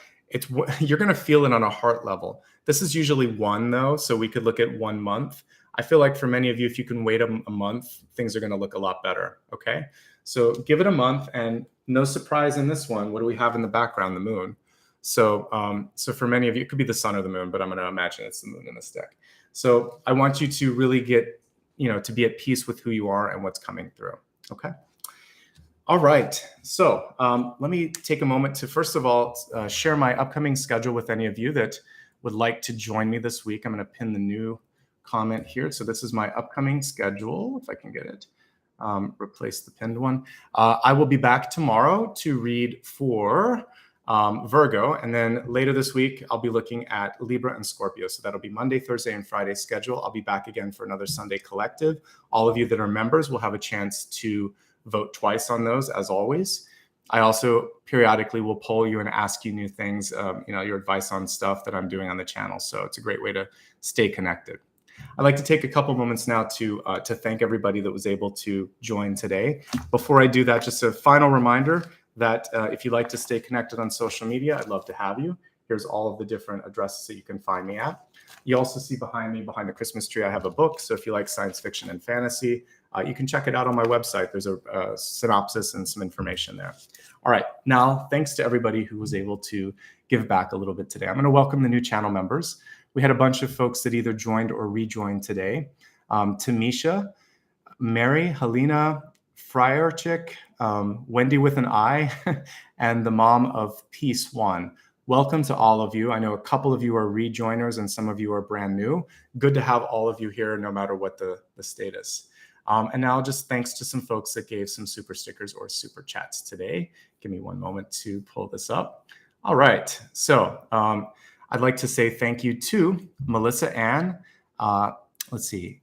you're going to feel it on a heart level. This is usually 1 though, so we could look at 1 month. I feel like for many of you, if you can wait a month, things are going to look a lot better. Okay. So give it a month, and no surprise in this one. What do we have in the background? The moon. So for many of you, it could be the sun or the moon, but I'm going to imagine it's the moon in this deck. So I want you to really get, to be at peace with who you are and what's coming through. Okay. All right. So let me take a moment to, first of all, share my upcoming schedule with any of you that would like to join me this week. I'm going to pin the new comment here. So this is my upcoming schedule, if I can get it. Replace the pinned one. I will be back tomorrow to read for Virgo. And then later this week, I'll be looking at Libra and Scorpio. So that'll be Monday, Thursday, and Friday schedule. I'll be back again for another Sunday collective. All of you that are members will have a chance to vote twice on those, as always. I also periodically will poll you and ask you new things, your advice on stuff that I'm doing on the channel. So it's a great way to stay connected. I'd like to take a couple moments now to thank everybody that was able to join today. Before I do that, just a final reminder that if you'd like to stay connected on social media, I'd love to have you. Here's all of the different addresses that you can find me at. You also see behind me, behind the Christmas tree, I have a book. So if you like science fiction and fantasy, you can check it out on my website. There's a synopsis and some information there. All right. Now, thanks to everybody who was able to give back a little bit today. I'm going to welcome the new channel members. We had a bunch of folks that either joined or rejoined today. Tamisha, Mary, Helena, Friarchick, Wendy with an I, and the mom of Peace One. Welcome to all of you. I know a couple of you are rejoiners and some of you are brand new. Good to have all of you here, no matter what the status. And now just thanks to some folks that gave some super stickers or super chats today. Give me one moment to pull this up. All right. So I'd like to say thank you to Melissa Ann. Let's see.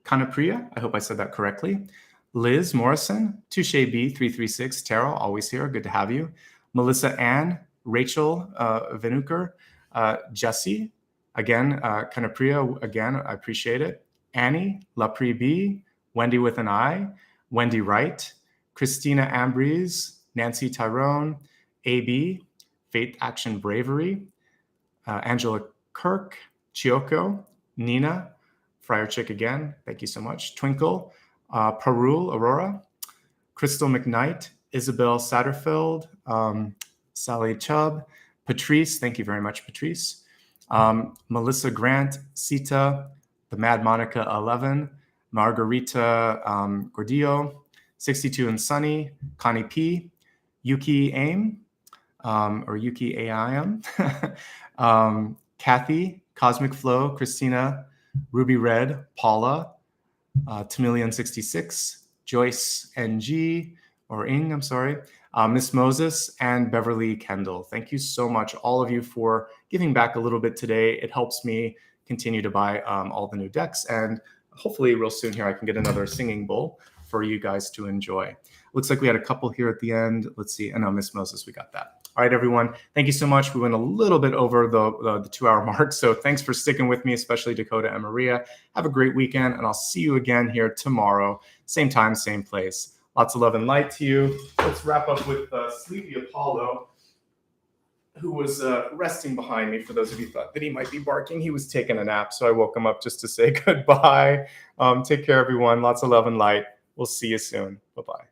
Kanapriya, I hope I said that correctly. Liz Morrison, Touche B336, Tara, always here. Good to have you. Melissa Ann, Rachel Venuker, Jesse, again, Kanapriya, again, I appreciate it. Annie, Lapri B, Wendy with an I, Wendy Wright, Christina Ambries, Nancy Tyrone, AB, Faith Action Bravery, Angela Kirk, Chioko, Nina, Friar Chick again, thank you so much, Twinkle, Parul Aurora, Crystal McKnight, Isabel Satterfield, Sally Chubb, Patrice, thank you very much, Patrice, Melissa Grant, Sita, the Mad Monica 11, Margarita Gordillo, 62 and Sunny, Connie P, Yuki Aim, or Yuki AIM, Kathy, Cosmic Flow, Christina, Ruby Red, Paula, Tamilian 66, Joyce NG, or Ing, I'm sorry, Miss Moses, and Beverly Kendall. Thank you so much, all of you, for giving back a little bit today. It helps me continue to buy all the new decks, and hopefully real soon here I can get another singing bowl for you guys to enjoy. Looks like we had a couple here at the end. Let's see. Oh no, Miss Moses, we got that. All right, everyone. Thank you so much. We went a little bit over the 2-hour mark, so thanks for sticking with me, especially Dakota and Maria. Have a great weekend, and I'll see you again here tomorrow. Same time, same place. Lots of love and light to you. Let's wrap up with Sleepy Apollo, who was resting behind me. For those of you who thought that he might be barking, he was taking a nap, so I woke him up just to say goodbye. Take care, everyone. Lots of love and light. We'll see you soon. Bye-bye.